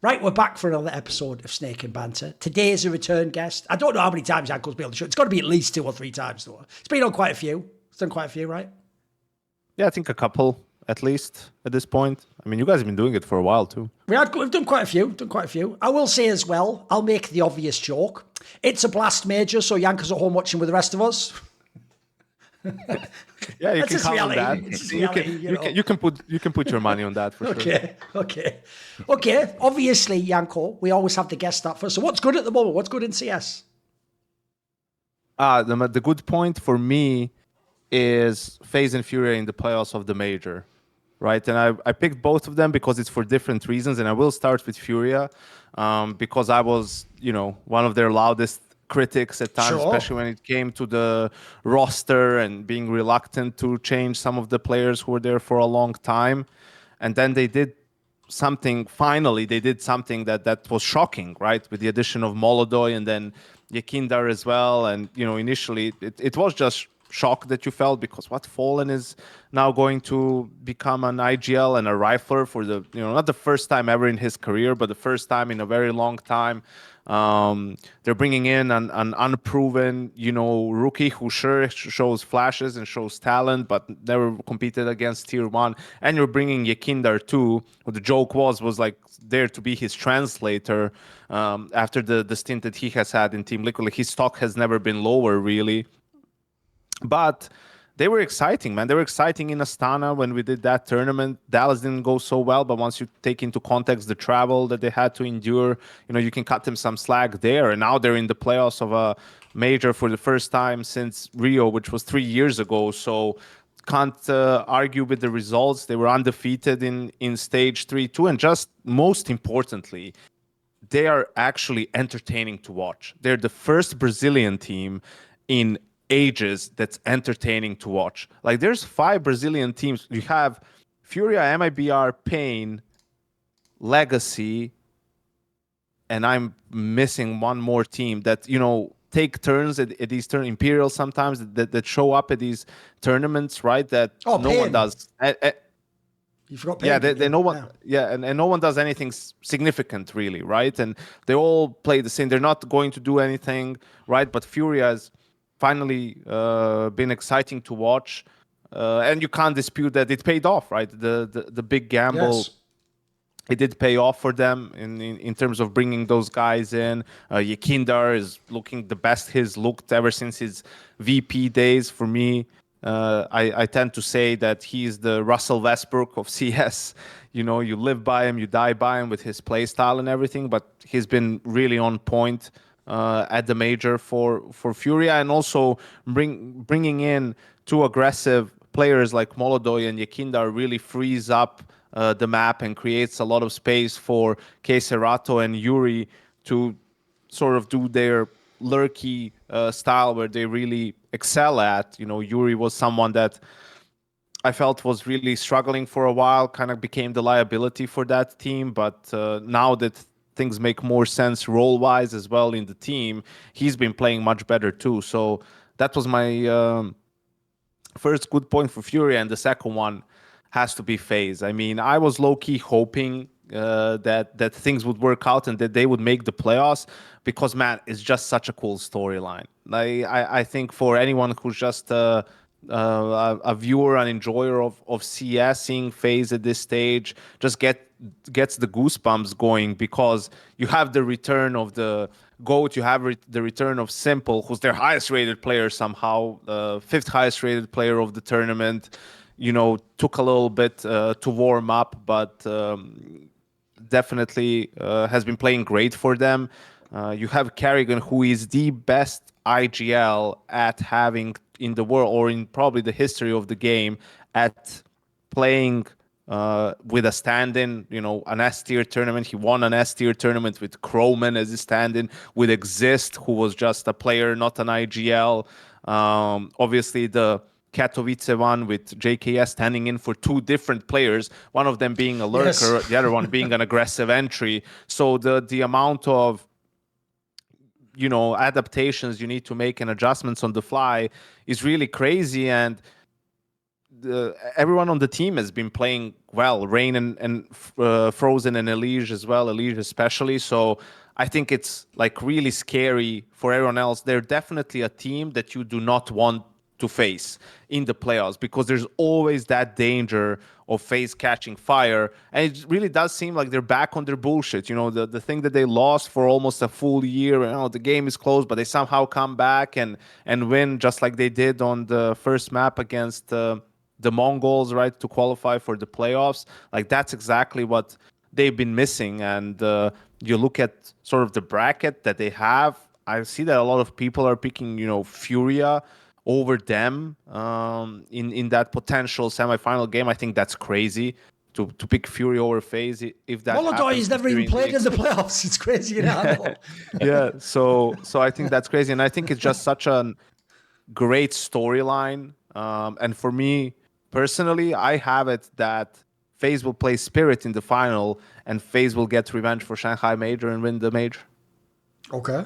Right, we're back for another episode of Snake and Banter. Today is a return guest. I don't know how many times Yanko's been on the show. It's got to be at least 2 or 3 times, though. It's been on quite a few. It's done quite a few, right? Yeah, I think a couple, at least, at this point. I mean, you guys have been doing it for a while, too. We've done quite a few. I will say as well, I'll make the obvious joke. It's a blast major, so Yanko's at home watching with the rest of us. Yeah, you can count on that. You can put your money on that for sure. Okay. Obviously, Yanko, we always have the guest start first. So what's good at the moment? What's good in CS? The good point for me is FaZe and FURIA in the playoffs of the major, right? And I picked both of them because it's for different reasons. And I will start with FURIA because I was, one of their loudest critics at times, especially when it came to the roster and being reluctant to change some of the players who were there for a long time. And then they did something, finally, that was shocking, right? With the addition of Molodoy and then Yekindar as well. And, initially it was just shock that you felt because Fallen is now going to become an IGL and a rifler for the, not the first time ever in his career, but the first time in a very long time. They're bringing in an unproven, rookie who sure shows flashes and shows talent, but never competed against tier 1. And you're bringing Yekindar too, who the joke was like there to be his translator after the stint that he has had in Team Liquid. Like, his stock has never been lower, really. But they were exciting, man. They were exciting in Astana when we did that tournament. Dallas didn't go so well, but once you take into context the travel that they had to endure, you can cut them some slack there. And now they're in the playoffs of a major for the first time since Rio, which was 3 years ago. So can't argue with the results. They were undefeated in stage 3 too. And just most importantly, they are actually entertaining to watch. They're the first Brazilian team in ages that's entertaining to watch. Like, there's 5 Brazilian teams. You have FURIA, MIBR, Pain, Legacy, and I'm missing one more team that, take turns at these Imperial sometimes that show up at these tournaments, right? That no one does. You forgot Pain. Yeah, they no one. Yeah, and no one does anything significant, really, right? And they all play the same. They're not going to do anything, right? But FURIA has finally been exciting to watch, and you can't dispute that it paid off, right? The big gamble, yes. It did pay off for them in terms of bringing those guys in. Yekindar is looking the best he's looked ever since his VP days. For me, I tend to say that he's the Russell Westbrook of CS. You live by him, you die by him with his play style and everything, but he's been really on point at the major for FURIA, and also bringing in 2 aggressive players like Molodoy and Yekindar really frees up the map and creates a lot of space for Serato and Yuri to sort of do their lurky style where they really excel at. Yuri was someone that I felt was really struggling for a while, kind of became the liability for that team, but now that things make more sense role-wise as well in the team, he's been playing much better too. So that was my first good point for FURIA, and the second one has to be FaZe. I mean, I was low-key hoping that things would work out and that they would make the playoffs because, man, it's just such a cool storyline. I think for anyone who's just a viewer, an enjoyer of CS, seeing FaZe at this stage just gets the goosebumps going, because you have the return of the GOAT, you have the return of s1mple, who's their highest rated player somehow, 5th highest rated player of the tournament. Took a little bit to warm up, but definitely has been playing great for them. You have Carrigan, who is the best IGL at having in the world, or in probably the history of the game, at playing with a stand-in, an S-tier tournament. He won an S-tier tournament with Croman as a stand-in, with Exist, who was just a player, not an IGL. Obviously, the Katowice one with JKS standing in for 2 different players, one of them being a lurker, yes. The other one being an aggressive entry. So the amount of adaptations you need to make and adjustments on the fly is really crazy, and everyone on the team has been playing well, Rain and Frozen and Elige as well, Elige especially. So I think it's like really scary for everyone else. They're definitely a team that you do not want to face in the playoffs because there's always that danger of FaZe catching fire. And it really does seem like they're back on their bullshit. You know, the thing that they lost for almost a full year, you know, the game is closed, but they somehow come back and win just like they did on the first map against the Mongols, right, to qualify for the playoffs. Like that's exactly what they've been missing. And you look at sort of the bracket that they have, I see that a lot of people are picking, you know, FURIA over them in that potential semifinal game. I think that's crazy to pick FURIA over FaZe. If that Molodoi has never even played in the playoffs. It's crazy, you know. Yeah, so I think that's crazy, and I think it's just such a great storyline. And for me personally, I have it that FaZe will play Spirit in the final, and FaZe will get revenge for Shanghai Major and win the major. Okay.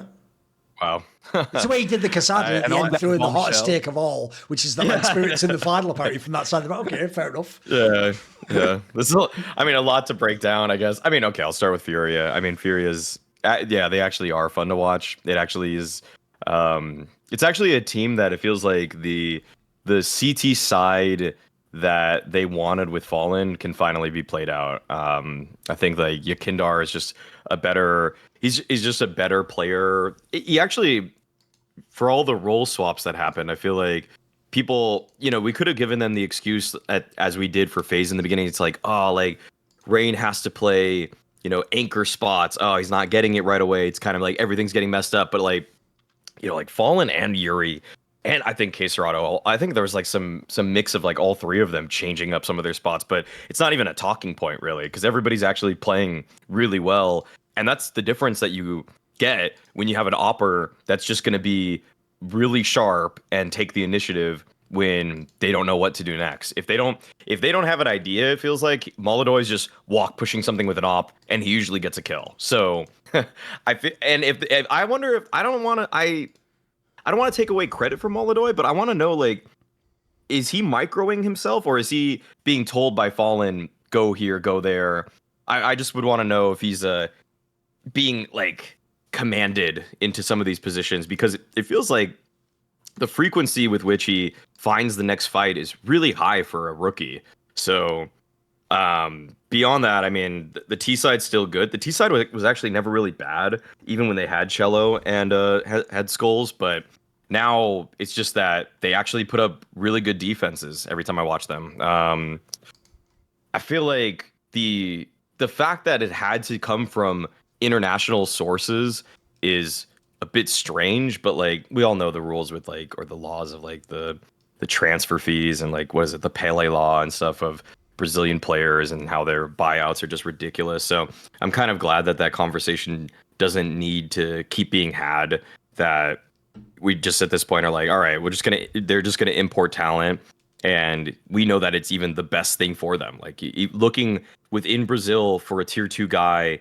Wow. It's the way he did the Cassandra at the end, threw in the hottest take of all, which is that like Spirit's in the final apparently from that side of it. Okay, fair enough. Yeah. This is, I mean, a lot to break down, I guess. I mean, okay, I'll start with FURIA. I mean, FURIA's, yeah, they actually are fun to watch. It actually is, it's actually a team that it feels like the CT side that they wanted with Fallen can finally be played out. I think like Yakindar is just a better, he's just a better player. He actually, for all the role swaps that happened, I feel like people, you know, we could have given them the excuse as we did for FaZe in the beginning. It's like, oh, like Rain has to play, you know, anchor spots. Oh, he's not getting it right away. It's kind of like everything's getting messed up. But like, you know, like Fallen and Yuri, and I think K-Serato, I think there was like some mix of like all three of them changing up some of their spots, but it's not even a talking point really, because everybody's actually playing really well. And that's the difference that you get when you have an opper that's just going to be really sharp and take the initiative when they don't know what to do next. If they don't have an idea, it feels like Molodoi is just pushing something with an op, and he usually gets a kill. So if I wonder if I don't want to take away credit from Molodoi, but I want to know, like, is he microing himself, or is he being told by Fallen, go here, go there? I just would want to know if he's being like commanded into some of these positions, because it feels like the frequency with which he finds the next fight is really high for a rookie. So beyond that, I mean, the T side's still good. The T side was actually never really bad, even when they had Cello and had Skulls. But now it's just that they actually put up really good defenses every time I watch them. I feel like the fact that it had to come from international sources is a bit strange, but like we all know the rules with like, or the laws of like the transfer fees and like, what is it, the Pele law and stuff of Brazilian players and how their buyouts are just ridiculous. So I'm kind of glad that conversation doesn't need to keep being had, that we just at this point are like, all right, they're just gonna import talent, and we know that it's even the best thing for them. Like looking within Brazil for a tier 2 guy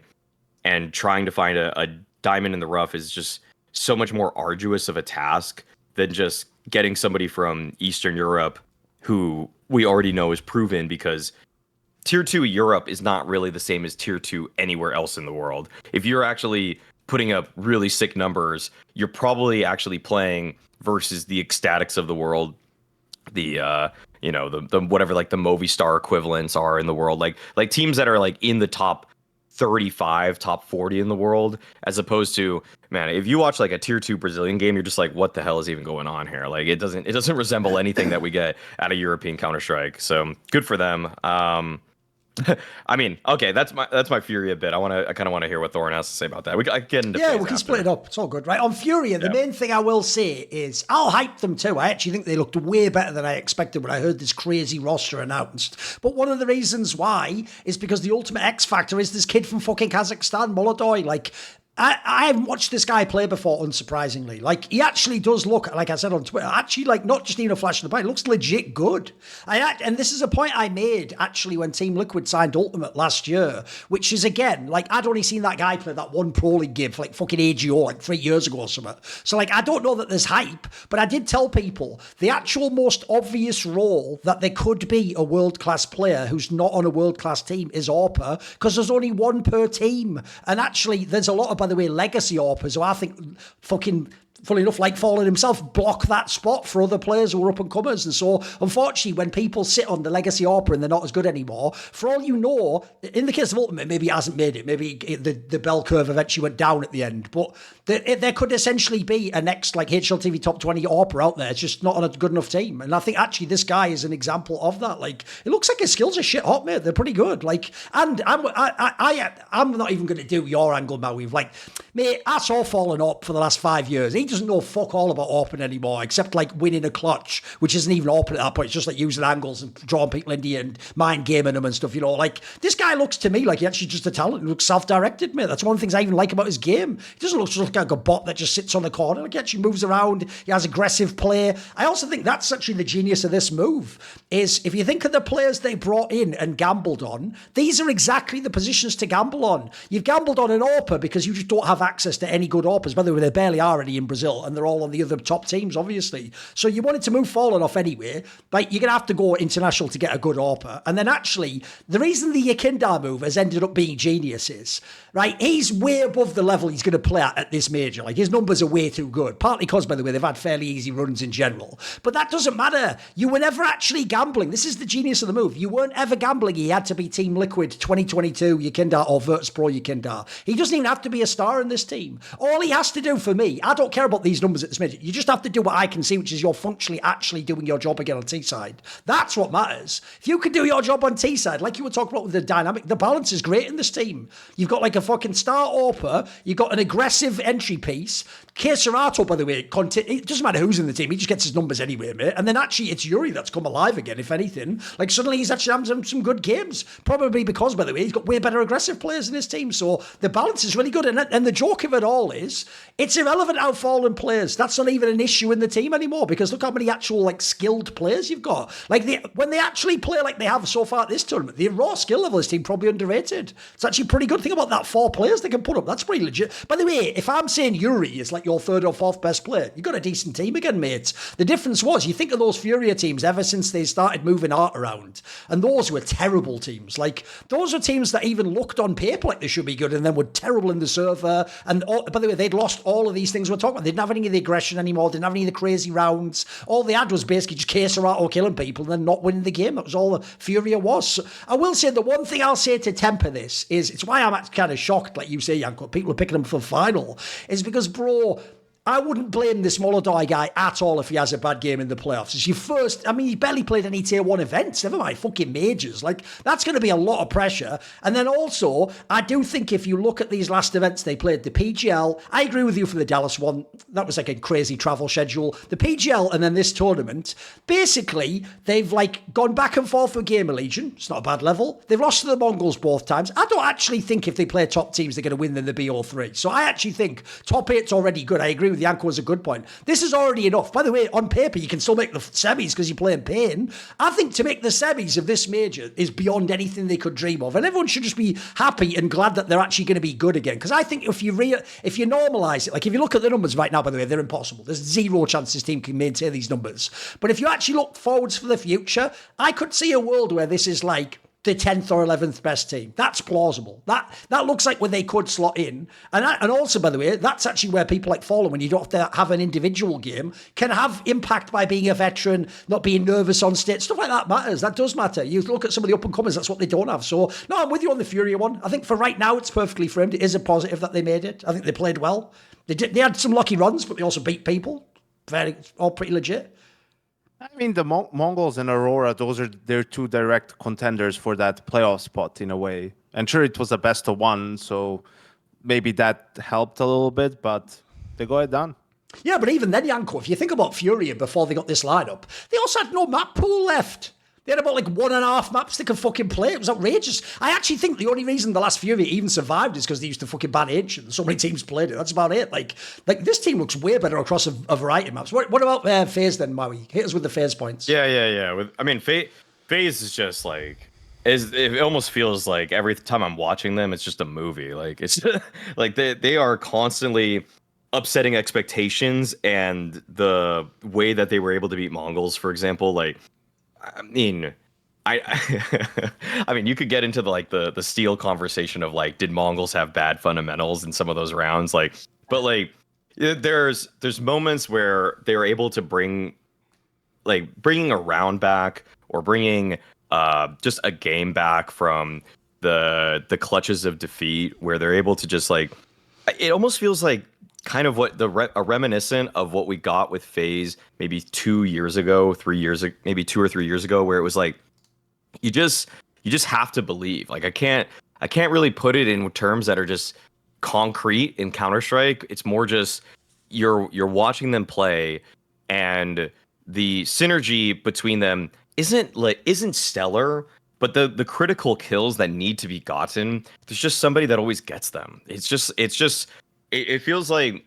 and trying to find a diamond in the rough is just so much more arduous of a task than just getting somebody from Eastern Europe who we already know is proven, because tier 2 Europe is not really the same as tier 2 anywhere else in the world. If you're actually putting up really sick numbers, you're probably actually playing versus the Ecstatics of the world, the you know, the whatever like the Movistar equivalents are in the world, like teams that are like in the top 35, top 40 in the world, as opposed to, man, if you watch like a tier 2 Brazilian game, you're just like, what the hell is even going on here? Like it doesn't resemble anything that we get out of European Counter-Strike. So good for them. I mean, okay, that's my Furia bit. I kind of want to hear what Thorin has to say about that. I get into we can split it up. It's all good, right? On Furia, the main thing I will say is I'll hype them too. I actually think they looked way better than I expected when I heard this crazy roster announced. But one of the reasons why is because the ultimate X factor is this kid from fucking Kazakhstan, Molodoi. Like, I haven't watched this guy play before, unsurprisingly. Like, he actually does look, like I said on Twitter, actually, like, not just even a flash in the pan, he looks legit good. And this is a point I made, actually, when Team Liquid signed Ultimate last year, which is, again, like, I'd only seen that guy play that one Pro League game for, like, fucking AGO, like, 3 years ago or something. So, like, I don't know that there's hype, but I did tell people the actual most obvious role that there could be a world-class player who's not on a world-class team is AWPer, because there's only one per team. And actually, there's a lot of, by the way, legacy AWPers who I think fucking, funnily enough, like Fallen himself, block that spot for other players who are up and comers. And so, unfortunately, when people sit on the legacy AWPer and they're not as good anymore, for all you know, in the case of Ultimate, maybe it hasn't made it. Maybe the bell curve eventually went down at the end. But there could essentially be a next, like, HLTV top 20 AWPer out there. It's just not on a good enough team. And I think, actually, this guy is an example of that. Like, it looks like his skills are shit hot, mate. They're pretty good. Like, and I'm not even going to do your angle, Maui. Like, mate, I saw Fallen up for the last 5 years. He doesn't know fuck all about AWPing anymore, except like winning a clutch, which isn't even AWPing at that point. It's just like using angles and drawing people into you and mind gaming them and stuff, you know. Like, this guy looks to me like he actually just a talent. He looks self-directed, mate. That's one of the things I even like about his game. He doesn't look just like a bot that just sits on the corner. Like, he actually moves around. He has aggressive play. I also think that's actually the genius of this move, is if you think of the players they brought in and gambled on, these are exactly the positions to gamble on. You've gambled on an AWPer because you just don't have access to any good AWPers. By the way, there barely are any in Brazil, and they're all on the other top teams, obviously. So you wanted to move Fallen off anyway. Like, you're going to have to go international to get a good AWPer. And then actually, the reason the Yakindar move has ended up being genius is, right, he's way above the level he's going to play at this major. Like, his numbers are way too good. Partly because, by the way, they've had fairly easy runs in general. But that doesn't matter. You were never actually gambling. This is the genius of the move. You weren't ever gambling. He had to be Team Liquid 2022 Yakindar or Virtus Pro Yakindar. He doesn't even have to be a star in this team. All he has to do for me, I don't care about these numbers at this minute. You just have to do what I can see, which is you're functionally actually doing your job again on T-side. That's what matters. If you can do your job on T-side, like you were talking about with the dynamic, the balance is great in this team. You've got like a fucking star AWPer, you've got an aggressive entry piece. Serato, by the way, it doesn't matter who's in the team, he just gets his numbers anyway, mate. And then actually it's Yuri that's come alive again, if anything. Like, suddenly he's actually having some good games. Probably because, by the way, he's got way better aggressive players in his team. So the balance is really good. And the joke of it all is, it's irrelevant how Fallen players. That's not even an issue in the team anymore, because look how many actual, like, skilled players you've got. Like, when they actually play like they have so far at this tournament, the raw skill level of this team probably underrated. It's actually a pretty good thing about that 4 players they can put up. That's pretty legit. By the way, if I'm saying Yuri is like your 3rd or 4th best player, you've got a decent team again, mate. The difference was, you think of those FURIA teams ever since they started moving art around, and those were terrible teams. Like, those are teams that even looked on paper like they should be good, and then were terrible in the server. And by the way, they'd lost all of these things we're talking about. They didn't have any of the aggression anymore, didn't have any of the crazy rounds. All they had was basically just Serato killing people and then not winning the game. That was all the FURIA was. So I will say, the one thing I'll say to temper this is, it's why I'm kind of shocked, like you say, Yanko, people are picking him for the final, is because, bro, I wouldn't blame this Molodai guy at all if he has a bad game in the playoffs. It's your first, I mean, he barely played any tier 1 events, never mind fucking majors. Like, that's going to be a lot of pressure. And then also, I do think if you look at these last events they played, the PGL, I agree with you for the Dallas one, that was like a crazy travel schedule. The PGL and then this tournament, basically, they've like gone back and forth with Gamer Legion. It's not a bad level. They've lost to the Mongols both times. I don't actually think if they play top teams, they're going to win in the BO3. So I actually think top 8's already good. I agree with Yanko is a good point. This is already enough. By the way, on paper, you can still make the semis because you're playing Pain. I think to make the semis of this major is beyond anything they could dream of. And everyone should just be happy and glad that they're actually going to be good again. Because I think if you normalise it, like if you look at the numbers right now, by the way, they're impossible. There's zero chance this team can maintain these numbers. But if you actually look forwards for the future, I could see a world where this is like the 10th or 11th best team. That's plausible. That looks like where they could slot in. And also, by the way, that's actually where people like Fallen, when you don't have to have an individual game, can have impact by being a veteran, not being nervous on stage. Stuff like that matters. That does matter. You look at some of the up-and-comers, that's what they don't have. So, no, I'm with you on the FURIA one. I think for right now, it's perfectly framed. It is a positive that they made it. I think they played well. They had some lucky runs, but they also beat people. All pretty legit. I mean, the Mongols and Aurora, those are their 2 direct contenders for that playoff spot in a way. And sure, it was a best of 1, so maybe that helped a little bit, but they got it done. Yeah, but even then, Yanko, if you think about FURIA before they got this lineup, they also had no map pool left. They had about like 1.5 maps they could fucking play. It was outrageous. I actually think the only reason the last FURIA even survived is because they used to fucking ban Edge and so many teams played it. That's about it. Like this team looks way better across a variety of maps. What about FaZe then, Maui? Hit us with the FaZe points. Yeah. FaZe is just like, it almost feels like every time I'm watching them, it's just a movie. Like it's like they are constantly upsetting expectations, and the way that they were able to beat Mongols, for example, like, I mean, I mean, you could get into the Steel conversation of like, did Mongols have bad fundamentals in some of those rounds? Like, but like, there's moments where they were able to bringing a round back, or bringing just a game back from the clutches of defeat, where they're able to just like, it almost feels like kind of what a reminiscent of what we got with FaZe maybe 2 years ago, 3 years, maybe 2 or 3 years ago, where it was like, you just have to believe. Like I can't really put it in terms that are just concrete in Counter-Strike. It's more just you're watching them play, and the synergy between them isn't stellar, but the critical kills that need to be gotten, there's just somebody that always gets them. It feels like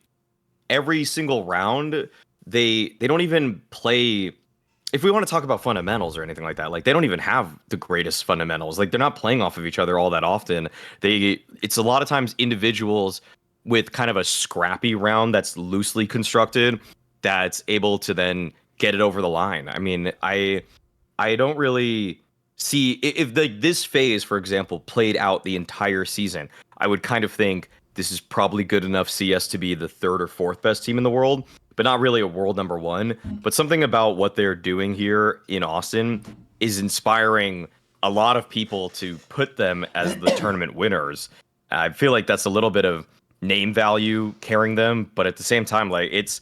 every single round they don't even play. If we want to talk about fundamentals or anything like that, like they don't even have the greatest fundamentals. Like they're not playing off of each other all that often. It's a lot of times individuals with kind of a scrappy round that's loosely constructed, that's able to then get it over the line. I mean, I don't really see if this FaZe, for example, played out the entire season. I would kind of think this is probably good enough CS to be the 3rd or 4th best team in the world, but not really a world number 1. But something about what they're doing here in Austin is inspiring a lot of people to put them as the tournament winners. I feel like that's a little bit of name value carrying them, but at the same time, like it's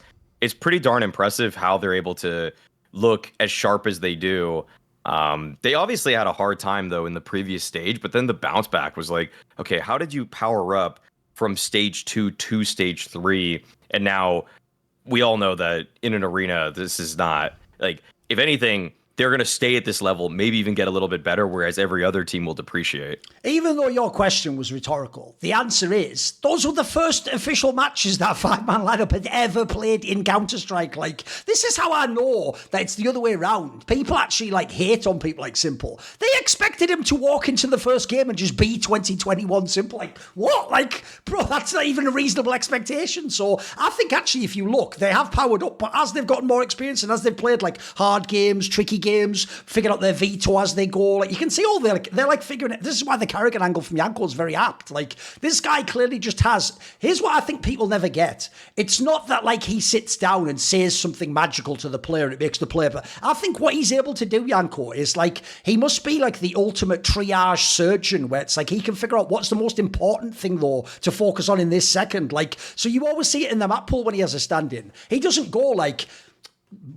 pretty darn impressive how they're able to look as sharp as they do. They obviously had a hard time though in the previous stage, but then the bounce back was like, okay, how did you power up from stage 2 to stage 3? And now we all know that in an arena, this is not like, if anything, they're going to stay at this level, maybe even get a little bit better, whereas every other team will depreciate. Even though your question was rhetorical, the answer is, those were the first official matches that 5-man lineup had ever played in Counter-Strike. Like, this is how I know that it's the other way around. People actually, like, hate on people like s1mple. They expected him to walk into the first game and just be 2021 s1mple. Like, what? Like, bro, that's not even a reasonable expectation. So I think, actually, if you look, they have powered up, but as they've gotten more experience and as they've played, like, hard games, tricky games, figuring out their veto as they go, like, you can see all they're like figuring it. This is why the Carrigan angle from Yanko is very apt. Like, this guy clearly just has, here's what I think people never get. It's not that like he sits down and says something magical to the player and it makes the player, but I think what he's able to do, Yanko, is like, he must be like the ultimate triage surgeon, where it's like he can figure out what's the most important thing though to focus on in this second. Like, so you always see it in the map pool when he has a stand-in. He doesn't go like,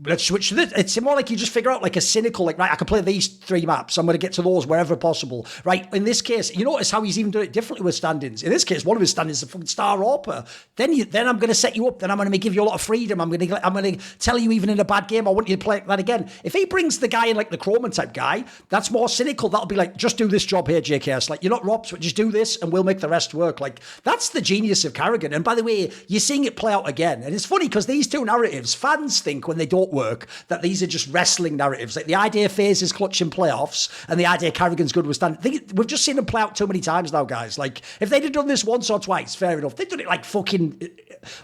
let's switch to this. It's more like you just figure out like a cynical, like, right, I can play these 3 maps. I'm going to get to those wherever possible. Right. In this case, you notice how he's even doing it differently with stand-ins. In this case, one of his stand-ins is a fucking Star Orper. Then I'm going to set you up. Then I'm going to give you a lot of freedom. I'm going to tell you even in a bad game, I want you to play that again. If he brings the guy in like the Chroman type guy, that's more cynical. That'll be like, just do this job here, JKS. Like, you're not Robs, but just do this and we'll make the rest work. Like, that's the genius of Carrigan. And by the way, you're seeing it play out again. And it's funny because these two narratives, fans think when they don't work, that these are just wrestling narratives. Like the idea FaZe is clutch in playoffs and the idea Carrigan's good with stand. We've just seen them play out too many times now, guys. Like, if they'd have done this once or twice, fair enough. They've done it like fucking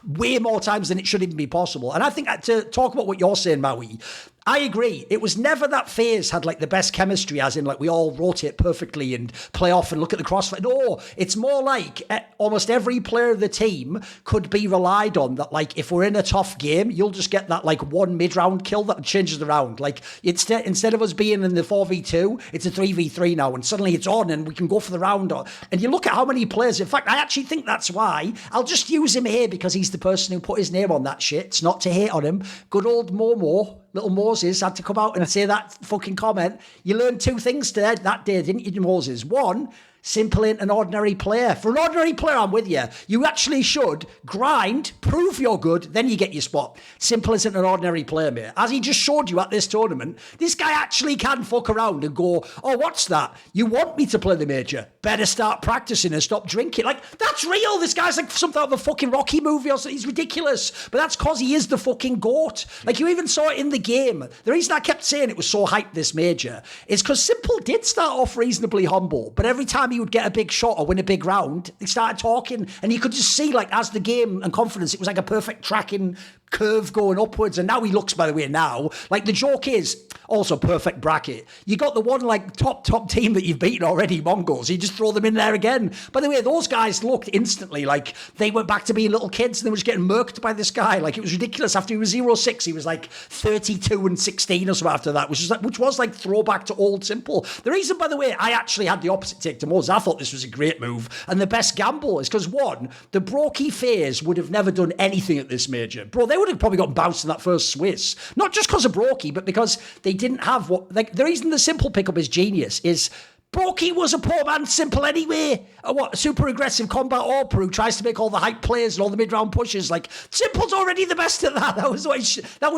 way more times than it should even be possible. And I think to talk about what you're saying, Maui, I agree. It was never that FaZe had like the best chemistry, as in like we all rotate perfectly and play off and look at the crossfire. No, it's more like almost every player of the team could be relied on, that like if we're in a tough game, you'll just get that like one mid-round kill that changes the round. Like instead of us being in the 4v2, it's a 3v3 now, and suddenly it's on and we can go for the round. And you look at how many players, in fact, I actually think that's why I'll just use him here, because he's the person who put his name on that shit. It's not to hate on him. Good old Momo. Little Moses had to come out and say that fucking comment. You learned 2 things today, that day, didn't you, Moses? 1, s1mple ain't an ordinary player. For an ordinary player, I'm with you. You actually should grind, prove you're good, then you get your spot. s1mple isn't an ordinary player, mate. As he just showed you at this tournament, this guy actually can fuck around and go, oh, what's that? You want me to play the major? Better start practicing and stop drinking. Like, that's real. This guy's like something out of a fucking Rocky movie or something. He's ridiculous. But that's because he is the fucking GOAT. Like, you even saw it in the game. The reason I kept saying it was so hyped, this major, is because s1mple did start off reasonably humble, but every time he would get a big shot or win a big round, he started talking, and you could just see, like, as the game and confidence, it was like a perfect tracking curve going upwards. And now he looks, by the way, now, like, the joke is also perfect bracket. You got the one, like, top team that you've beaten already, Mongols. You just throw them in there again. By the way, those guys looked instantly like they went back to being little kids and they were just getting murked by this guy. Like, it was ridiculous. After he was 0-6, he was like 32-16 or so after that, which was like throwback to old s1mple. The reason, by the way, I actually had the opposite take to Moz. I thought this was a great move and the best gamble is because, one, the Brokey FaZe would have never done anything at this major. Bro, they would have probably got bounced in that first Swiss. Not just because of Brokey, but because they didn't have what... Like, the reason the s1mple pickup is genius is... Brokey was a poor man s1mple anyway. A super aggressive combat AWP who tries to make all the hype plays and all the mid-round pushes. Like, s1mple's already the best at that. That was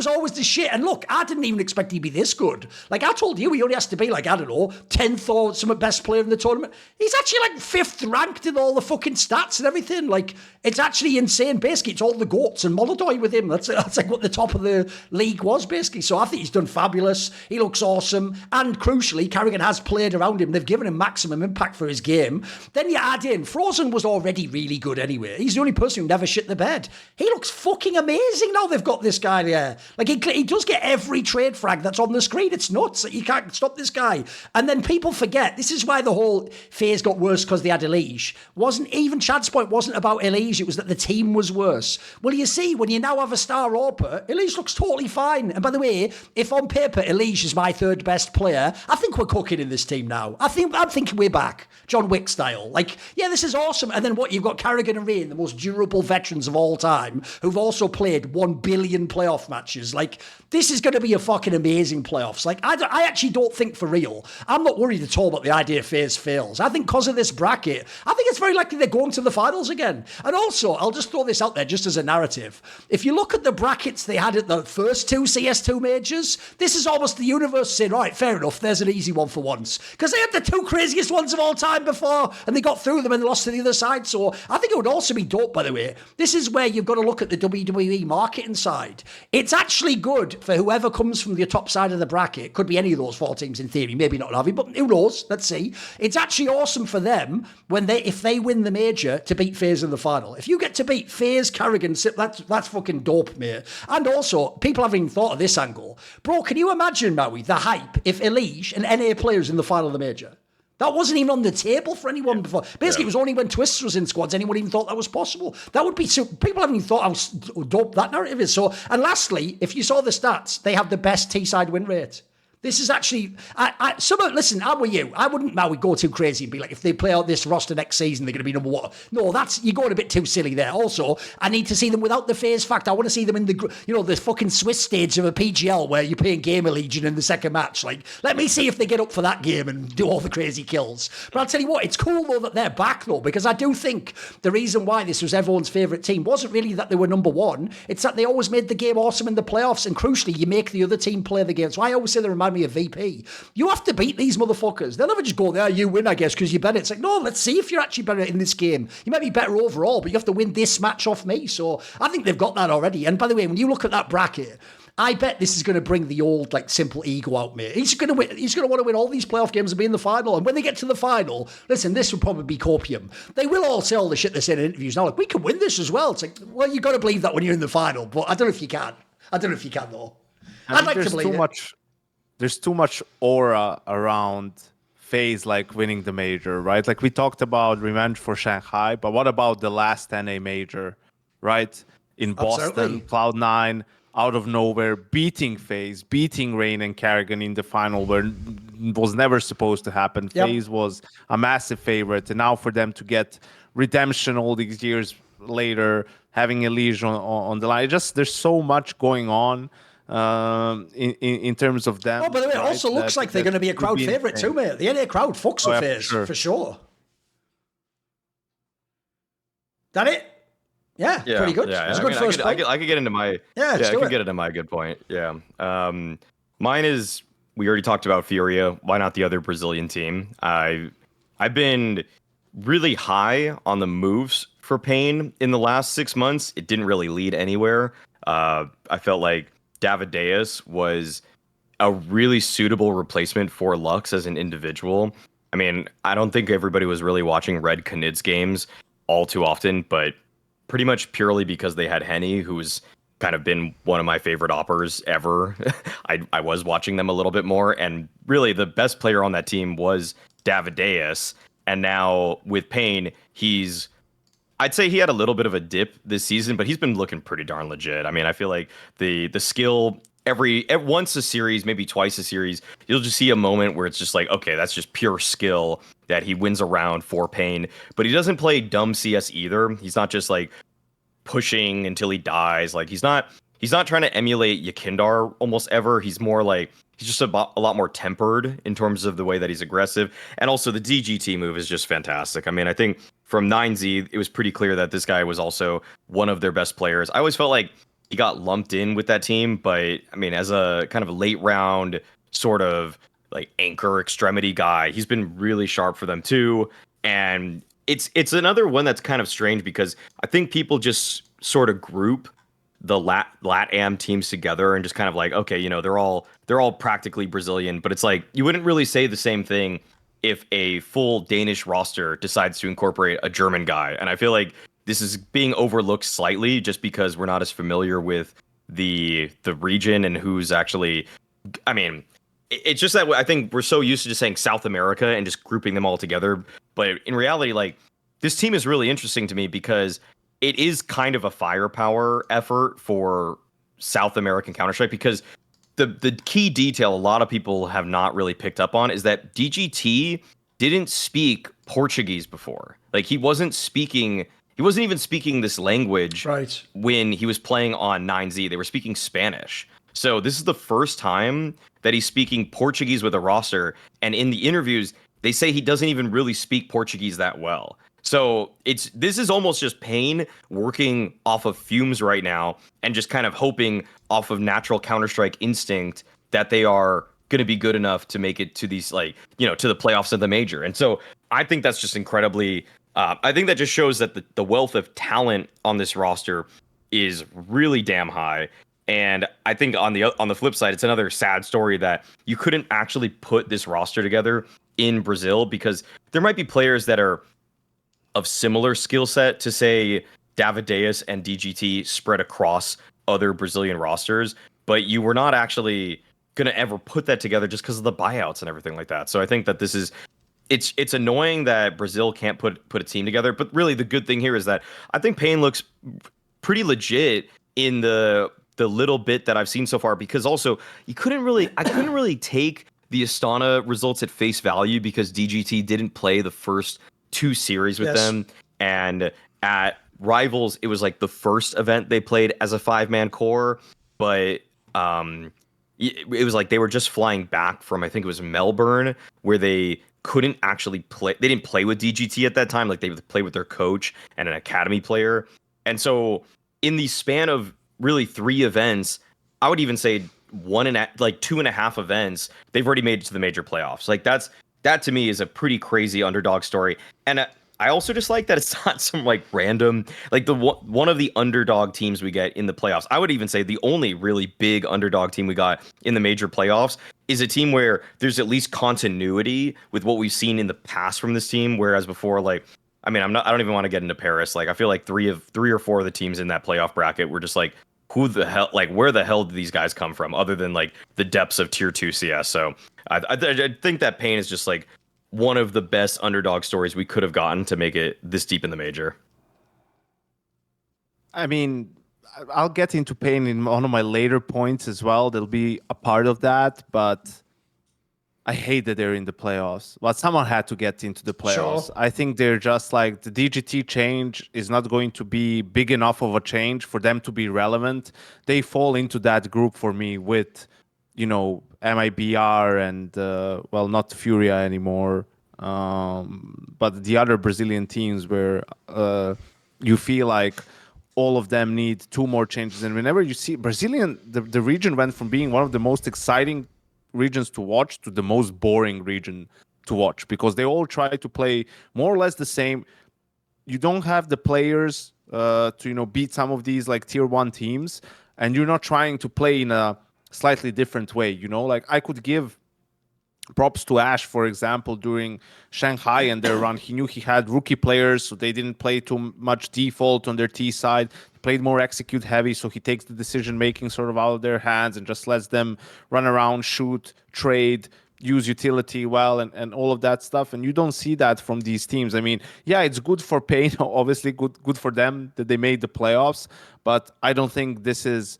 always the shit. And look, I didn't even expect he'd be this good. Like, I told you, he only has to be, like, I don't know, 10th or some best player in the tournament. He's actually, like, 5th ranked in all the fucking stats and everything. Like, it's actually insane. Basically, it's all the GOATs and Molodoi with him. That's like what the top of the league was, basically. So I think he's done fabulous. He looks awesome. And crucially, Carrigan has played around him. They've given him maximum impact for his game. Then you add in, Frozen was already really good anyway. He's the only person who never shit the bed. He looks fucking amazing now they've got this guy there. Like, he does get every trade frag that's on the screen. It's nuts. You can't stop this guy. And then people forget, this is why the whole phase got worse because they had Elige. Chad's point wasn't about Elige, it was that the team was worse. Well, you see, when you now have a star AWPer, Elige looks totally fine. And by the way, if on paper Elige is my third best player, I think we're cooking in this team now. I'm thinking we're back, John Wick style. Like, yeah, this is awesome. And then what, you've got Carrigan and Rain, the most durable veterans of all time, who've also played 1 billion playoff matches. Like, this is going to be a fucking amazing playoffs. Like, I actually don't think for real, I'm not worried at all about the idea FaZe fails. I think because of this bracket, I think it's very likely they're going to the finals again. And also, I'll just throw this out there just as a narrative. If you look at the brackets they had at the first 2 CS2 majors, this is almost the universe saying, right, fair enough, there's an easy one for once. Because they had the 2 craziest ones of all time before, and they got through them and lost to the other side. So I think it would also be dope, by the way. This is where you've got to look at the WWE marketing side. It's actually good for whoever comes from the top side of the bracket. Could be any of those 4 teams in theory, maybe not Navi, but who knows? Let's see. It's actually awesome for them if they win the major to beat FaZe in the final. If you get to beat FaZe, Carrigan, that's fucking dope, mate. And also, people haven't even thought of this angle. Bro, can you imagine, Maui, the hype if Elige and NA players in the final of the major? That wasn't even on the table for anyone before. Basically, It was only when Twists was in squads anyone even thought that was possible. That would be so. People haven't even thought how dope that narrative is. So, and lastly, if you saw the stats, they have the best T-side win rate. This is actually, listen, I'm with you. I wouldn't now go too crazy and be like, if they play out this roster next season, they're going to be number 1. No, you're going a bit too silly there. Also, I need to see them without the FaZe fact. I want to see them in the fucking Swiss stage of a PGL where you're playing Gamer Legion in the second match. Like, let me see if they get up for that game and do all the crazy kills. But I'll tell you what, it's cool though that they're back though, because I do think the reason why this was everyone's favourite team wasn't really that they were number 1. It's that they always made the game awesome in the playoffs, and crucially, you make the other team play the game. So I always say they remind me of VP. You have to beat these motherfuckers. They'll never just go there, you win, I guess, because you're better. It's like, no, let's see if you're actually better in this game. You might be better overall, but you have to win this match off me. So I think they've got that already. And by the way, when you look at that bracket, I bet this is going to bring the old, like, s1mple ego out, mate. He's going to win. He's going to want to win all these playoff games and be in the final. And when they get to the final, listen, this will probably be copium. They will all say all the shit they say in interviews now. Like, we can win this as well. It's like, well, you got to believe that when you're in the final. But I don't know if you can. Though. I'd like to believe it. There's too much aura around FaZe, like, winning the major, right? Like, we talked about revenge for Shanghai, but what about the last NA major, right? In Boston, Cloud9, out of nowhere, beating FaZe, beating Rain and Carrigan in the final, where was never supposed to happen. Yep. FaZe was a massive favorite, and now for them to get redemption all these years later, having Elige on the line, there's so much going on. In terms of them. Oh, by the way, it also looks like they're going to be a crowd favourite too, mate. The NA crowd fucks with FaZe, for sure. That it? Yeah, pretty good. Yeah, It's a good first point. I could get into my I could get into my good point. Yeah. Mine is we already talked about Furia. Why not the other Brazilian team? I've been really high on the moves for Pain in the last 6 months. It didn't really lead anywhere. I felt like Davideus was a really suitable replacement for Lux as an individual. I mean, I don't think everybody was really watching Red Knid's games all too often, but pretty much purely because they had Henny, who's kind of been one of my favorite oppers ever. I was watching them a little bit more, and really the best player on that team was Davideus. And now with Pain, I'd say he had a little bit of a dip this season, but he's been looking pretty darn legit. I mean, I feel like the skill once a series, maybe twice a series, you'll just see a moment where it's just like, okay, that's just pure skill that he wins around for Pain. But he doesn't play dumb CS either. He's not just like pushing until he dies. Like he's not trying to emulate Yakindar almost ever. He's more like he's just a lot more tempered in terms of the way that he's aggressive. And also the DGT move is just fantastic. I mean, I think from 9Z, it was pretty clear that this guy was also one of their best players. I always felt like he got lumped in with that team, but I mean, as a kind of a late round sort of like anchor extremity guy, he's been really sharp for them too. And it's another one that's kind of strange because I think people just sort of group the LatAm teams together and just kind of like, okay, you know, they're all practically Brazilian, but it's like you wouldn't really say the same thing if a full Danish roster decides to incorporate a German guy. And I feel like this is being overlooked slightly just because we're not as familiar with the region and who's actually, I mean, it's just that I think we're so used to just saying South America and just grouping them all together. But in reality, like this team is really interesting to me because it is kind of a firepower effort for South American Counter-Strike because the key detail a lot of people have not really picked up on is that DGT didn't speak Portuguese before. Like he wasn't even speaking this language when he was playing on 9Z. They were speaking Spanish. So this is the first time that he's speaking Portuguese with a roster. And in the interviews, they say he doesn't even really speak Portuguese that well. So this is almost just Pain working off of fumes right now and just kind of hoping off of natural Counter-Strike instinct that they are going to be good enough to make it to these, like, you know, to the playoffs of the major. And so I think that's just incredibly, I think that just shows that the wealth of talent on this roster is really damn high. And I think on the flip side, it's another sad story that you couldn't actually put this roster together in Brazil because there might be players that are of similar skill set to say Davideus and DGT spread across other Brazilian rosters, but you were not actually going to ever put that together just because of the buyouts and everything like that. So I think that it's annoying that Brazil can't put a team together, but really the good thing here is that I think Pain looks pretty legit in the little bit that I've seen so far, because also I couldn't really take the Astana results at face value because DGT didn't play the first 2 series with them, and at Rivals it was like the first event they played as a 5-man core, but it was like they were just flying back from, I think it was Melbourne, where they couldn't actually play. They didn't play with DGT at that time. Like they would play with their coach and an academy player. And so in the span of really 3 events, I would even say 2.5 events, they've already made it to the major playoffs. Like that to me is a pretty crazy underdog story. And I also just like that it's not some like random, like one of the underdog teams we get in the playoffs. I would even say the only really big underdog team we got in the major playoffs is a team where there's at least continuity with what we've seen in the past from this team. Whereas before, like, I mean, I don't even want to get into Paris. Like, I feel like 3 or 4 of the teams in that playoff bracket were just like, who the hell, like, where the hell did these guys come from other than like the depths of tier 2 CS? So I think that Pain is just like one of the best underdog stories we could have gotten to make it this deep in the major. I mean, I'll get into Pain in one of my later points as well. They'll be a part of that, but I hate that they're in the playoffs. But someone had to get into the playoffs. Sure. I think they're just like the DGT change is not going to be big enough of a change for them to be relevant. They fall into that group for me with, you know, MIBR and, well, not Furia anymore, but the other Brazilian teams where you feel like all of them need 2 more changes. And whenever you see the region went from being one of the most exciting regions to watch to the most boring region to watch, because they all try to play more or less the same. You don't have the players to beat some of these like tier 1 teams, and you're not trying to play in a slightly different way. Like I could give props to Ash, for example, during Shanghai and their run. He knew he had rookie players, so they didn't play too much default on their T side. He played more execute heavy, so he takes the decision making sort of out of their hands and just lets them run around, shoot, trade, use utility well, and all of that stuff. And you don't see that from these teams. I mean, yeah, it's good for Pain, obviously good for them that they made the playoffs, but I don't think this is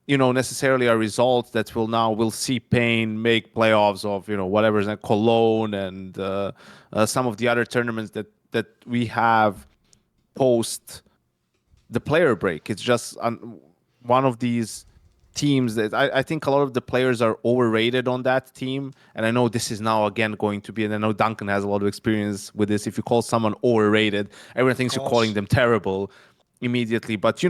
necessarily a result that we'll see Pain make playoffs of, whatever is Cologne and some of the other tournaments that we have post the player break. It's just one of these teams that I think a lot of the players are overrated on that team. And I know this is now again going to be, and I know Duncan has a lot of experience with this. If you call someone overrated, everyone thinks you're calling them terrible immediately. But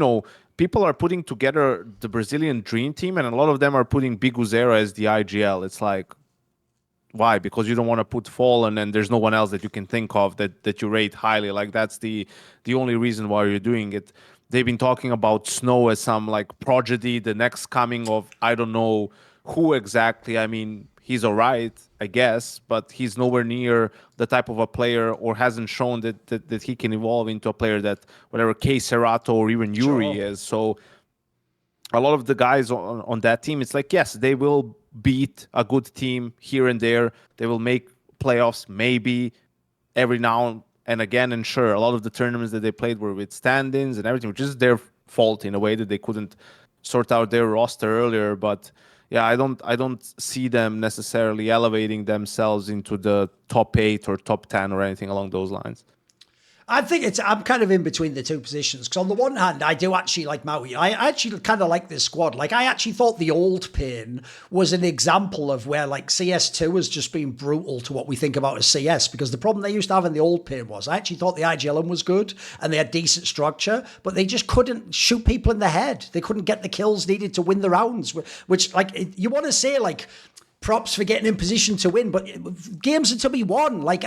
people are putting together the Brazilian dream team, and a lot of them are putting Big Uzera as the IGL. It's like, why? Because you don't want to put Fallen, and there's no one else that you can think of that you rate highly. Like that's the only reason why you're doing it. They've been talking about Snow as some like prodigy, the next coming of I don't know who exactly. I mean, he's all right, I guess, but he's nowhere near the type of a player, or hasn't shown that he can evolve into a player that whatever K Serato or even Yuri is. So a lot of the guys on that team, it's like, yes, they will beat a good team here and there. They will make playoffs maybe every now and again. And sure, a lot of the tournaments that they played were with stand-ins and everything, which is their fault in a way that they couldn't sort out their roster earlier. But yeah, I don't see them necessarily elevating themselves into the top 8 or top 10 or anything along those lines. I think I'm kind of in between the two positions, because on the one hand, I do actually like Maui. I actually kind of like this squad. Like, I actually thought the old Pain was an example of where, like, CS2 has just been brutal to what we think about as CS, because the problem they used to have in the old Pain was I actually thought the IGLM was good and they had decent structure, but they just couldn't shoot people in the head. They couldn't get the kills needed to win the rounds, which like, you want to say, like, props for getting in position to win, but games are to be won. Like,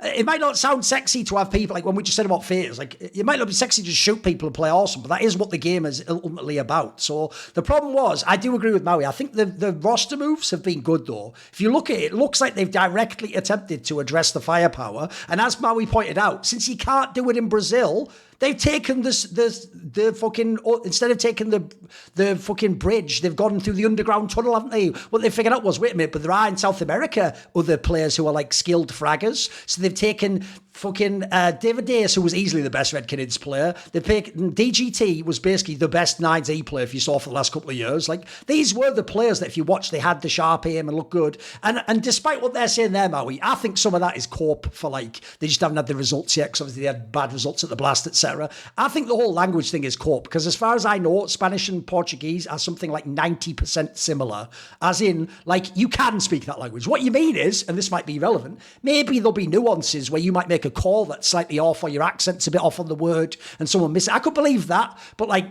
it might not sound sexy to have people, like when we just said about FaZe, like, it might not be sexy to just shoot people and play awesome, but that is what the game is ultimately about. So the problem was, I do agree with Maui. I think the roster moves have been good, though. If you look at it, it looks like they've directly attempted to address the firepower. And as Maui pointed out, since you can't do it in Brazil, they've taken the fucking, instead of taking the fucking bridge, they've gone through the underground tunnel, haven't they? What they figured out was, wait a minute, but there are in South America other players who are like skilled fraggers. So they've taken fucking David Dace, who was easily the best Red Canids player. They've taken DGT, was basically the best 9Z player if you saw for the last couple of years. Like, these were the players that if you watch, they had the sharp aim and looked good. And despite what they're saying there, Maui, I think some of that is corp for, like, they just haven't had the results yet, because obviously they had bad results at the Blast, etc. I think the whole language thing is corp, because as far as I know, Spanish and Portuguese are something like 90% similar, as in, like, you can speak that language. What you mean is, and this might be relevant, maybe there'll be nuances where you might make a call that's slightly off, or your accent's a bit off on the word and someone miss it. I could believe that, but like,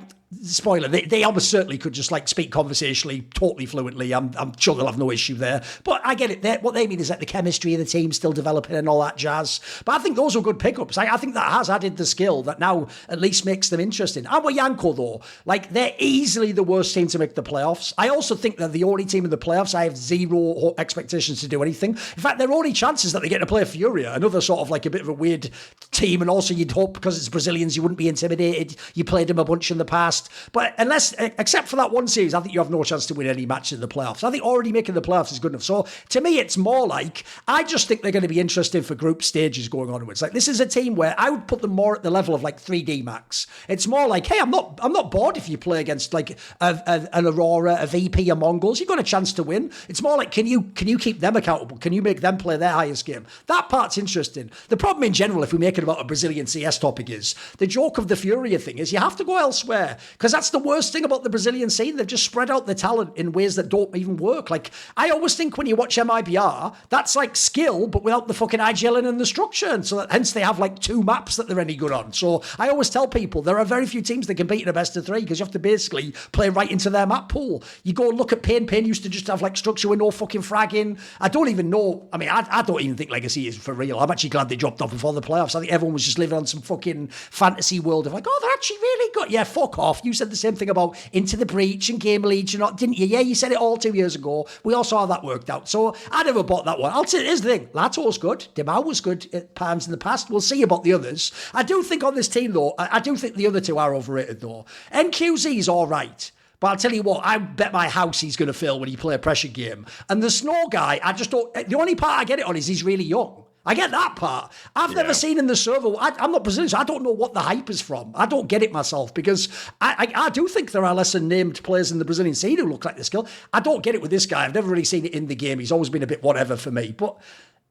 spoiler, they almost certainly could just like speak conversationally totally fluently. I'm sure they'll have no issue there, but I get it. What they mean is that the chemistry of the team still developing and all that jazz. But I think those were good pickups. I think that has added the skill that now at least makes them interesting. And with Yanko, though, like, they're easily the worst team to make the playoffs. I also think they're the only team in the playoffs I have zero expectations to do anything. In fact, their only chances that they get to play FURIA, another sort of like a bit of a weird team, and also you'd hope because it's Brazilians you wouldn't be intimidated. You played them a bunch in the past. But except for that one series, I think you have no chance to win any match in the playoffs. I think already making the playoffs is good enough. So to me, it's more like, I just think they're going to be interesting for group stages going onwards. Like, this is a team where I would put them more at the level of like 3D Max. It's more like, hey, I'm not bored if you play against like an Aurora, a VP, a Mongols. You've got a chance to win. It's more like, can you keep them accountable? Can you make them play their highest game? That part's interesting. The problem in general, if we make it about a Brazilian CS topic, is the joke of the FURIA thing is you have to go elsewhere. Because that's the worst thing about the Brazilian scene. They've just spread out the talent in ways that don't even work. Like, I always think when you watch MIBR, that's like skill, but without the fucking IGLing and the structure. And so hence they have like 2 maps that they're any good on. So I always tell people there are very few teams that compete in a best of 3 because you have to basically play right into their map pool. You go and look at Pain. Pain used to just have like structure with no fucking fragging. I don't even know. I mean, I don't even think Legacy is for real. I'm actually glad they dropped off before the playoffs. I think everyone was just living on some fucking fantasy world of like, oh, they're actually really good. Yeah, fuck off. You said the same thing about Into the Breach and Game Legion, didn't you? Yeah, you said it all 2 years ago. We all saw how that worked out. So I never bought that one. I'll say, here's the thing. Lato's good. Demau was good at times in the past. We'll see about the others. I do think on this team, though, I do think the other 2 are overrated, though. NQZ is all right. But I'll tell you what, I bet my house he's going to fill when you play a pressure game. And the Snow guy, I just don't... The only part I get it on is he's really young. I get that part. I've never seen in the server... I'm not Brazilian, so I don't know what the hype is from. I don't get it myself, because I do think there are lesser named players in the Brazilian scene who look like this skill. I don't get it with this guy. I've never really seen it in the game. He's always been a bit whatever for me. But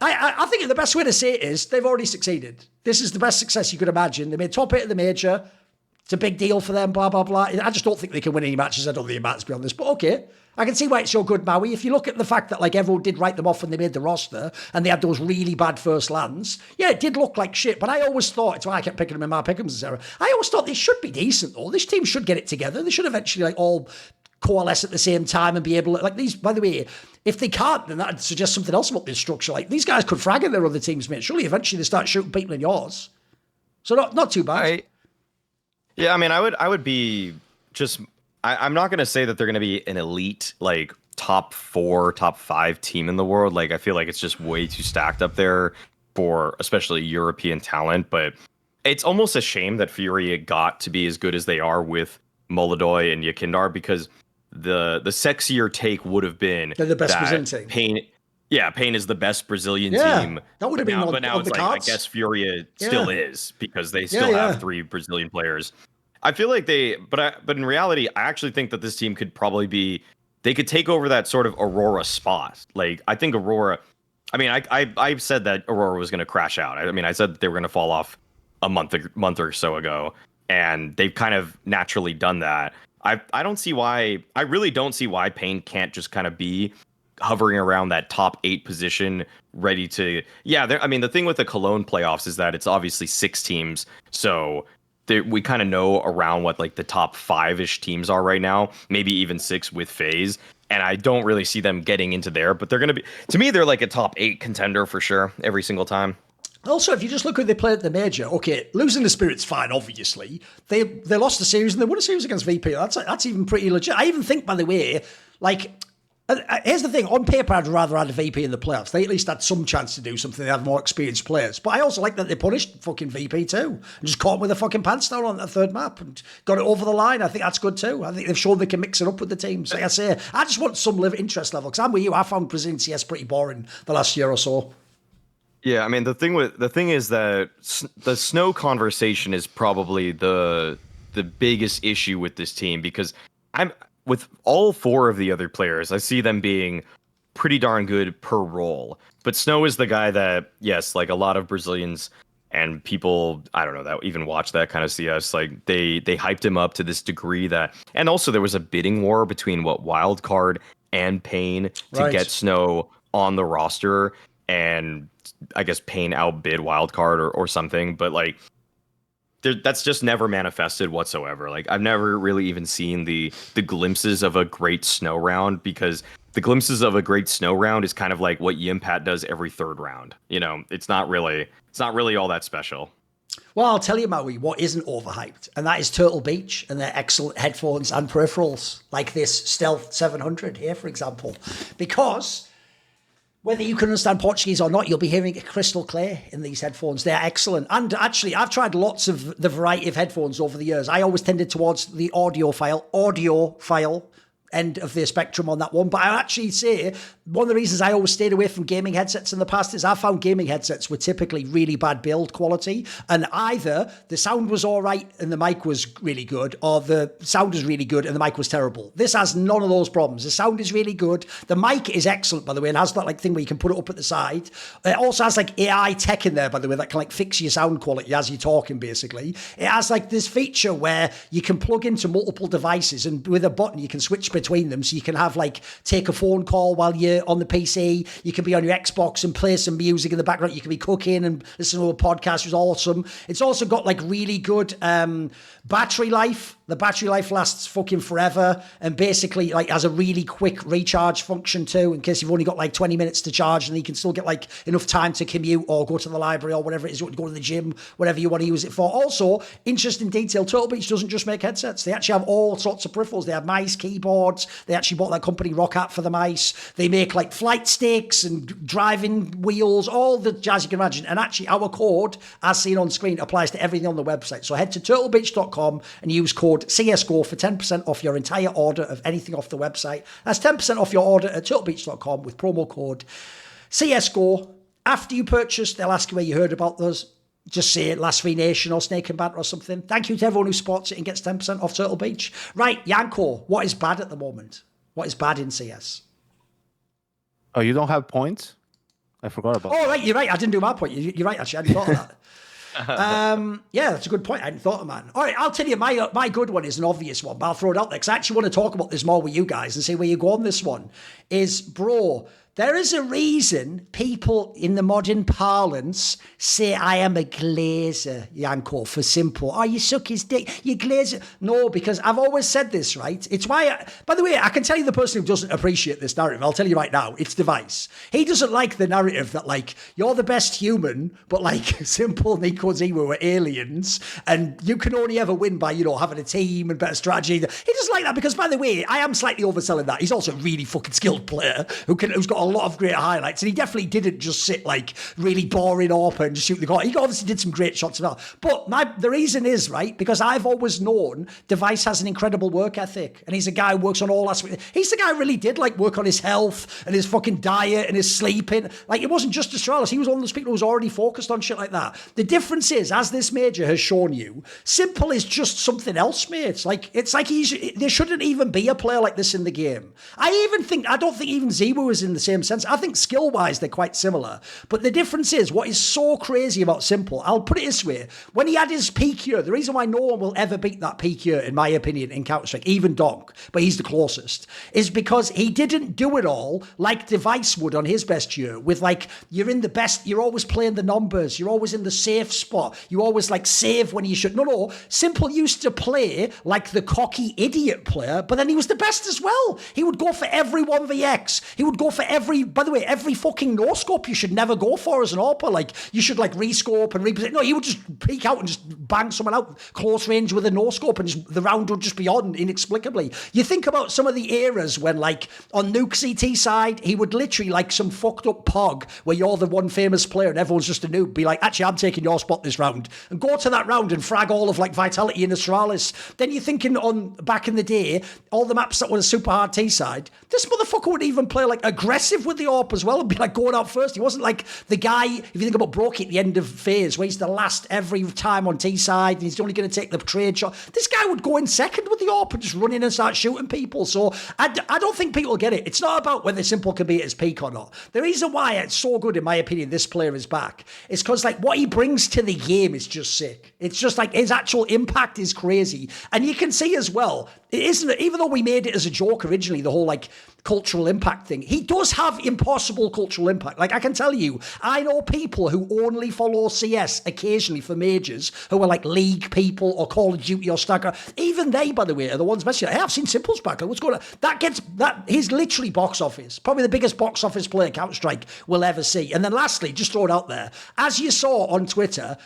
I think the best way to say it is they've already succeeded. This is the best success you could imagine. They made top 8 of the major... It's a big deal for them, blah, blah, blah. I just don't think they can win any matches. I don't think it matters beyond this. But okay, I can see why it's so good, Maui. If you look at the fact that like everyone did write them off when they made the roster and they had those really bad first lands, yeah, it did look like shit. But I always thought, it's why I kept picking them in my pick'ems, etc. I always thought they should be decent, though. This team should get it together. They should eventually like all coalesce at the same time and be able to, like these, by the way, if they can't, then that suggests something else about this structure. Like these guys could frag in their other teams, mate. Surely eventually they start shooting people in yours. So not too bad. Yeah, I mean, I would be just... I'm not going to say that they're going to be an elite, like, top 4, top 5 team in the world. Like, I feel like it's just way too stacked up there for especially European talent. But it's almost a shame that Furia got to be as good as they are with Molodoy and Yakindar, because the sexier take would have been... They're the best Brazilian team. Pain is the best Brazilian team. That would have been but now on it's the like, cards. I guess Furia still is, because they still have 3 Brazilian players. I feel like but in reality, I actually think that this team could probably they could take over that sort of Aurora spot. Like, I think Aurora, I mean, I said that Aurora was going to crash out. I mean, I said that they were going to fall off a month or so ago, and they've kind of naturally done that. I really don't see why Pain can't just kind of be hovering around that top 8 position, ready to... Yeah, I mean, the thing with the Cologne playoffs is that it's obviously 6 teams, so we kind of know around what like the top 5-ish teams are right now, maybe even 6 with FaZe, and I don't really see them getting into there, but they're going to be... To me, they're like a top 8 contender for sure, every single time. Also, if you just look who they played at the major, okay, losing the Spirit's fine, obviously. They lost the series, and they won a series against VP. That's even pretty legit. I even think, by the way, like... Here's the thing, on paper I'd rather have a VP in the playoffs. They at least had some chance to do something. They had more experienced players. But I also like that they punished fucking VP too. And just caught him with a fucking pants down on the 3rd map and got it over the line. I think that's good too. I think they've shown they can mix it up with the teams. Like I say, I just want some interest level, because I'm with you. I found Brazilian CS pretty boring the last year or so. Yeah, I mean, the thing is that the Snow conversation is probably the biggest issue with this team, because with all 4 of the other players, I see them being pretty darn good per role. But Snow is the guy that, yes, like a lot of Brazilians and people, I don't know, that even watch that kind of CS, like they hyped him up to this degree that... And also there was a bidding war between Wildcard and Pain to get Snow on the roster. And I guess Pain outbid Wildcard or something. But like... that's just never manifested whatsoever. Like, I've never really even seen the glimpses of a great Snow round, because the glimpses of a great Snow round is kind of like what Yimpat does every 3rd round. You know, it's not really all that special. Well, I'll tell you, Maui, what isn't overhyped, and that is Turtle Beach and their excellent headphones and peripherals, like this Stealth 700 here, for example. Because... whether you can understand Portuguese or not, you'll be hearing it crystal clear in these headphones. They're excellent. And actually, I've tried lots of the variety of headphones over the years. I always tended towards the audiophile, end of the spectrum on that one. But I actually say one of the reasons I always stayed away from gaming headsets in the past is I found gaming headsets were typically really bad build quality, and either the sound was all right and the mic was really good, or the sound was really good and the mic was terrible. This has none of those problems. The sound is really good. The mic is excellent, by the way, and has that like thing where you can put it up at the side. It also has like AI tech in there, by the way, that can like fix your sound quality as you're talking, basically. It has like this feature where you can plug into multiple devices, and with a button you can switch between them, so you can have like take a phone call while you're on the PC, you can be on your Xbox and play some music in the background, you can be cooking and listen to a podcast, which is awesome. It's also got like really good battery life. The battery life lasts fucking forever, and basically like has a really quick recharge function too, in case you've only got like 20 minutes to charge, and you can still get like enough time to commute or go to the library or whatever it is, go to the gym, whatever you want to use it for. Also, interesting detail, Turtle Beach doesn't just make headsets. They actually have all sorts of peripherals. They have mice, keyboards. They actually bought that company Rockhat for the mice. They make like flight sticks and driving wheels, all the jazz you can imagine. And actually our code, as seen on screen, applies to everything on the website. So head to turtlebeach.com and use code CSGO for 10% off your entire order of anything off the website. That's 10% off your order at turtlebeach.com with promo code CSGO. After you purchase, they'll ask you where you heard about those. Just say Last Free Nation or Snake Banter or something. Thank you to everyone who supports it and gets 10% off Turtle Beach. Right, Yanko, what is bad at the moment? What is bad in CS? Oh, you don't have points? I forgot about that. Oh, right, you're right. I didn't do my point. You're right, actually. I hadn't thought of that. Yeah, that's a good point. I hadn't thought of that. All right, I'll tell you, my good one is an obvious one, but I'll throw it out there because I actually want to talk about this more with you guys and see where you go on this one. Bro, there is a reason people in the modern parlance say I am a glazer, Yanko, for simple. Oh, you suck his dick, you glazer. No, because I've always said this, right? It's why, by the way, I can tell you the person who doesn't appreciate this narrative. I'll tell you right now, it's Device. He doesn't like the narrative that, like, you're the best human, but, like, s1mple, NiKo, Zemo are aliens, and you can only ever win by, you know, having a team and better strategy. He doesn't like that because, by the way, I am slightly overselling that. He's also a really fucking skilled player who's got a lot of great highlights, and he definitely didn't just sit like really boring up and just shoot the goal. He obviously did some great shots as well. But the reason is, right, because I've always known Device has an incredible work ethic, and he's a guy who works on all aspects. He's the guy who really did like work on his health and his fucking diet and his sleeping. Like, it wasn't just Astralis. He was one of those people who was already focused on shit like that. The difference is, as this major has shown you, s1mple is just something else, mate. It's like there shouldn't even be a player like this in the game. I don't think even Zemu is in the same sense. I think skill-wise they're quite similar. But the difference is, what is so crazy about s1mple, I'll put it this way, when he had his peak year, the reason why no one will ever beat that peak year, in my opinion, in Counter-Strike, even Donk, but he's the closest, is because he didn't do it all like Device would on his best year, with like, you're in the best, you're always playing the numbers, you're always in the safe spot, you always like save when you should. No, s1mple used to play like the cocky idiot player, but then he was the best as well. He would go for every 1vx, he would go for by the way, every fucking no-scope you should never go for as an AWPer. Like, you should like re-scope and reposition. No, he would just peek out and just bang someone out close range with a no-scope, and the round would just be on inexplicably. You think about some of the eras when, like, on Nuke CT side, he would literally, like some fucked up pog where you're the one famous player and everyone's just a noob, be like, actually, I'm taking your spot this round, and go to that round and frag all of like Vitality and Astralis. Then you're thinking on back in the day, all the maps that were super hard T side, this motherfucker would even play like aggressive with the AWP as well and be like going out first. He wasn't like the guy, if you think about Brokey at the end of FaZe, where he's the last every time on T side and he's only going to take the trade shot. This guy would go in second with the AWP and just run in and start shooting people. So I don't think people get it. It's not about whether s1mple can be at his peak or not. The reason why it's so good, in my opinion, this player is back, is because like what he brings to the game is just sick. It's just like his actual impact is crazy. And you can see as well, it isn't, even though we made it as a joke originally, the whole like cultural impact thing, he does have impossible cultural impact. Like, I can tell you, I know people who only follow CS occasionally for majors, who are like League people or Call of Duty or StarCraft. Even they, by the way, are the ones messaging, hey, I've seen s1mple's back. Like, what's going on? He's literally box office. Probably the biggest box office player Counter-Strike will ever see. And then lastly, just throw it out there, as you saw on Twitter,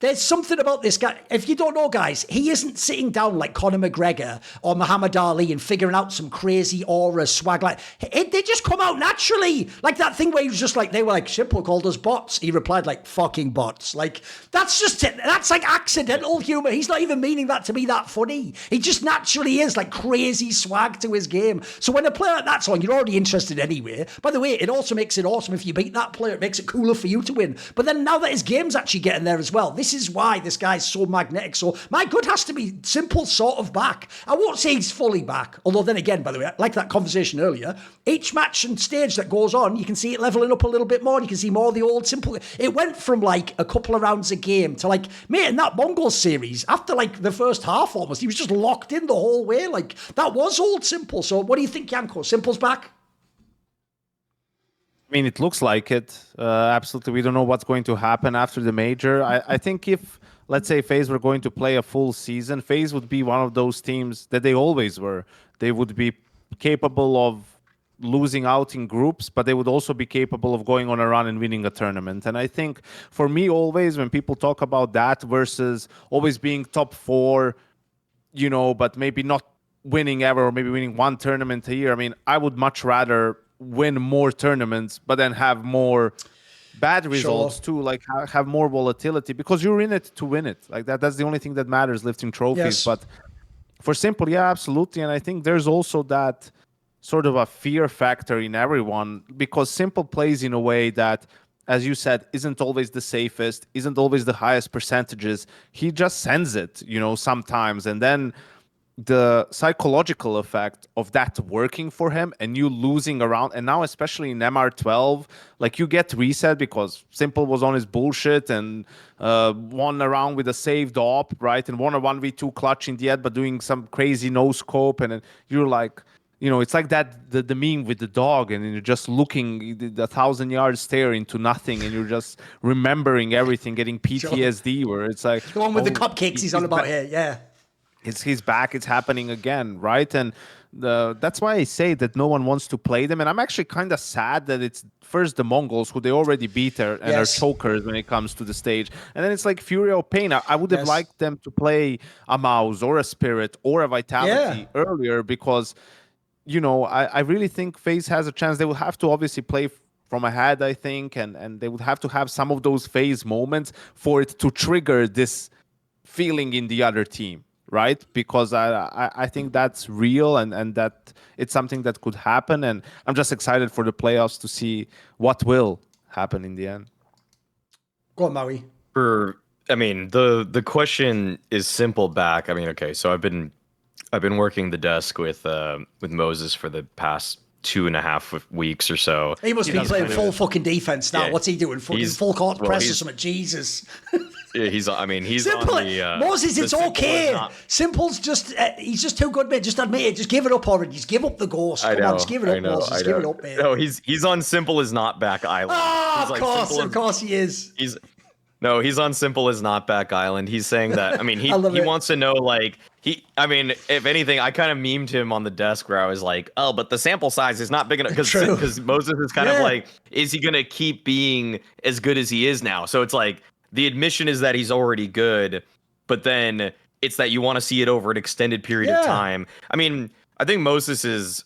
There's something about this guy. If you don't know, guys, he isn't sitting down like Conor McGregor or Muhammad Ali and figuring out some crazy aura swag. Like they just come out naturally. Like that thing where he was just like, they were like, s1mple called us bots. He replied like, fucking bots. Like that's like accidental humor. He's not even meaning that to be that funny. He just naturally is like crazy swag to his game. So when a player like that's on, you're already interested anyway. By the way, it also makes it awesome if you beat that player. It makes it cooler for you to win. But then now that his game's actually getting there as well, this is why this guy's so magnetic. So my good has to be s1mple sort of back. I won't say he's fully back, although then again, by the way, like that conversation earlier, each match and stage that goes on, you can see it leveling up a little bit more. You can see more of the old s1mple. It went from like a couple of rounds a game to like, mate, in that Mongols series, after like the first half almost, he was just locked in the whole way. Like that was old s1mple. So what do you think, Janko? s1mple's back? I mean, it looks like it. Absolutely. We don't know what's going to happen after the major. I think if, let's say, FaZe were going to play a full season, FaZe would be one of those teams that they always were. They would be capable of losing out in groups, but they would also be capable of going on a run and winning a tournament. And I think for me, always, when people talk about that versus always being top 4, you know, but maybe not winning ever, or maybe winning one tournament a year, I mean, I would much rather win more tournaments, but then have more bad results too, like have more volatility, because you're in it to win it. Like that's the only thing that matters, lifting trophies. Yes. But for s1mple, yeah, absolutely. And I think there's also that sort of a fear factor in everyone, because s1mple plays in a way that, as you said, isn't always the safest, isn't always the highest percentages. He just sends it, you know, sometimes. And then the psychological effect of that working for him and you losing around, and now especially in MR12, like you get reset because s1mple was on his bullshit and won around with a saved op, right? And won a 1v2 clutch in the end, but doing some crazy no scope. And then you're like, you know, it's like that the meme with the dog, and you're just looking the 1,000-yard stare into nothing, and you're just remembering everything, getting PTSD, where it's like the one with the cupcakes he's on about here, yeah. He's back. It's happening again, right? And that's why I say that no one wants to play them. And I'm actually kind of sad that it's first the Mongols, who they already beat and are chokers when it comes to the stage. And then it's like FURIA or Pain. I would have liked them to play a Maus or a Spirit or a Vitality earlier, because, you know, I really think FaZe has a chance. They will have to obviously play from ahead, I think, and they would have to have some of those FaZe moments for it to trigger this feeling in the other team. Right, because I think that's real and that it's something that could happen, and I'm just excited for the playoffs to see what will happen in the end. Go on, Maui. I mean, the question is s1mple back. I mean, okay, so I've been working the desk with Moses for the past 2.5 weeks or so. He must be playing full fucking defense now. What's he doing? Fucking full court press or something? Jesus. Yeah, he's on s1mple, the Moses, it's okay. s1mple's just he's just too good, mate. Just admit it. Just give it up already. Just give up the ghost. Come on, just give it up, Moses. Just give it up, man. No, he's on s1mple is not back island. Oh, of course he is. He's on s1mple is not back island. He's saying that. I mean, he wants to know, like, I mean, if anything, I kind of memed him on the desk where I was like, oh, but the sample size is not big enough, because Moses is kind of like, is he gonna keep being as good as he is now? So it's like, the admission is that he's already good, but then it's that you want to see it over an extended period of time. I mean, I think Moses'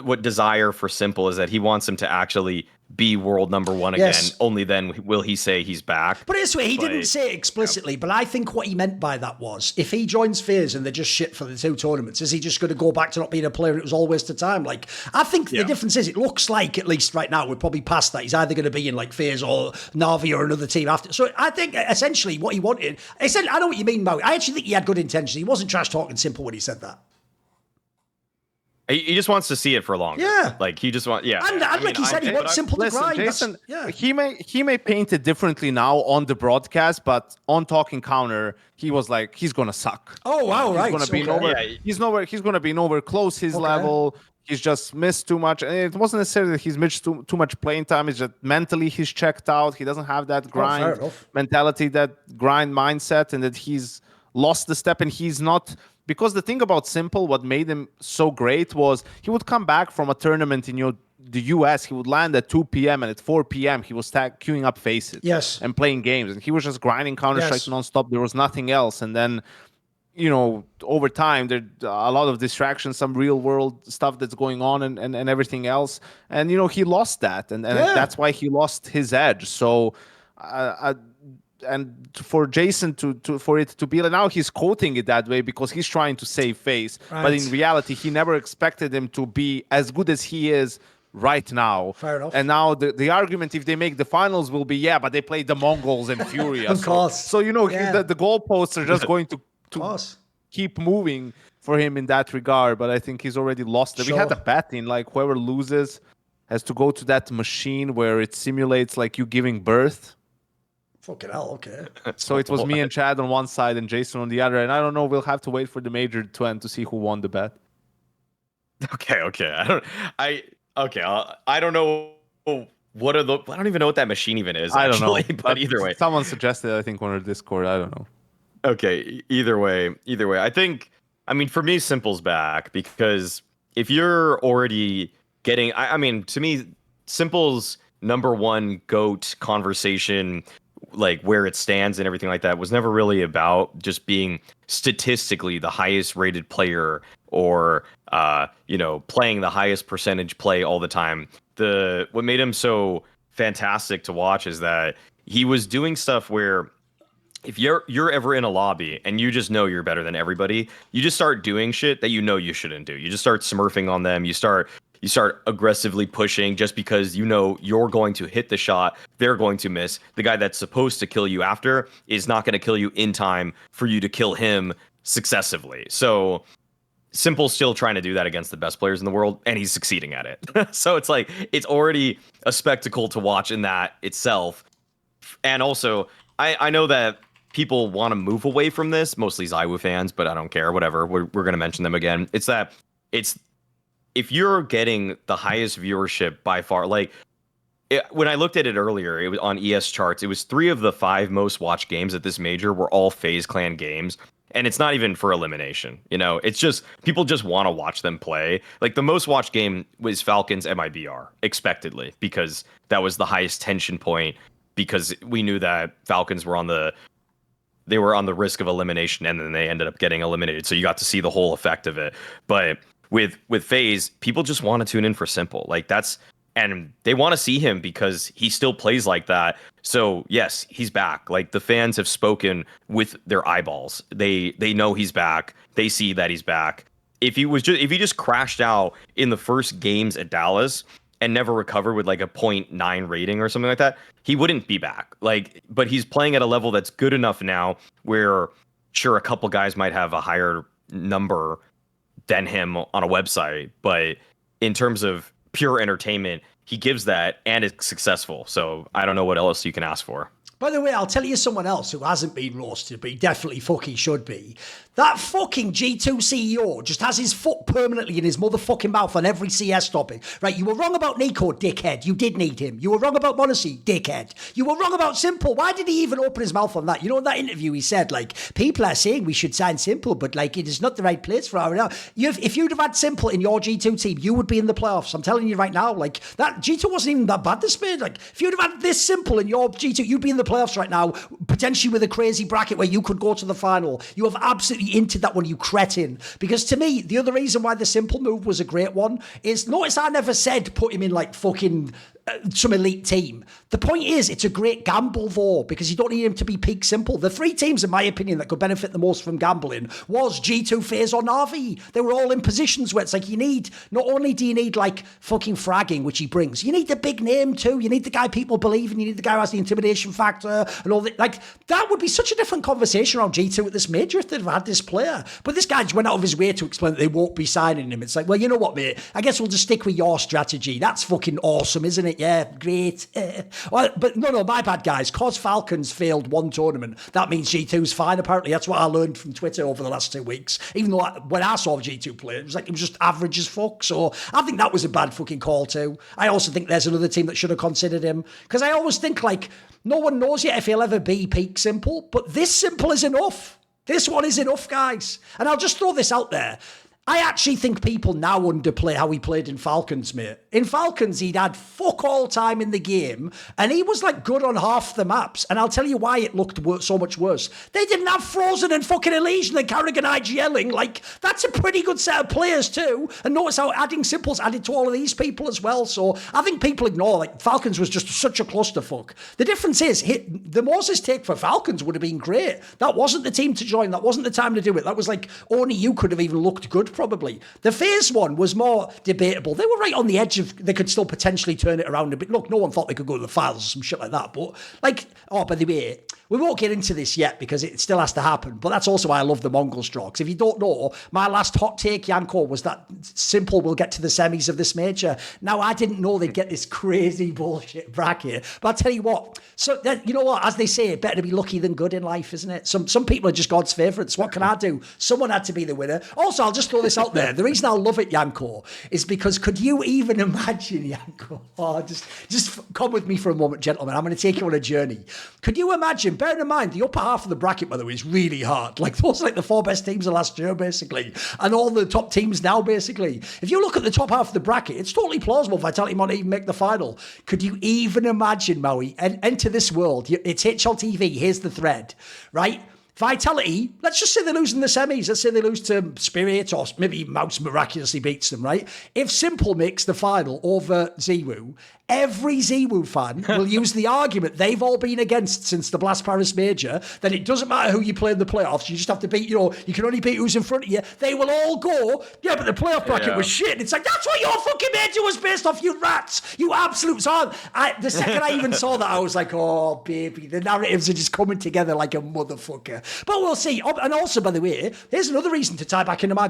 what desire for s1mple is that he wants him to actually be world #1 again. Only then will he say he's back. But this way, he didn't say it explicitly, but I think what he meant by that was, if he joins FaZe and they're just shit for the 2 tournaments, is he just going to go back to not being a player? It was all waste of time. Like, I think the difference is, it looks like, at least right now, we're probably past that. He's either going to be in like FaZe or Na'Vi or another team after. So I think essentially what he wanted, I know what you mean, Maui. I actually think he had good intentions. He wasn't trash talking s1mple when he said that. He just wants to see it for longer. Yeah. Like, he just wants, And like he said, he wants s1mple to grind. Jason, he may paint it differently now on the broadcast, but on Talking Counter, he was like, he's going to suck. Oh, wow, right. He's going to be nowhere close his level. He's just missed too much. And it wasn't necessarily that he's missed too much playing time. It's just mentally he's checked out. He doesn't have that grind mentality, that grind mindset, and that he's lost the step, and he's not... Because the thing about s1mple, what made him so great was he would come back from a tournament in the US, he would land at 2 p.m. and at 4 p.m. he was queuing up faces Yes. and playing games. And he was just grinding Counter-Strike Yes. nonstop. There was nothing else. And then, you know, over time, there a lot of distractions, some real world stuff that's going on and everything else. And, you know, he lost that. And that's why he lost his edge. So, and for Jason for it to be like, now he's quoting it that way because he's trying to save face. Right. But in reality, he never expected him to be as good as he is right now. Fair enough. And now the argument, if they make the finals, will be, yeah, but they played the Mongols and FURIA. Of course. So you know, Yeah. the goalposts are just going to keep moving for him in that regard. But I think he's already lost it. Sure. We had a bet in, like, whoever loses has to go to that machine where it simulates like you giving birth. Fucking hell, okay. So it was me and Chad on one side and Jason on the other. And I don't know, we'll have to wait for the major to end to see who won the bet. Okay. I don't know what are the. I don't even know what that machine even is. I don't know. But either way, someone suggested, I think, on our Discord. I don't know. Okay. Either way. I think. I mean, for me, s1mple's back because if you're already getting, I mean, to me, s1mple's #1 GOAT conversation, like where it stands and everything like that, was never really about just being statistically the highest rated player or you know, playing the highest percentage play all the time. What made him so fantastic to watch is that he was doing stuff where if you're ever in a lobby and you just know you're better than everybody, you just start doing shit that you know you shouldn't do. You just start smurfing on them. You start aggressively pushing just because you know you're going to hit the shot, they're going to miss. The guy that's supposed to kill you after is not going to kill you in time for you to kill him successively. So s1mple still trying to do that against the best players in the world, and he's succeeding at it. So it's like, it's already a spectacle to watch in that itself. And also, I know that people want to move away from this, mostly ZywOo fans, but I don't care, whatever. We're going to mention them again. If you're getting the highest viewership by far, like when I looked at it earlier, it was on ES charts, it was 3 of the 5 most watched games at this major were all FaZe Clan games. And it's not even for elimination, you know, it's just people just want to watch them play. Like the most watched game was Falcons MIBR, expectedly, because that was the highest tension point, because we knew that Falcons were on the risk of elimination, and then they ended up getting eliminated. So you got to see the whole effect of it. But with FaZe, people just want to tune in for s1mple. Like and they want to see him because he still plays like that. So yes, he's back. Like the fans have spoken with their eyeballs. They know he's back. They see that he's back. If he just crashed out in the first games at Dallas and never recovered with like a 0.9 rating or something like that, he wouldn't be back. Like, but he's playing at a level that's good enough now where sure, a couple guys might have a higher number than him on a website, but in terms of pure entertainment, he gives that and it's successful. So I don't know what else you can ask for. By the way, I'll tell you someone else who hasn't been roasted, but he definitely fucking should be. That fucking G2 CEO just has his foot permanently in his motherfucking mouth on every CS topic. Right, you were wrong about NiKo, dickhead. You did need him. You were wrong about MonteCristo, dickhead. You were wrong about s1mple. Why did he even open his mouth on that? You know, in that interview he said, like, people are saying we should sign s1mple, but, like, it is not the right place for our... If you'd have had s1mple in your G2 team, you would be in the playoffs. I'm telling you right now, like, that G2 wasn't even that bad this mid. Like, if you'd have had this s1mple in your G2, you'd be in the playoffs right now, potentially with a crazy bracket where you could go to the final. You have absolutely hinted that one, you cretin. Because to me, the other reason why the s1mple move was a great one is, notice I never said put him in like fucking some elite team. The point is, it's a great gamble though, because you don't need him to be peak s1mple. The 3 teams, in my opinion, that could benefit the most from gambling was G2, FaZe or Na'Vi. They were all in positions where it's like, you need, not only do you need like fucking fragging, which he brings, you need the big name too. You need the guy people believe in. You need the guy who has the intimidation factor and all that. Like, that would be such a different conversation around G2 at this major if they'd have had this player. But this guy just went out of his way to explain that they won't be signing him. It's like, well, you know what, mate? I guess we'll just stick with your strategy. That's fucking awesome, isn't it? Yeah, great. Well, but no, my bad, guys. Cause Falcons failed one tournament, that means G2's fine, apparently. That's what I learned from Twitter over the last 2 weeks. Even though when I saw G2 play, it was just average as fuck. So I think that was a bad fucking call too. I also think there's another team that should have considered him. Because I always think, like, no one knows yet if he'll ever be peak s1mple, but this s1mple is enough. This one is enough, guys. And I'll just throw this out there. I actually think people now underplay how he played in Falcons, mate. In Falcons, he'd had fuck all time in the game, and he was like good on half the maps. And I'll tell you why it looked so much worse. They didn't have Frozen and fucking Elysian and Carrigan IGLing. Like, that's a pretty good set of players too. And notice how adding Simple's added to all of these people as well. So I think people ignore, like, Falcons was just such a clusterfuck. The difference is, the Moses take for Falcons would have been great. That wasn't the team to join. That wasn't the time to do it. That was like, only you could have even looked good, probably. The FaZe one was more debatable. They were right on the edge of, they could still potentially turn it around a bit. Look, no one thought they could go to the finals or some shit like that. But, like, oh, by the way, we won't get into this yet because it still has to happen. But that's also why I love the Mongols draw. Because if you don't know, my last hot take, Yanko, was that s1mple will get to the semis of this major. Now, I didn't know they'd get this crazy bullshit bracket. But I'll tell you what, so that, you know what, as they say, better to be lucky than good in life, isn't it? Some people are just God's favourites. What can I do? Someone had to be the winner. Also, I'll just throw this out there. The reason I love it, Yanko, is because could you even imagine, Yanko? Oh, just come with me for a moment, gentlemen. I'm going to take you on a journey. Could you imagine, bearing in mind, the upper half of the bracket, by the way, is really hard. Like, those are like the 4 best teams of last year, basically. And all the top teams now, basically. If you look at the top half of the bracket, it's totally plausible Vitality might even make the final. Could you even imagine, Maui, and enter this world? It's HLTV. Here's the thread, right? Vitality, let's just say they lose in the semis. Let's say they lose to Spirit, or maybe Mouse miraculously beats them, right? If s1mple makes the final over Ziwu, every Ziwu fan will use the argument they've all been against since the Blast Paris Major, that it doesn't matter who you play in the playoffs, you just have to beat, you can only beat who's in front of you. They will all go, yeah, but the playoff bracket was shit. It's like, that's what your fucking major was based off, you rats, you absolute. So the second I even saw that, I was like, oh, baby, the narratives are just coming together like a motherfucker. But we'll see. And also, by the way, here's another reason to tie back into my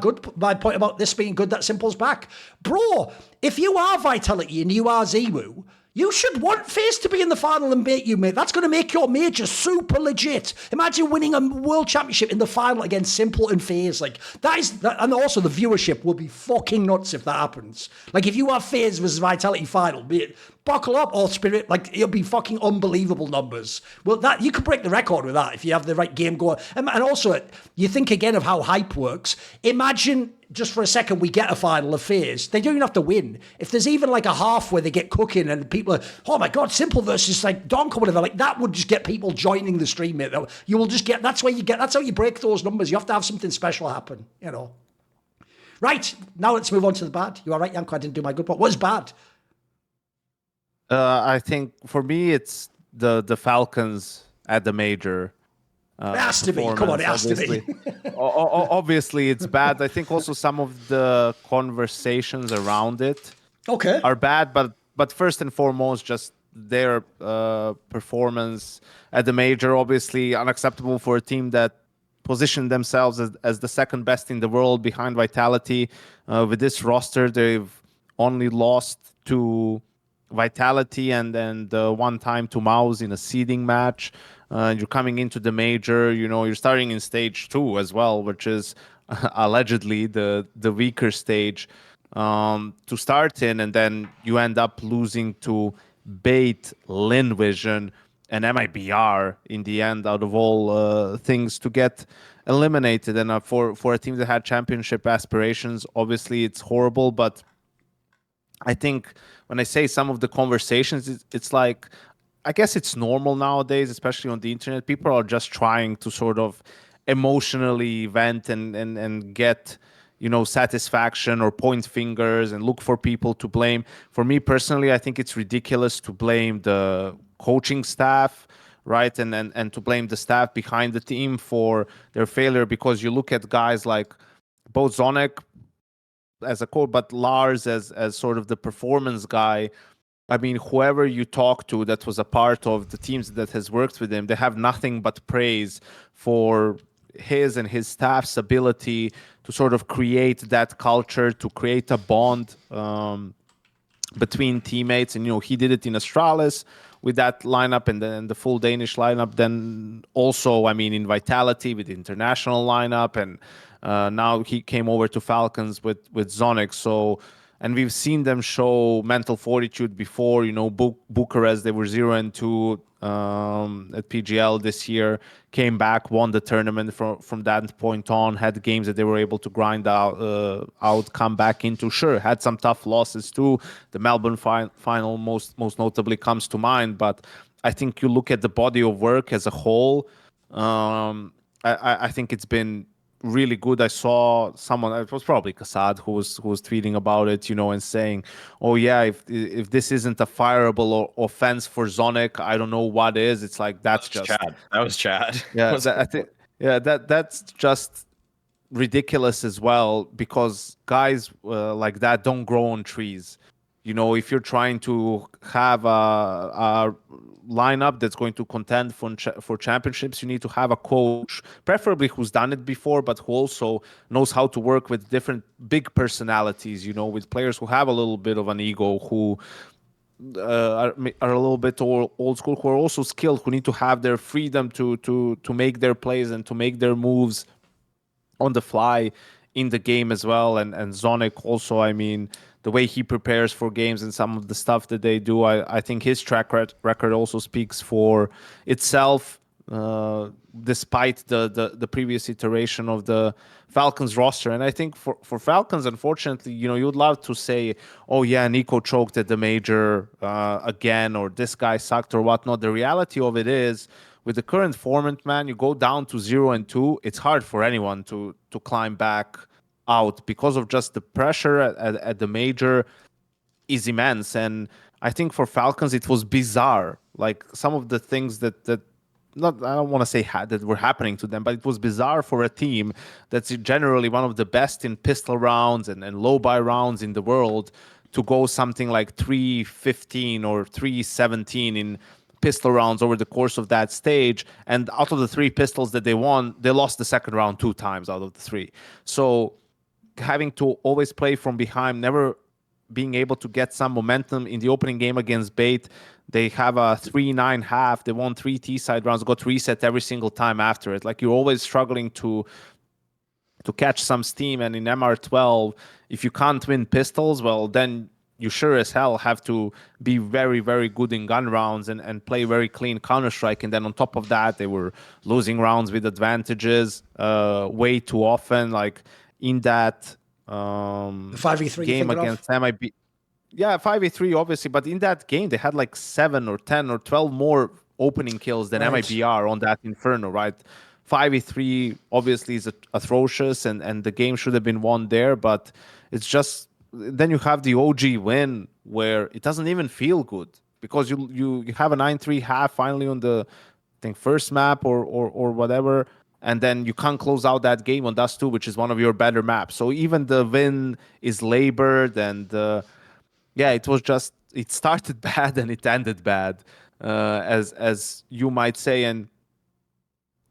point about this being good that s1mple's back. Bro, if you are Vitality and you are Ziwu, you should want FaZe to be in the final and beat you, mate. That's going to make your major super legit. Imagine winning a world championship in the final against s1mple and FaZe. Like, and also the viewership will be fucking nuts if that happens. Like, if you have FaZe versus Vitality final, be it buckle up, all Spirit, like, it'll be fucking unbelievable numbers. Well, that you could break the record with that if you have the right game going. And also, you think again of how hype works. Imagine, just for a second, we get a final of FaZe. They don't even have to win. If there's even like a half where they get cooking and people are, oh my God, s1mple versus like Duncan, whatever, like that would just get people joining the stream, mate. You will just get, that's how you break those numbers. You have to have something special happen, Right, now let's move on to the bad. You all right, Yanko? I didn't do my good part. What's bad? I think for me, it's the Falcons at the major. It has to be. Come on, it has to be. Obviously, it's bad. I think also some of the conversations around it are bad. But first and foremost, just their performance at the major, obviously unacceptable for a team that positioned themselves as the second best in the world behind Vitality. With this roster, they've only lost to Vitality and then the one time to Maus in a seeding match. You're coming into the major, you're starting in stage 2 as well, which is allegedly the weaker stage to start in, and then you end up losing to Bait, Linvision, and MIBR in the end, out of all things, to get eliminated. And for a team that had championship aspirations, obviously it's horrible, but I think when I say some of the conversations, it's like, I guess it's normal nowadays, especially on the internet. People are just trying to sort of emotionally vent and get, satisfaction or point fingers and look for people to blame. For me personally, I think it's ridiculous to blame the coaching staff, right? And to blame the staff behind the team for their failure, because you look at guys like both Zonek as a coach, but Lars as sort of the performance guy. I mean, whoever you talk to that was a part of the teams that has worked with him, they have nothing but praise for his and his staff's ability to sort of create that culture, to create a bond between teammates. And, he did it in Astralis with that lineup and then the full Danish lineup. Then also, in Vitality with the international lineup. And now he came over to Falcons with Zonic. So and we've seen them show mental fortitude before. You know, Bucharest, they were 0-2 at PGL this year, came back, won the tournament from that point on, had games that they were able to grind out, come back into. Sure, had some tough losses too. The Melbourne final most notably comes to mind, but I think you look at the body of work as a whole, I think it's been really good. I saw someone, it was probably Kassad, who was tweeting about it, you know, and saying, "Oh yeah, if this isn't a fireable offense for Zonic, I don't know what is." It's like that's just Chad. That was Chad. Yeah, I think that's just ridiculous as well, because guys like that don't grow on trees. You know, if you're trying to have a lineup that's going to contend for championships, you need to have a coach, preferably who's done it before, but who also knows how to work with different big personalities, you know, with players who have a little bit of an ego, who are a little bit old school, who are also skilled, who need to have their freedom to make their plays and to make their moves on the fly in the game as well. And Zonic also, I mean, the way he prepares for games and some of the stuff that they do, I think his track record also speaks for itself, despite the previous iteration of the Falcons roster. And I think for Falcons, unfortunately, you know, you would love to say, oh yeah, NiKo choked at the major again, or this guy sucked or whatnot. The reality of it is, with the current format, man, you go down to 0-2, it's hard for anyone to climb back out, because of just the pressure at the major is immense. And I think for Falcons, it was bizarre. Like some of the things that not, I don't want to say that were happening to them, but it was bizarre for a team that's generally one of the best in pistol rounds and low buy rounds in the world to go something like 3-15 or 3-17 in pistol rounds over the course of that stage. And out of the 3 pistols that they won, they lost the second round 2 times out of the 3. So having to always play from behind, never being able to get some momentum in the opening game against Bait. They have a 3-9 half. They won 3 T-side rounds, got reset every single time after it. Like, you're always struggling to catch some steam. And in MR12, if you can't win pistols, well, then you sure as hell have to be very, very good in gun rounds and play very clean Counter-Strike. And then on top of that, they were losing rounds with advantages way too often. Like, in that 5v3 game against MIB. Yeah, 5v3 obviously, but in that game they had like 7 or 10 or 12 more opening kills than MIBR on that Inferno, right? 5v3 obviously is atrocious, and the game should have been won there, but it's just, then you have the OG win where it doesn't even feel good, because you have a 9-3 half finally on the, I think, first map or whatever, and then you can't close out that game on Dust 2, which is one of your better maps. So even the win is labored, and yeah, it was just, it started bad and it ended bad, as you might say. And,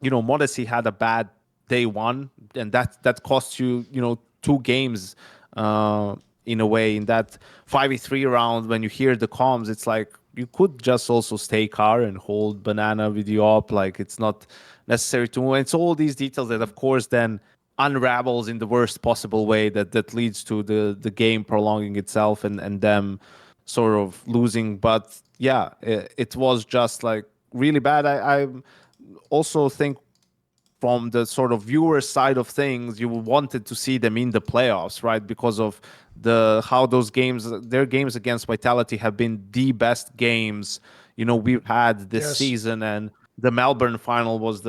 you know, Modesty had a bad day one, and that cost you, you know, 2 games in a way. In that 5v3 round, when you hear the comms, it's like, you could just also stay car and hold banana with you up. Like, it's not necessary to move. It's all these details that, of course, then unravels in the worst possible way that leads to the game prolonging itself and them sort of losing. But yeah, it was just like really bad. I also think from the sort of viewer side of things, you wanted to see them in the playoffs, right? Because of how those games, their games against Vitality have been the best games, you know, we've had this season. And the Melbourne final was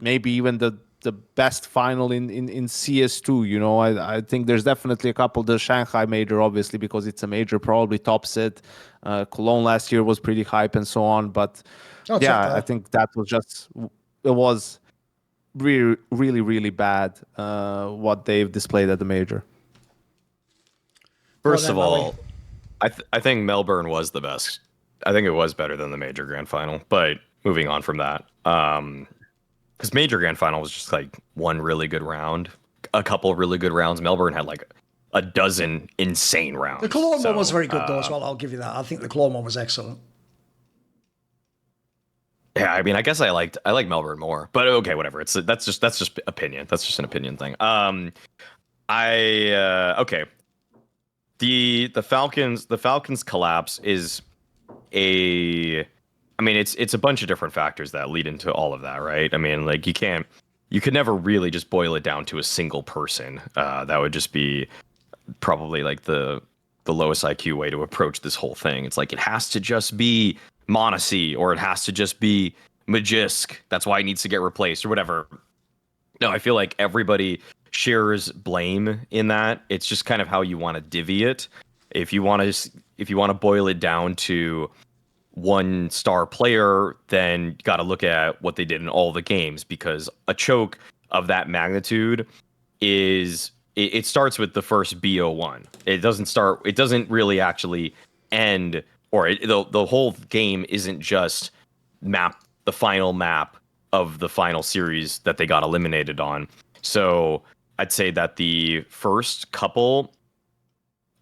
maybe even the best final in CS2. You know, I think there's definitely a couple. The Shanghai major, obviously, because it's a major, probably tops it. Cologne last year was pretty hype and so on. But yeah, I think that was just, it was really, really, really bad what they've displayed at the major. First of all, I think Melbourne was the best. I think it was better than the major grand final. But moving on from that, because major grand final was just like one really good round, a couple really good rounds. Melbourne had like a dozen insane rounds. The Cologne one was very good though as well. I'll give you that. I think the Cologne one was excellent. Yeah, I mean, I guess I like Melbourne more, but okay, whatever. That's just opinion. That's just an opinion thing. Okay. the Falcons collapse is it's a bunch of different factors that lead into all of that, right? I mean, like you could never really just boil it down to a single person. That would just be probably like the lowest IQ way to approach this whole thing. It's like it has to just be m0NESY or it has to just be Magisk. That's why it needs to get replaced or whatever. No, I feel like everybody shares blame in that. It's just kind of how you want to divvy it. If you want to boil it down to one star player, then you got to look at what they did in all the games, because a choke of that magnitude it starts with the first BO1. It doesn't really actually end, or the whole game isn't just the final map of the final series that they got eliminated on. So I'd say that the first couple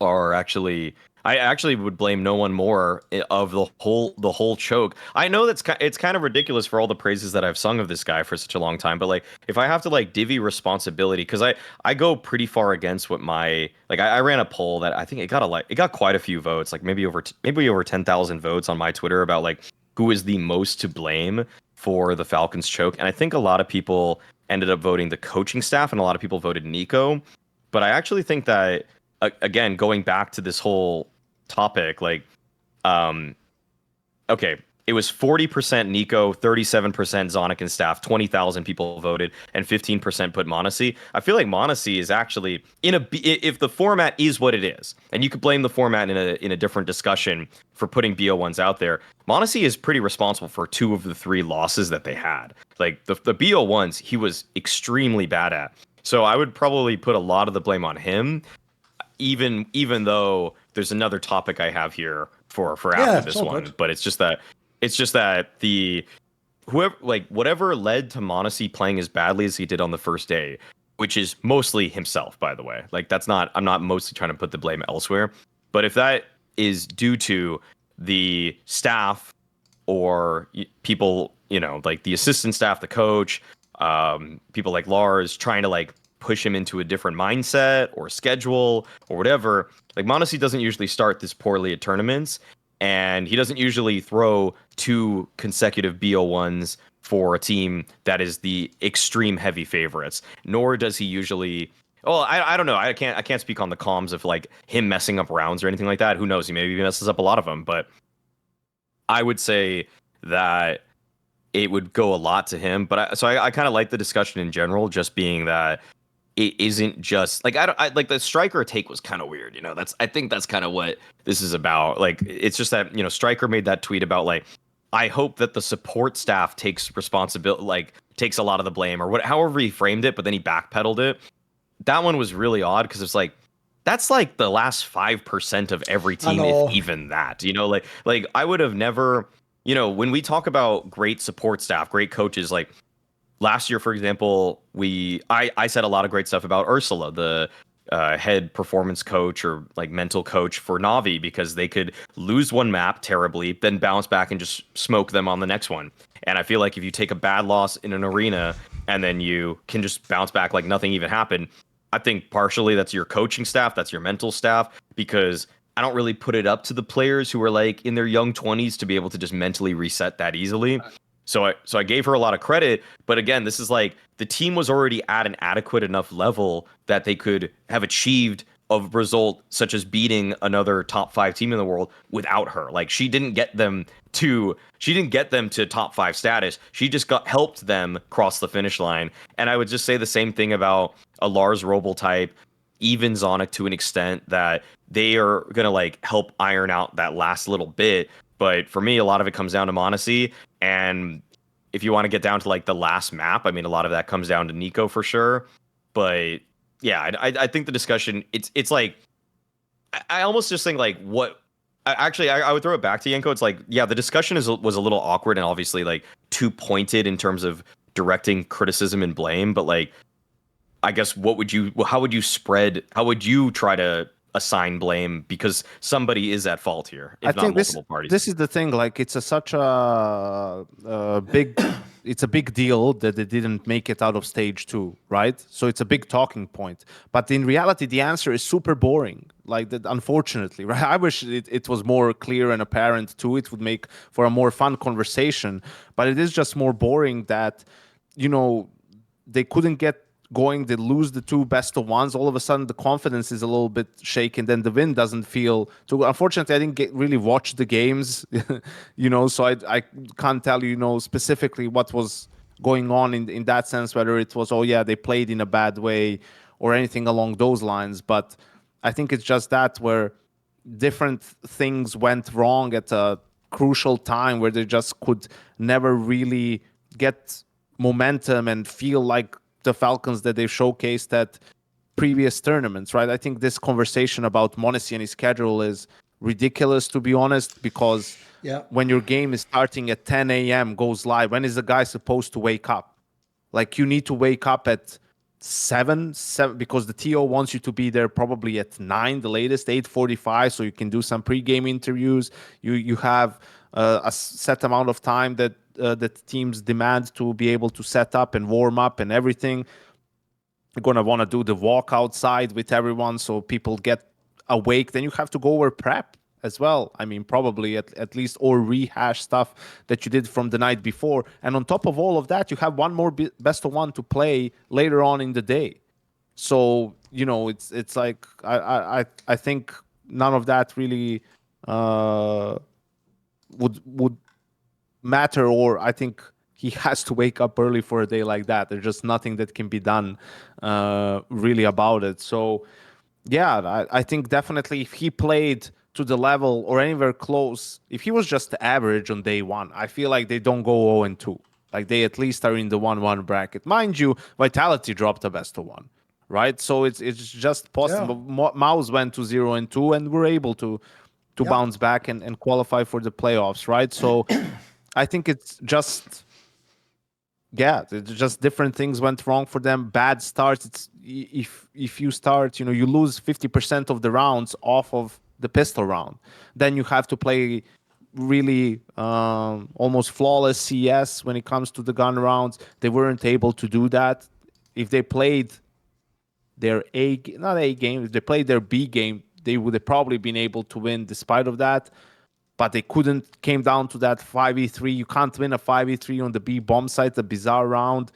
are actually, I actually would blame no one more of the whole choke. I know it's kind of ridiculous for all the praises that I've sung of this guy for such a long time, but like if I have to like divvy responsibility, because I go pretty far against what I ran a poll that I think it got quite a few votes, like maybe over 10,000 votes on my Twitter about like who is the most to blame for the Falcons choke, and I think a lot of people ended up voting the coaching staff, and a lot of people voted NiKo, but I actually think that. Again, going back to this whole topic, like, okay, it was 40% NiKo, 37% Zonic and staff, 20,000 people voted, and 15% put m0NESY. I feel like m0NESY is actually if the format is what it is, and you could blame the format in a different discussion for putting BO1s out there. m0NESY is pretty responsible for 2 of the 3 losses that they had. Like the BO1s, he was extremely bad at. So I would probably put a lot of the blame on him. Even though there's another topic I have here for after this one, good. But it's just that whatever led to m0NESY playing as badly as he did on the first day, which is mostly himself, by the way. Like I'm not mostly trying to put the blame elsewhere, but if that is due to the staff or people, like the assistant staff, the coach, people like Lars trying to like push him into a different mindset or schedule or whatever. Like m0NESY doesn't usually start this poorly at tournaments, and he doesn't usually throw 2 consecutive BO1s for a team that is the extreme heavy favorites. Nor does he usually. Well, I don't know. I can't speak on the comms of like him messing up rounds or anything like that. Who knows? He maybe messes up a lot of them, but I would say that it would go a lot to him. But I kind of like the discussion in general, just being that. It isn't just like I like the Striker take was kind of weird, I think that's kind of what this is about. Like it's just that Striker made that tweet about like I hope that the support staff takes responsibility, like takes a lot of the blame or however he framed it, but then he backpedaled it. That one was really odd because it's like that's like the last 5% of every team, if even that. Like I would have never, when we talk about great support staff, great coaches, like. Last year, for example, I said a lot of great stuff about Ursula, the head performance coach or like mental coach for Na'Vi, because they could lose one map terribly, then bounce back and just smoke them on the next one. And I feel like if you take a bad loss in an arena and then you can just bounce back like nothing even happened, I think partially that's your coaching staff, that's your mental staff, because I don't really put it up to the players who are like in their young 20s to be able to just mentally reset that easily. So I gave her a lot of credit, but again, this is like the team was already at an adequate enough level that they could have achieved a result such as beating another top 5 team in the world without her. Like she didn't get them to top 5 status. She just helped them cross the finish line. And I would just say the same thing about a Lars Roble type, even Zonic to an extent, that they are gonna like help iron out that last little bit. But for me, a lot of it comes down to m0NESY. And if you want to get down to like the last map, I mean, a lot of that comes down to NiKo for sure. But yeah, I think the discussion, it's like, I almost just think like what, I would throw it back to Yanko. It's like, yeah, the discussion was a little awkward and obviously like too pointed in terms of directing criticism and blame. But like, I guess how would you try to assign blame, because somebody is at fault here, if not multiple parties. This is the thing, like it's such a big it's a big deal that they didn't make it out of stage 2, right? So it's a big talking point. But in reality, the answer is super boring. Like that, unfortunately, right? I wish it was more clear and apparent too. It would make for a more fun conversation. But it is just more boring that, they couldn't get going. They lose the 2 best of ones. All of a sudden, the confidence is a little bit shaken. Then the win doesn't feel too. Unfortunately, I didn't really watch the games, so I can't tell you, specifically what was going on in that sense, whether it was, oh yeah, they played in a bad way or anything along those lines. But I think it's just that where different things went wrong at a crucial time where they just could never really get momentum and feel like the Falcons that they've showcased at previous tournaments, right? I think this conversation about MonteCristo and his schedule is ridiculous, to be honest, because when your game is starting at 10 a.m., goes live, when is the guy supposed to wake up? Like, you need to wake up at 7 because the TO wants you to be there probably at 9, the latest 8:45, so you can do some pre-game interviews. You have a set amount of time that teams demand to be able to set up and warm up and everything. You're going to want to do the walk outside with everyone so people get awake. Then you have to go over prep as well. I mean, probably at least, or rehash stuff that you did from the night before. And on top of all of that, you have one more best of one to play later on in the day. So, it's like, I think none of that really would matter, or I think he has to wake up early for a day like that. There's just nothing that can be done really about it. So yeah, I think definitely if he played to the level or anywhere close, if he was just average on day 1, I feel like they don't go 0-2. Like, they at least are in the 1-1 bracket. Mind you, Vitality dropped a best of 1, right? So it's just possible. Yeah. Maus went to 0-2 and were able to bounce back and qualify for the playoffs, right? So I think it's just different things went wrong for them. Bad starts. It's if you start, you lose 50% of the rounds off of the pistol round, then you have to play really almost flawless CS when it comes to the gun rounds. They weren't able to do that. If they played their not A game, if they played their B game, they would have probably been able to win despite of that. But they couldn't. Came down to that 5v3. You can't win a 5v3 on the B bomb site, a bizarre round.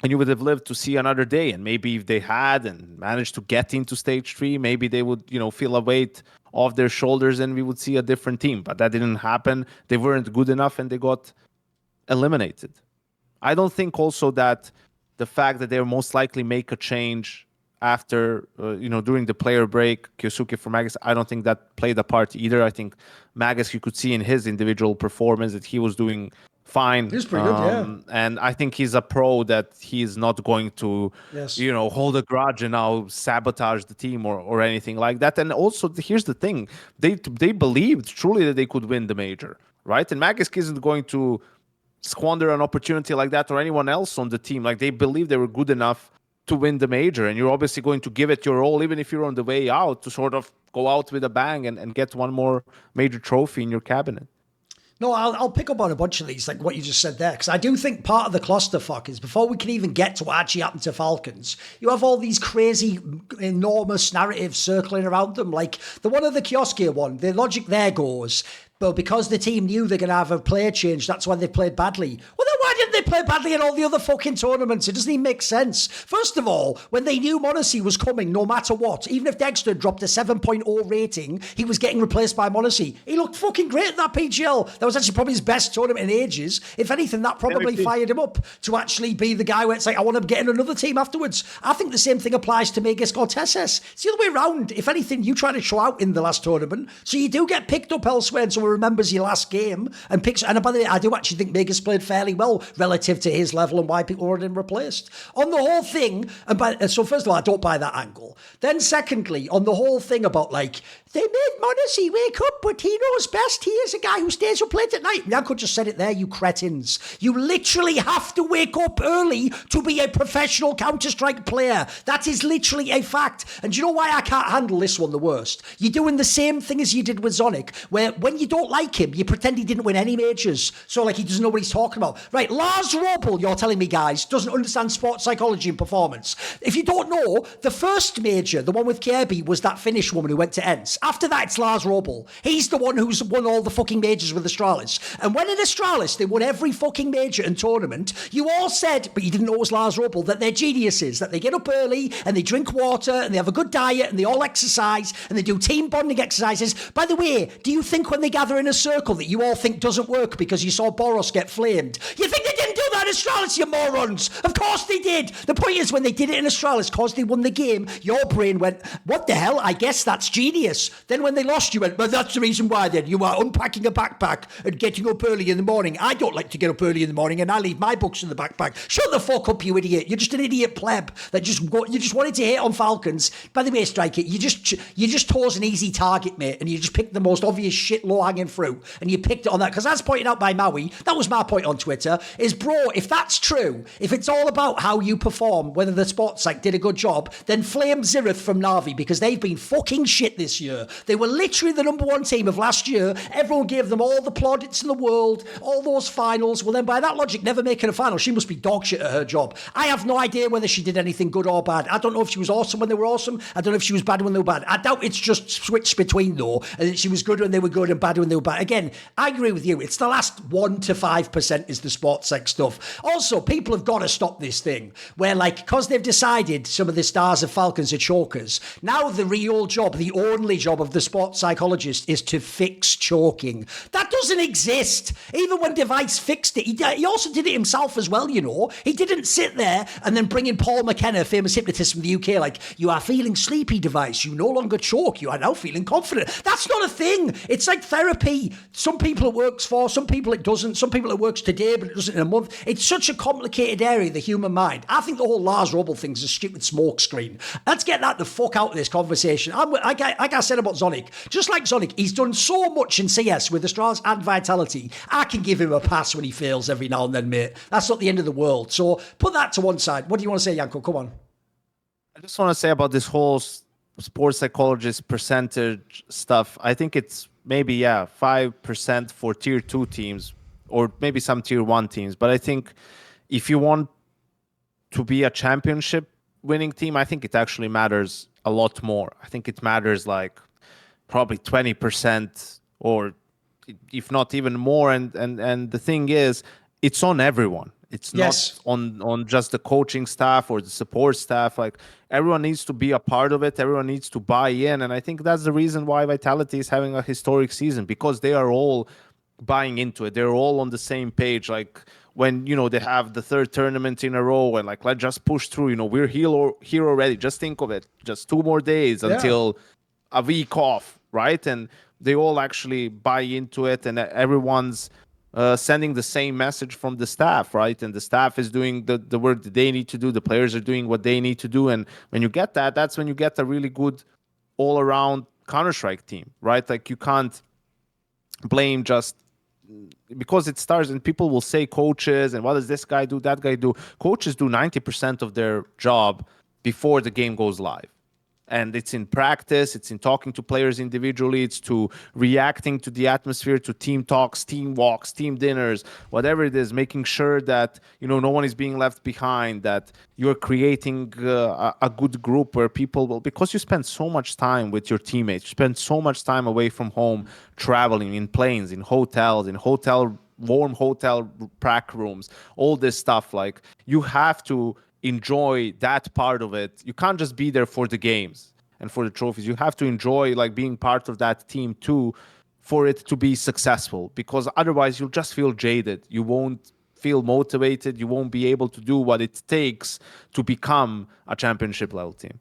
And you would have lived to see another day. And maybe if they had and managed to get into stage 3, maybe they would, feel a weight off their shoulders and we would see a different team. But that didn't happen. They weren't good enough and they got eliminated. I don't think also that the fact that they'll most likely make a change after, during the player break, Kyosuke for Magus, I don't think that played a part either. I think Magus, you could see in his individual performance that he was doing fine. He was pretty good, yeah. And I think he's a pro that he's not going to, hold a grudge and now sabotage the team or anything like that. And also, here's the thing. They believed truly that they could win the major, right? And Magus isn't going to squander an opportunity like that or anyone else on the team. Like, they believed they were good enough to win the major, and you're obviously going to give it your all, even if you're on the way out, to sort of go out with a bang and get one more major trophy in your cabinet. No, I'll pick up on a bunch of these, like what you just said there, because I do think part of the clusterfuck is before we can even get to what actually happened to Falcons, you have all these crazy, enormous narratives circling around them. Like the one of the Kioskier one, the logic there goes, but because the team knew they're going to have a player change, that's why they played badly. Well, then why didn't they play badly in all the other fucking tournaments? It doesn't even make sense. First of all, when they knew MonteCristo was coming, no matter what, even if Dexter dropped a 7.0 rating, he was getting replaced by MonteCristo. He looked fucking great at that PGL. That was actually probably his best tournament in ages. If anything, that probably fired him up to actually be the guy where it's like, I want to get in another team afterwards. I think the same thing applies to Megas Cortezes. It's the other way around. If anything, you try to show out in the last tournament, so you do get picked up elsewhere, and someone remembers your last game and picks. And by the way, I do actually think Megas played fairly well relative to his level and why people weren't replaced. On the whole thing, so first of all, I don't buy that angle. Then secondly, on the whole thing about like They made Monacy wake up, but he knows best. He is a guy who stays up late at night. NiKo just said it there, you cretins. You literally have to wake up early to be a professional Counter-Strike player. That is literally a fact. And do you know why I can't handle this one the worst? You're doing the same thing as you did with Zonic, where when you don't like him, you pretend he didn't win any majors. So like he doesn't know what he's talking about. Right, Lars Robel, you're telling me, guys, doesn't understand sports psychology and performance. If you don't know, the first major, the one with Kirby, was that Finnish woman who went to ENTS. After that, it's Lars Robel. He's the one who's won all the fucking majors with Astralis. And when in Astralis, they won every fucking major and tournament, you all said, but you didn't know it was Lars Robel, that they're geniuses, that they get up early and they drink water and they have a good diet and they all exercise and they do team bonding exercises. By the way, do you think when they gather in a circle that you all think doesn't work because you saw Boros get flamed? You think they didn't do that in Astralis, you morons? Of course they did. The point is, when they did it in Astralis, because they won the game, your brain went, what the hell? I guess that's genius. Then when they lost, you went, well, that's the reason why then. You are unpacking a backpack and getting up early in the morning. I don't like to get up early in the morning and I leave my books in the backpack. Shut the fuck up, you idiot. You're just an idiot pleb that you just wanted to hit on Falcons. By the way, Striker, you just chose an easy target, mate, and you just picked the most obvious shit low-hanging fruit and you picked it on that. Because as pointed out by Maui, that was my point on Twitter, is bro, if that's true, if it's all about how you perform, whether the sports site did a good job, then flame Zirith from Na'Vi because they've been fucking shit this year. They were literally the number one team of last year. Everyone gave them all the plaudits in the world, all those finals. Well, then by that logic, never making a final, she must be dog shit at her job. I have no idea whether she did anything good or bad. I don't know if she was awesome when they were awesome. I don't know if she was bad when they were bad. I doubt it's just switched between though, and that she was good when they were good and bad when they were bad. Again, I agree with you. It's the last 1 to 5% is the sports sex stuff. Also, people have got to stop this thing where, like, because they've decided some of the stars of Falcons are chokers, now the real job, the only job of the sports psychologist is to fix choking. That doesn't exist. Even when Device fixed it, he also did it himself as well, you know. He didn't sit there and then bring in Paul McKenna, famous hypnotist from the UK, like, you are feeling sleepy, Device. You no longer choke. You are now feeling confident. That's not a thing. It's like therapy. Some people it works for, some people it doesn't. Some people it works today, but it doesn't in a month. It's such a complicated area, the human mind. I think the whole Lars Robel thing's a stupid smokescreen. Let's get that the fuck out of this conversation. Like I said about Zonic, just like Zonic, he's done so much in CS with Astralis and Vitality. I can give him a pass when he fails every now and then, mate. That's not the end of the world. So put that to one side. What do you want to say, Janko? Come on. I just want to say about this whole sports psychologist percentage stuff. I think it's maybe, 5% for tier 2 teams or maybe some tier 1 teams. But I think if you want to be a championship winning team, I think it actually matters a lot more. I think it matters like probably 20% or if not even more. And the thing is, it's on everyone. It's not on just the coaching staff or the support staff. Like, everyone needs to be a part of it. Everyone needs to buy in. And I think that's the reason why Vitality is having a historic season, because they are all buying into it. They're all on the same page. Like, when, you know, they have the 3rd tournament in a row and like, let's just push through, you know, we're here already. Just think of it. Just 2 more days until a week off, right? And they all actually buy into it, and everyone's sending the same message from the staff, right? And the staff is doing the work that they need to do. The players are doing what they need to do. And when you get that, that's when you get a really good all-around Counter-Strike team, right? Like, you can't blame just because it starts, and people will say coaches and what does this guy do, that guy do. Coaches do 90% of their job before the game goes live. And it's in practice, it's in talking to players individually, it's to reacting to the atmosphere, to team talks, team walks, team dinners, whatever it is, making sure that, you know, no one is being left behind, that you're creating a good group where people will, because you spend so much time with your teammates, you spend so much time away from home, traveling in planes, in hotels, warm hotel prac rooms, all this stuff. Like, you have to enjoy that part of it. You can't just be there for the games and for the trophies. You have to enjoy like being part of that team too, for it to be successful, because otherwise you'll just feel jaded. You won't feel motivated. You won't be able to do what it takes to become a championship level team.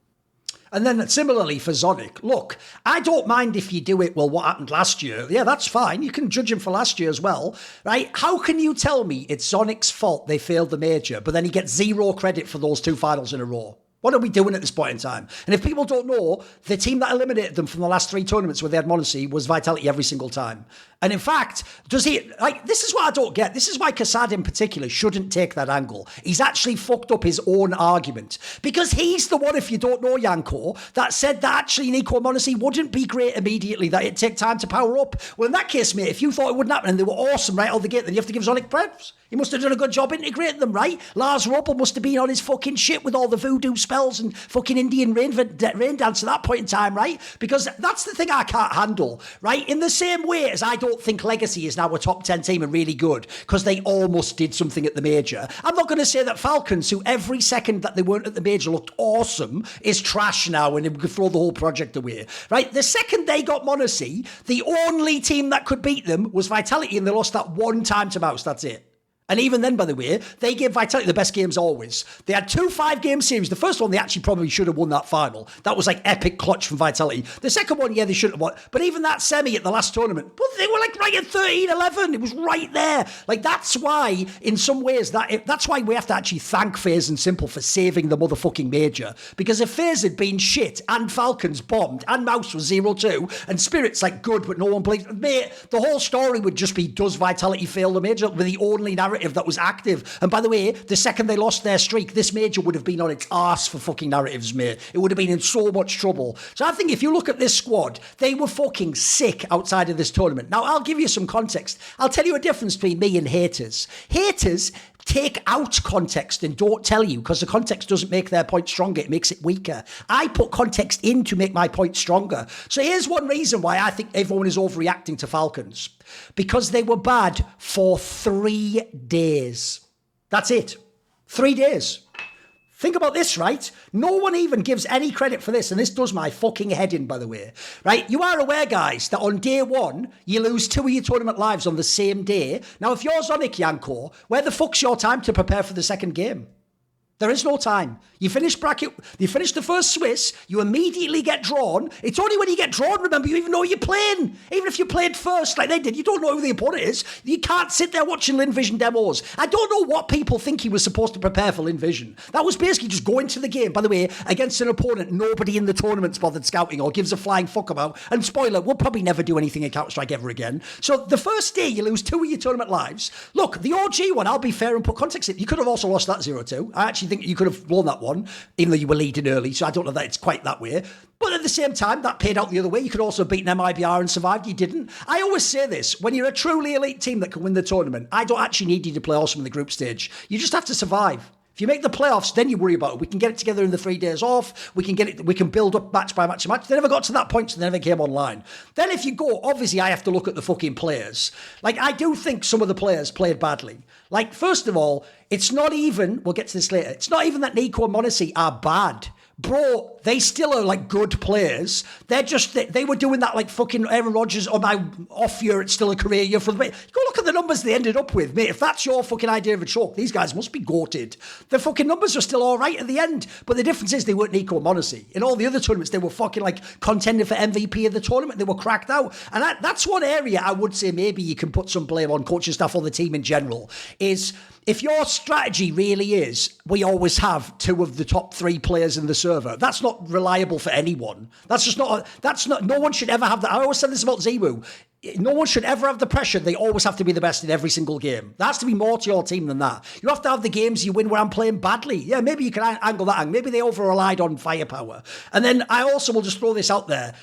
And then similarly for Zonic, look, I don't mind if you do it, well, what happened last year? Yeah, that's fine. You can judge him for last year as well, right? How can you tell me it's Zonic's fault they failed the major, but then he gets 0 credit for those 2 finals in a row? What are we doing at this point in time? And if people don't know, the team that eliminated them from the last 3 tournaments where they had Monacy was Vitality every single time. And in fact, this is what I don't get. This is why Kassad in particular shouldn't take that angle. He's actually fucked up his own argument. Because he's the one, if you don't know Yanko, that said that actually NiKo and Monacy wouldn't be great immediately, that it'd take time to power up. Well, in that case, mate, if you thought it wouldn't happen and they were awesome right out of the gate, then you have to give Zonic props. He must have done a good job integrating them, right? Lars Ruppel must have been on his fucking shit with all the voodoo spells and fucking Indian rain dance at that point in time, right? Because that's the thing I can't handle, right? In the same way as I don't think Legacy is now a top 10 team and really good because they almost did something at the major. I'm not going to say that Falcons, who every second that they weren't at the major looked awesome, is trash now and we could throw the whole project away, right? The second they got Monacy, the only team that could beat them was Vitality, and they lost that one time to Mouse. That's it. And even then, by the way, they gave Vitality the best games always. They had 2 5-game series. The first one, they actually probably should have won that final. That was like epic clutch from Vitality. The second one, yeah, they shouldn't have won. But even that semi at the last tournament, well, they were like right at 13-11. It was right there. Like, that's why, in some ways, that's why we have to actually thank FaZe and s1mple for saving the motherfucking major. Because if FaZe had been shit, and Falcons bombed, and Mouse was 0-2, and Spirit's like good, but no one plays, mate, the whole story would just be, does Vitality fail the major? With the only narrative that was active. And by the way, the second they lost their streak, this major would have been on its arse for fucking narratives, mate. It would have been in so much trouble. So I think if you look at this squad, they were fucking sick outside of this tournament. Now, I'll give you some context. I'll tell you a difference between me and haters. Haters take out context and don't tell you because the context doesn't make their point stronger. It makes it weaker. I put context in to make my point stronger. So here's one reason why I think everyone is overreacting to Falcons. Because they were bad for 3 days. That's it. 3 days. Think about this, right? No one even gives any credit for this, and this does my fucking head in, by the way. Right? You are aware, guys, that on day 1, you lose 2 of your tournament lives on the same day. Now, if you're Zonic, Yanko, where the fuck's your time to prepare for the second game? There is no time. You finish the first Swiss, you immediately get drawn. It's only when you get drawn, remember, you even know you're playing. Even if you played first like they did, you don't know who the opponent is. You can't sit there watching Lin Vision demos. I don't know what people think he was supposed to prepare for Lin Vision. That was basically just go into the game, by the way, against an opponent nobody in the tournament's bothered scouting or gives a flying fuck about. And spoiler, we'll probably never do anything in Counter-Strike ever again. So the first day, you lose 2 of your tournament lives. Look, the OG one, I'll be fair and put context in. You could have also lost that 0-2. I actually think you could have blown that one, even though you were leading early, so I don't know that it's quite that way. But at the same time, that paid out the other way. You could also have beaten MIBR and survived. You didn't. I always say this, when you're a truly elite team that can win the tournament, I don't actually need you to play awesome in the group stage. You just have to survive. If you make the playoffs, then you worry about it. We can get it together in the 3 days off. We can build up match by match to match. They never got to that point, so they never came online. Then if you go, obviously I have to look at the fucking players. Like, I do think some of the players played badly. Like, first of all, it's not even, we'll get to this later, it's not even that NiKo and Monacy are bad. Bro, they still are like good players. They're just, they were doing that like fucking Aaron Rodgers on my off year, it's still a career year for the mate. Go look at the numbers they ended up with, mate. If that's your fucking idea of a choke, these guys must be goated. The fucking numbers are still all right at the end. But the difference is they weren't NiKo and Monacy. In all the other tournaments, they were fucking like contending for MVP of the tournament. They were cracked out. And that's one area I would say maybe you can put some blame on coaching staff or the team in general, is if your strategy really is, we always have 2 of the top 3 players in the server, that's not reliable for anyone. No one should ever have that. I always said this about Ziwu. No one should ever have the pressure they always have to be the best in every single game. There has to be more to your team than that. You have to have the games you win where I'm playing badly. Yeah, maybe you can angle that. Maybe they over-relied on firepower. And then I also will just throw this out there.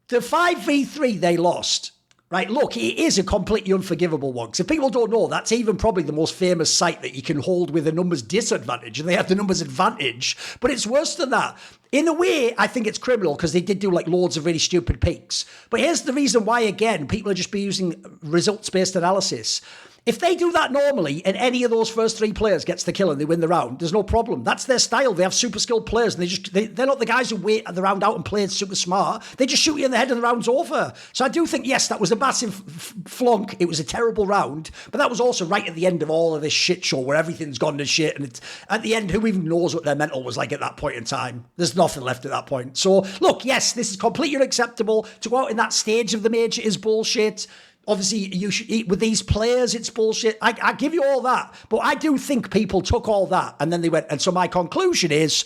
The 5v3 they lost, right, look, it is a completely unforgivable one. Because if people don't know, that's even probably the most famous site that you can hold with a numbers disadvantage, and they have the numbers advantage. But it's worse than that. In a way, I think it's criminal because they did do like loads of really stupid peaks. But here's the reason why, again, people are just be using results-based analysis. If they do that normally and any of those first 3 players gets the kill and they win the round, there's no problem. That's their style. They have super skilled players and they're not the guys who wait the round out and play super smart. They just shoot you in the head and the round's over. So I do think, yes, that was a massive flunk. It was a terrible round, but that was also right at the end of all of this shit show where everything's gone to shit. And at the end, who even knows what their mental was like at that point in time? There's nothing left at that point. So look, yes, this is completely unacceptable. To go out in that stage of the major is bullshit. Obviously, you should eat with these players. It's bullshit. I give you all that. But I do think people took all that and then they went. And so my conclusion is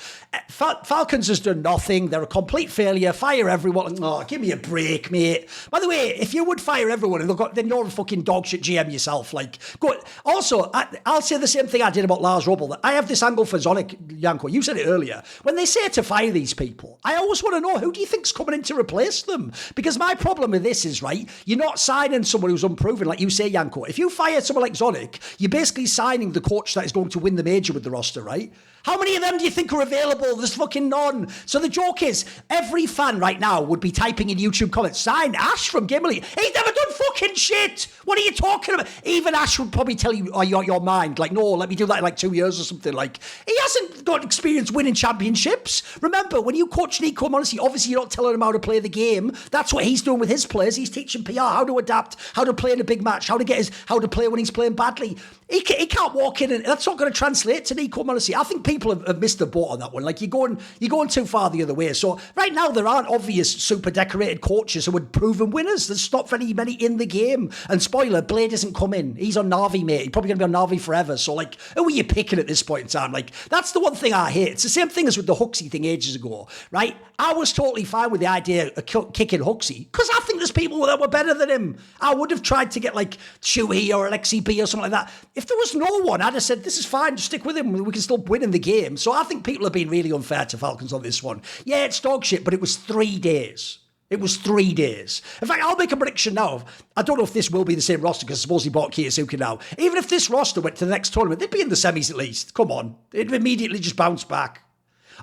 Falcons has done nothing. They're a complete failure. Fire everyone. Oh, give me a break, mate. By the way, if you would fire everyone, then you're a fucking dog shit GM yourself. Like, go. Also, I'll say the same thing I did about Lars Rubbel. I have this angle for Zonic, Yanko. You said it earlier. When they say to fire these people, I always want to know, who do you think's coming in to replace them? Because my problem with this is, right, you're not signing someone who's unproven, like you say, Yanko. If you fire someone like Zonic, you're basically signing the coach that is going to win the major with the roster, right? How many of them do you think are available? There's fucking none. So the joke is, every fan right now would be typing in YouTube comments, sign Ash from Gimli. He's never done fucking shit. What are you talking about? Even Ash would probably tell you, your mind, like, no, let me do that in like 2 years or something. Like, he hasn't got experience winning championships. Remember, when you coach NiKo, honestly, obviously you're not telling him how to play the game. That's what he's doing with his players. He's teaching PR how to adapt, how to play in a big match, how to play when he's playing badly. He can't walk in, and that's not going to translate to NiKo, honestly. I think people have missed the boat on that one. Like, you're going too far the other way. So right now there aren't obvious super decorated coaches who would proven winners. There's not very many in the game. And spoiler, Blade isn't coming. He's on Na'Vi, mate. He's probably going to be on Na'Vi forever. So like, who are you picking at this point in time? Like, that's the one thing I hate. It's the same thing as with the Huxley thing ages ago, right? I was totally fine with the idea of kicking Huxley because I think there's people that were better than him. I would have tried to get like Chewy or Alexi B or something like that. If there was no one, I'd have said, this is fine, just stick with him. We can still win in the game. So I think people have been really unfair to Falcons on this one. Yeah, it's dog shit, but it was 3 days. It was 3 days. In fact, I'll make a prediction now. I don't know if this will be the same roster because I suppose he bought Kiyosuke now. Even if this roster went to the next tournament, they'd be in the semis at least. Come on. They'd immediately just bounce back.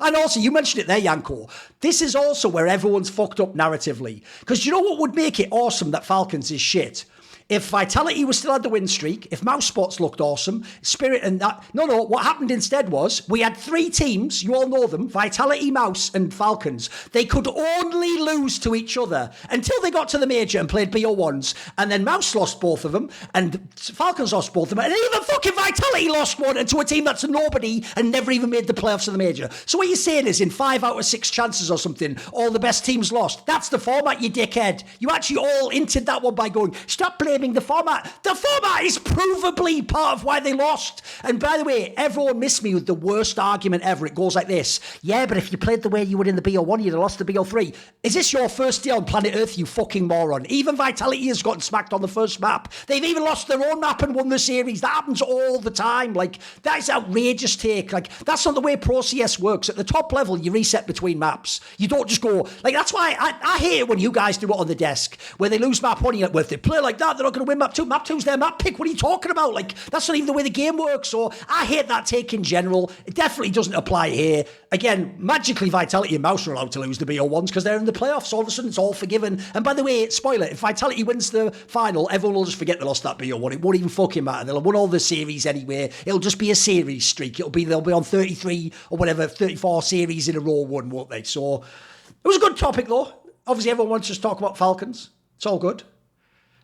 And also, you mentioned it there, Yanko. This is also where everyone's fucked up narratively. Because you know what would make it awesome that Falcons is shit? If Vitality was still had the win streak, if Mouse Spots looked awesome, Spirit and that... No, what happened instead was we had 3 teams, you all know them, Vitality, Mouse and Falcons. They could only lose to each other until they got to the major and played BO1s. And then Mouse lost both of them and Falcons lost both of them. And even fucking Vitality lost one to a team that's a nobody and never even made the playoffs of the major. So what you're saying is in 5 out of 6 chances or something, all the best teams lost. That's the format, you dickhead. You actually all hinted that one by going, stop playing the format. The format is provably part of why they lost. And by the way, everyone missed me with the worst argument ever. It goes like this. Yeah, but if you played the way you would in the BO1, you'd have lost the BO3. Is this your first day on planet Earth, you fucking moron? Even Vitality has gotten smacked on the first map. They've even lost their own map and won the series. That happens all the time. Like, that is outrageous take. Like, that's not the way Pro CS works. At the top level, you reset between maps. You don't just go... Like, that's why I hate it when you guys do it on the desk, where they lose map 1, you're like, well, if they play like that, they're not going to win map 2. Map 2's their map pick. What are you talking about? Like, that's not even the way the game works. So I hate that take in general. It definitely doesn't apply here. Again, magically Vitality and Mouse are allowed to lose the BO1s because they're in the playoffs. All of a sudden, it's all forgiven. And by the way, spoiler, if Vitality wins the final, everyone will just forget they lost that BO1. It won't even fucking matter. They'll have won all the series anyway. It'll just be a series streak. They'll be on 33 or whatever, 34 series in a row won, won't they? So it was a good topic, though. Obviously, everyone wants to talk about Falcons. It's all good.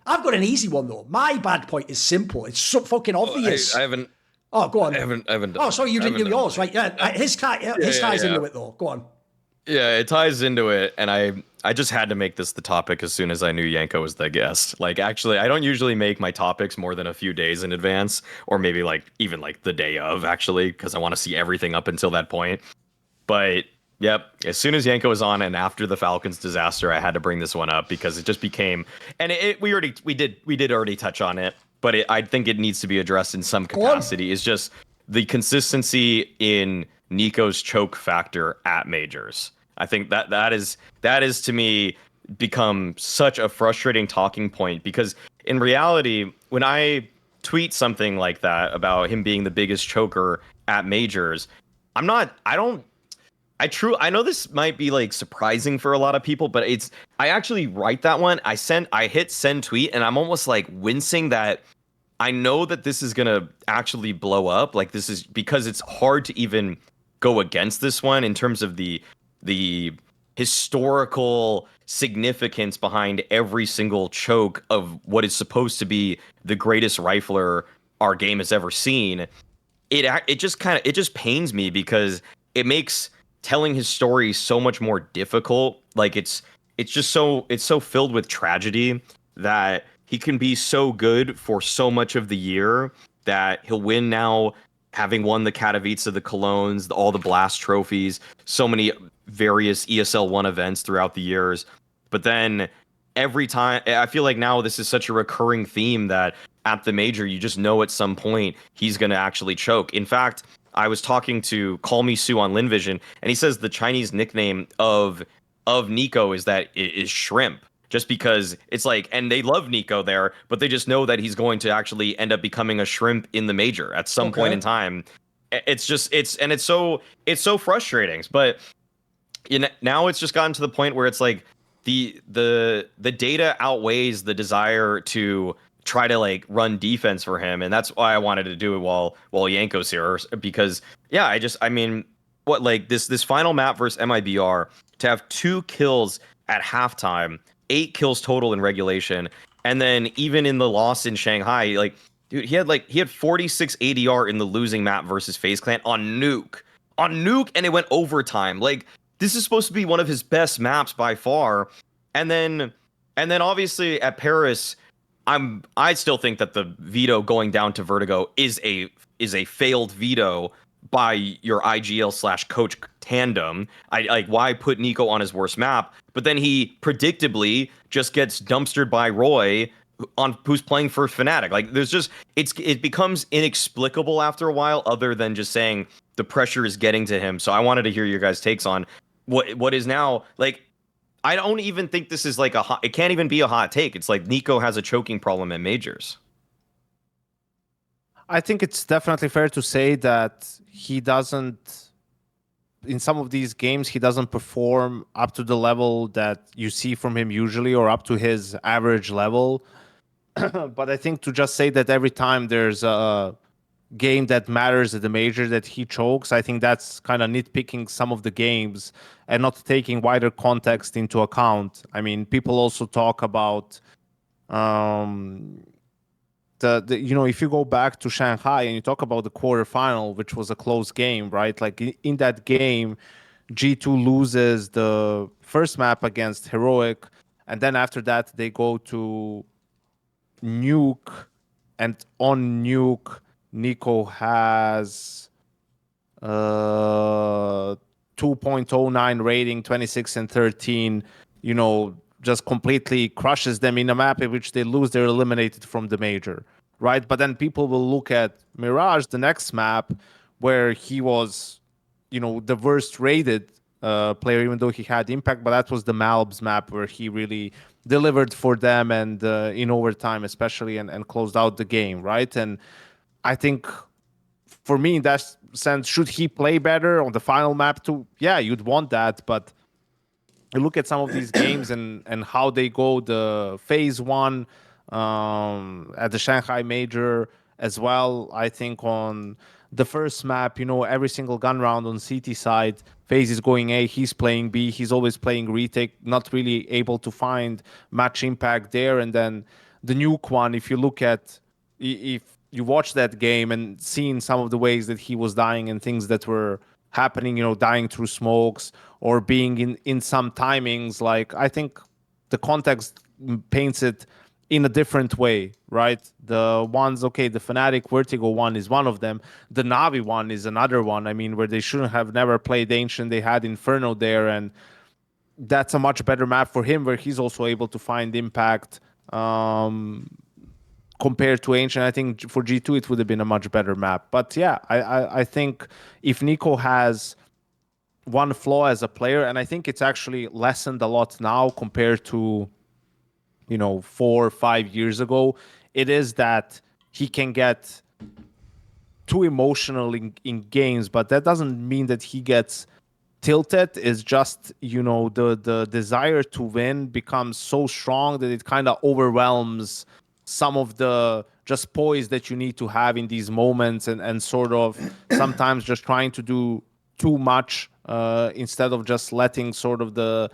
I've got an easy one, though. My bad point is simple. It's so fucking obvious. I haven't... Oh, go on. I haven't done Oh, sorry, you didn't do yours, right? Yeah, his ties into it, though. Go on. Yeah, it ties into it, and I just had to make this the topic as soon as I knew Yanko was the guest. Like, actually, I don't usually make my topics more than a few days in advance, or maybe even the day of, actually, because I want to see everything up until that point. But... Yep. As soon as Yanko was on, and after the Falcons disaster, I had to bring this one up because it just became, and we did already touch on it, but I think it needs to be addressed in some capacity. Is just the consistency in NiKo's choke factor at majors. I think that is to me become such a frustrating talking point because in reality, when I tweet something like that about him being the biggest choker at majors, I know this might be surprising for a lot of people, but I actually write that one. I hit send tweet and I'm almost wincing that I know that this is going to actually blow up. This is because it's hard to even go against this one in terms of the historical significance behind every single choke of what is supposed to be the greatest rifler our game has ever seen. It just pains me because it makes telling his story so much more difficult. It's so filled with tragedy that he can be so good for so much of the year that he'll win now, having won the Katowice, the Colognes, all the Blast trophies, so many various ESL 1 events throughout the years. But then every time, I feel like now this is such a recurring theme that at the major, you just know at some point he's going to actually choke. In fact, I was talking to Call Me Sue on LinVision, and he says the Chinese nickname of NiKo is shrimp, just because it's like, and they love NiKo there, but they just know that he's going to actually end up becoming a shrimp in the major at some point in time. It's so frustrating. But now it's just gotten to the point where it's like the data outweighs the desire to try to like run defense for him, and that's why I wanted to do it while Yanko's here, because I mean, what, like this final map versus MIBR, to have 2 kills at halftime, 8 kills total in regulation, and then even in the loss in Shanghai, like, dude, he had 46 ADR in the losing map versus FaZe Clan on Nuke, and it went overtime. Like, this is supposed to be one of his best maps by far, and then obviously at Paris, I still think that the veto going down to Vertigo is a failed veto by your IGL/coach tandem. Why put NiKo on his worst map? But then he predictably just gets dumpstered by Roy, who's playing for Fnatic. Like, it becomes inexplicable after a while, other than just saying the pressure is getting to him. So I wanted to hear your guys' takes on what is now, like, I don't even think this is like it can't even be a hot take. It's like NiKo has a choking problem in majors. I think it's definitely fair to say that he doesn't, in some of these games, he doesn't perform up to the level that you see from him usually, or up to his average level. But I think to just say that every time there's a game that matters at the major that he chokes, I think that's kind of nitpicking some of the games and not taking wider context into account. I mean, people also talk about if you go back to Shanghai and you talk about the quarterfinal, which was a close game, right? Like, in that game, G2 loses the first map against Heroic, and then after that they go to Nuke, and on Nuke, NiKo has 2.09 rating, 26 and 13, just completely crushes them in a map in which they lose, they're eliminated from the major, right? But then people will look at Mirage, the next map, where he was, the worst rated player, even though he had impact, but that was the Malbs map where he really delivered for them, and in overtime especially, and closed out the game, right? And I think, for me, in that sense, should he play better on the final map too? Yeah, you'd want that, but you look at some of these games and how they go. The FaZe 1 at the Shanghai Major as well. I think on the first map, every single gun round on CT side, FaZe is going A, he's playing B, he's always playing retake, not really able to find much impact there. And then the Nuke one, if you look at, if you watch that game and seeing some of the ways that he was dying and things that were happening, dying through smokes or being in some timings, like, I think the context paints it in a different way, right? The ones, okay, the Fnatic Vertigo one is one of them. The Navi one is another one. I mean, where they shouldn't have never played Ancient. They had Inferno there, and that's a much better map for him, where he's also able to find impact compared to Ancient. I think for G2 it would have been a much better map. But yeah, I think if NiKo has one flaw as a player, and I think it's actually lessened a lot now compared to 4 or 5 years ago, it is that he can get too emotional in games, but that doesn't mean that he gets tilted. It's just, the desire to win becomes so strong that it kind of overwhelms some of the just poise that you need to have in these moments, and sort of sometimes just trying to do too much instead of just letting sort of the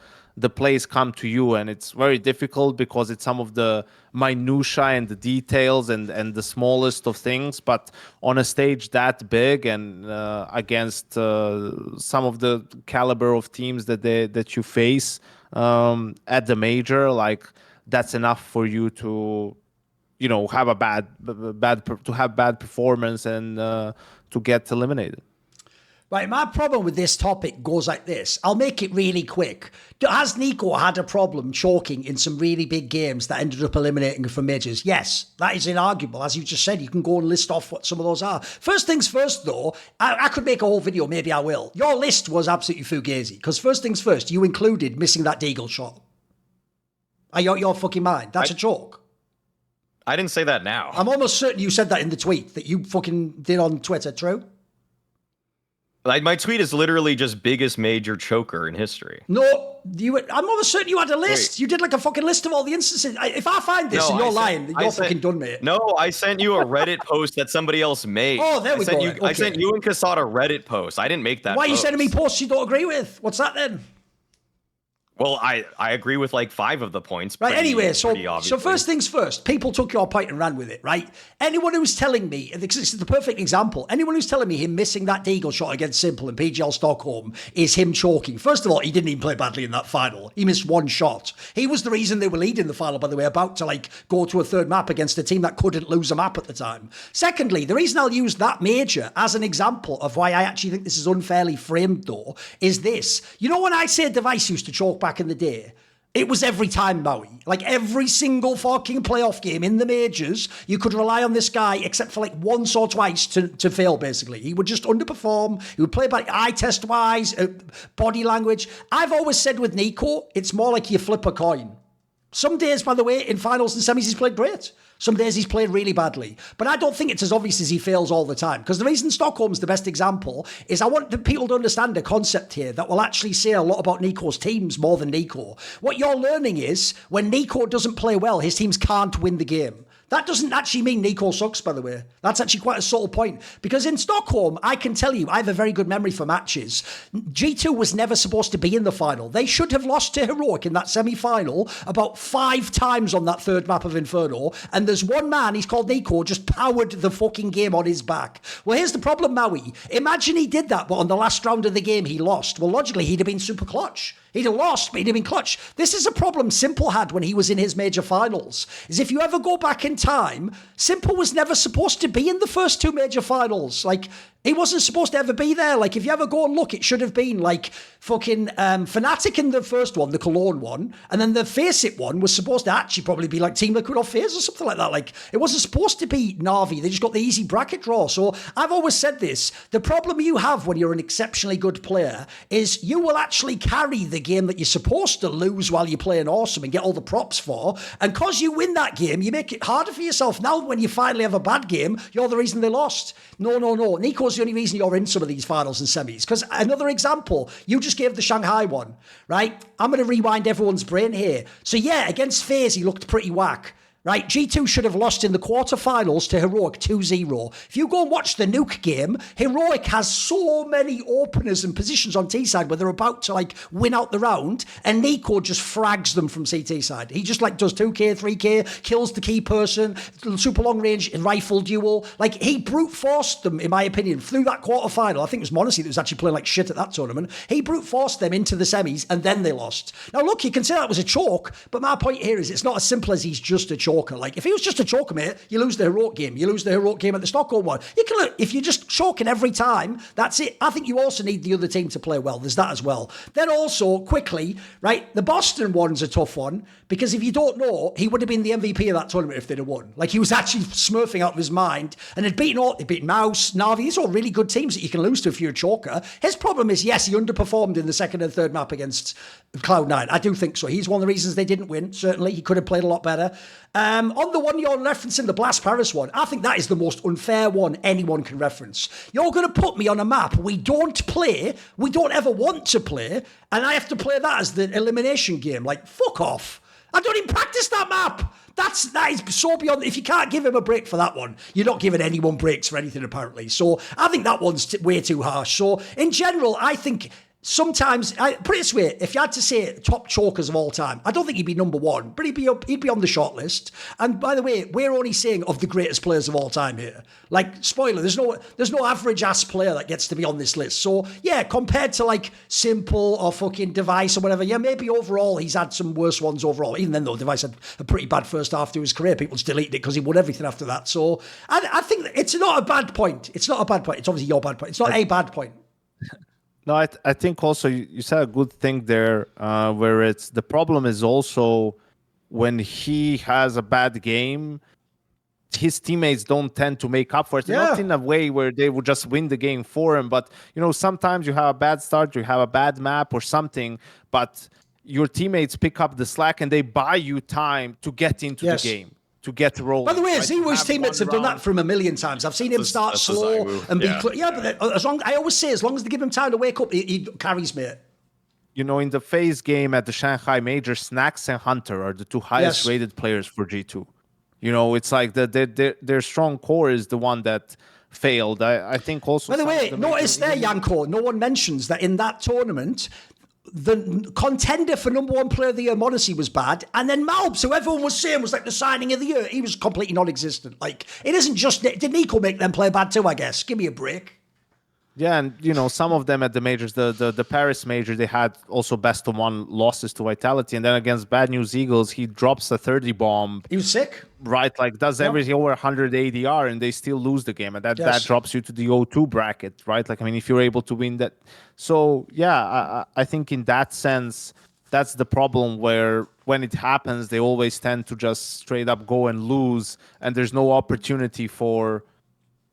plays come to you. And it's very difficult because it's some of the minutia and the details and the smallest of things, but on a stage that big and against some of the caliber of teams that you face at the major, like, that's enough for you to have a bad performance and to get eliminated. Right, my problem with this topic goes like this. I'll make it really quick. Has NiKo had a problem choking in some really big games that ended up eliminating him from majors? Yes, that is inarguable. As you just said, you can go and list off what some of those are. First things first, though, I could make a whole video, maybe I will. Your list was absolutely fugazi, because first things first, you included missing that deagle shot. Are you out your fucking mind? That's a joke. I didn't say that now. I'm almost certain you said that in the tweet that you fucking did on Twitter, true? Like, my tweet is literally just biggest major choker in history. No, I'm almost certain you had a list. Wait. You did like a fucking list of all the instances. If I find this and you're lying, you're fucking done, mate. No, I sent you a Reddit post that somebody else made. Oh, there we go. Okay. I sent you and Kasad a Reddit post. I didn't make that. Why are you post. sending me posts you don't agree with? What's that then? Well, I agree with like 5 of the points. Right, anyway, so first things first, people took your point and ran with it, right? Anyone who's telling me, this is the perfect example, anyone who's telling me him missing that deagle shot against s1mple in PGL Stockholm is him choking. First of all, he didn't even play badly in that final. He missed one shot. He was the reason they were leading the final, by the way, about to like go to a third map against a team that couldn't lose a map at the time. Secondly, the reason I'll use that major as an example of why I actually think this is unfairly framed, though, is this. You know when I say Device used to choke back in the day, it was every time, Maui. Like every single fucking playoff game in the majors, you could rely on this guy except for like once or twice to fail, basically. He would just underperform. He would play by eye test-wise, body language. I've always said with NiKo, it's more like you flip a coin. Some days, by the way, in finals and semis, he's played great. Some days he's played really badly. But I don't think it's as obvious as he fails all the time. Because the reason Stockholm's the best example is I want people to understand a concept here that will actually say a lot about NiKo's teams more than NiKo. What you're learning is when NiKo doesn't play well, his teams can't win the game. That doesn't actually mean NiKo sucks, by the way. That's actually quite a subtle point. Because in Stockholm, I can tell you, I have a very good memory for matches. G2 was never supposed to be in the final. They should have lost to Heroic in that semi-final about 5 times on that third map of Inferno. And there's one man, he's called NiKo, just powered the fucking game on his back. Well, here's the problem, Maui. Imagine he did that, but on the last round of the game, he lost. Well, logically, he'd have been super clutch. He'd have lost, but he'd have been clutch. This is a problem s1mple had when he was in his major finals. Is if you ever go back in time, s1mple was never supposed to be in the first 2 major finals. Like, he wasn't supposed to ever be there. Like, if you ever go and look, it should have been like fucking Fnatic in the first one, the Cologne one, and then the FaZe one was supposed to actually probably be like Team Liquid or FaZe or something like that. Like, it wasn't supposed to be Na'Vi. They just got the easy bracket draw. So I've always said this. The problem you have when you're an exceptionally good player is you will actually carry the game that you're supposed to lose while you're playing awesome and get all the props for. And because you win that game, you make it harder for yourself. Now, when you finally have a bad game, you're the reason they lost. No. NiKo's the only reason you're in some of these finals and semis. Because another example, you just gave the Shanghai one, right? I'm going to rewind everyone's brain here. So yeah, against FaZe, he looked pretty whack. Right, G2 should have lost in the quarterfinals to Heroic 2-0. If you go and watch the Nuke game, Heroic has so many openers and positions on T side where they're about to like win out the round, and NiKo just frags them from CT side. He just like does 2k, 3k, kills the key person, super long range rifle duel. Like he brute forced them, in my opinion, through that quarterfinal. I think it was m0NESY that was actually playing like shit at that tournament. He brute forced them into the semis, and then they lost. Now look, you can say that was a choke, but my point here is it's not as simple as he's just a choke. Like, if he was just a choker, mate, you lose the Heroic game. You lose the Heroic game at the Stockholm one. You can look, if you're just choking every time, that's it. I think you also need the other team to play well. There's that as well. Then also, quickly, right, the Boston one's a tough one, because if you don't know, he would have been the MVP of that tournament if they'd have won. Like, he was actually smurfing out of his mind, and had beaten Maus, Na'Vi. These are all really good teams that you can lose to if you're a choker. His problem is, yes, he underperformed in the second and third map against Cloud9. I do think so. He's one of the reasons they didn't win, certainly. He could have played a lot better. On the one you're referencing, the Blast Paris one, I think that is the most unfair one anyone can reference. You're going to put me on a map we don't play, we don't ever want to play, and I have to play that as the elimination game. Like, fuck off. I don't even practice that map. That is so beyond. If you can't give him a break for that one, you're not giving anyone breaks for anything, apparently. So I think that one's way too harsh. So in general, I think sometimes, put it this way, if you had to say top chokers of all time, I don't think he'd be number one, but he'd be on the short list. And by the way, we're only saying of the greatest players of all time here. Like, spoiler, there's no average ass player that gets to be on this list. So yeah, compared to like s1mple or fucking Device or whatever, yeah, maybe overall he's had some worse ones overall. Even then though Device had a pretty bad first half to his career, people just deleted it because he won everything after that. So I think that it's not a bad point. It's not a bad point. It's obviously your bad point. It's not a bad point. No, I think also you said a good thing there, where it's the problem is also when he has a bad game, his teammates don't tend to make up for it. Not in a way where they would just win the game for him, but sometimes you have a bad start, you have a bad map or something, but your teammates pick up the slack and they buy you time to get into the game. To get rolling. By the way, Z-Woo's teammates have done that for him a million times. I've seen him start slow and be... but I always say, as long as they give him time to wake up, he carries me. In the FaZe game at the Shanghai Major, Snacks and Hunter are the two highest rated players for G2. It's like their strong core is the one that failed. I think also... By the way, notice there, Yanko, no one mentions that in that tournament... the contender for number one player of the year, MonteCristo, was bad. And then Malbs, who everyone was saying was like the signing of the year, he was completely non-existent. Like, it isn't just... Did NiKo make them play bad too, I guess? Give me a break. Yeah, and some of them at the majors, the Paris major, they had also best of one losses to Vitality, and then against Bad News Eagles, he drops a 30 bomb. He was sick, right? Like does everything over 100 ADR, and they still lose the game, and that drops you to the O2 bracket, right? Like if you're able to win that, so yeah, I think in that sense, that's the problem where when it happens, they always tend to just straight up go and lose, and there's no opportunity for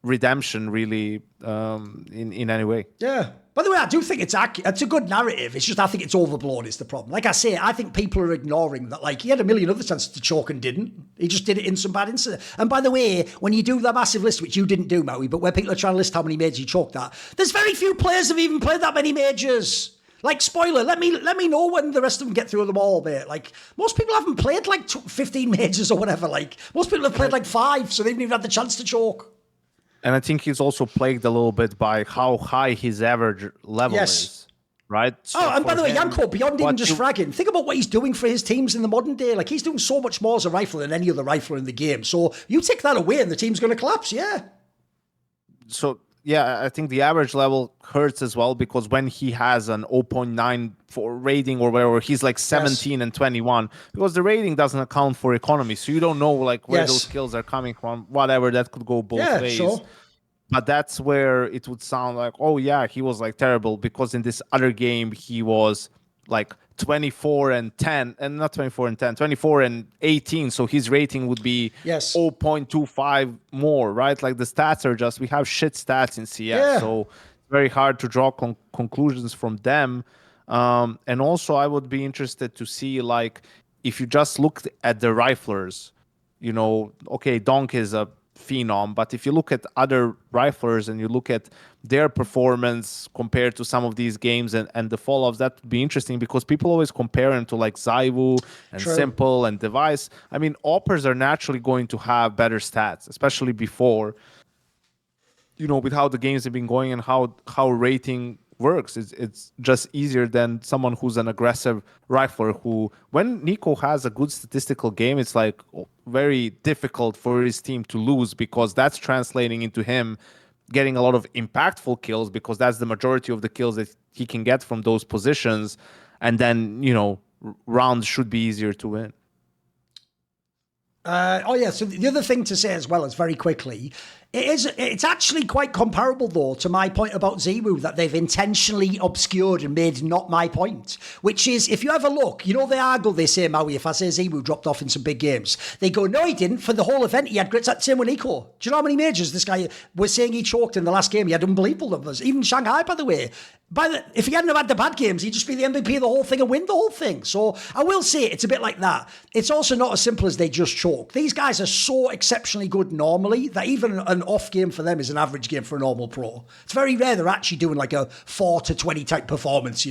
redemption really in any way. Yeah. By the way, I do think it's accurate. It's a good narrative. It's just I think it's overblown is the problem. Like I say, I think people are ignoring that. Like he had a million other chances to choke and didn't. He just did it in some bad incident. And by the way, when you do that massive list, which you didn't do, Maui, but where people are trying to list how many majors you choked at, there's very few players have even played that many majors. Like, spoiler, let me know when the rest of them get through them all, mate. Like, most people haven't played like 15 majors or whatever. Like, most people have played like 5, so they haven't even had the chance to choke. And I think he's also plagued a little bit by how high his average level is, right? So and by the way, Yanko, beyond even just fragging, think about what he's doing for his teams in the modern day. Like, he's doing so much more as a rifler than any other rifler in the game. So you take that away and the team's going to collapse, So, yeah, I think the average level hurts as well because when he has an 0.9 for rating or whatever, he's like 17 and 21 because the rating doesn't account for economy. So you don't know like where those kills are coming from, whatever. That could go both ways. Sure. But that's where it would sound like, oh yeah, he was like terrible because in this other game, he was like 24 and 10 and not 24 and 10, 24 and 18. So his rating would be 0.25 more, right? Like the stats are just, we have shit stats in CS. So it's very hard to draw conclusions from them. And also I would be interested to see like, if you just looked at the riflers, okay, Donk is a phenom, but if you look at other riflers and you look at their performance compared to some of these games and the fall-offs, that would be interesting because people always compare them to like ZywOo and s1mple and Device. I mean, oppers are naturally going to have better stats, especially before, with how the games have been going and how rating works. It's just easier than someone who's an aggressive rifler who, when NiKo has a good statistical game, it's like very difficult for his team to lose because that's translating into him getting a lot of impactful kills because that's the majority of the kills that he can get from those positions. And then, rounds should be easier to win. So the other thing to say as well is very quickly, it's actually quite comparable though to my point about ZywOo that they've intentionally obscured and made not my point, which is if you have a look, they argue, they say, Maui, if I say ZywOo dropped off in some big games, they go, no, he didn't. For the whole event, he had great. Same with NiKo. Do you know how many majors this guy was saying he choked in the last game? He had unbelievable numbers. Even Shanghai, by the way. If he hadn't have had the bad games, he'd just be the MVP of the whole thing and win the whole thing. So I will say it's a bit like that. It's also not as simple as they just choke. These guys are so exceptionally good normally that even an off game for them is an average game for a normal pro. It's very rare they're actually doing like a 4 to 20 type performance,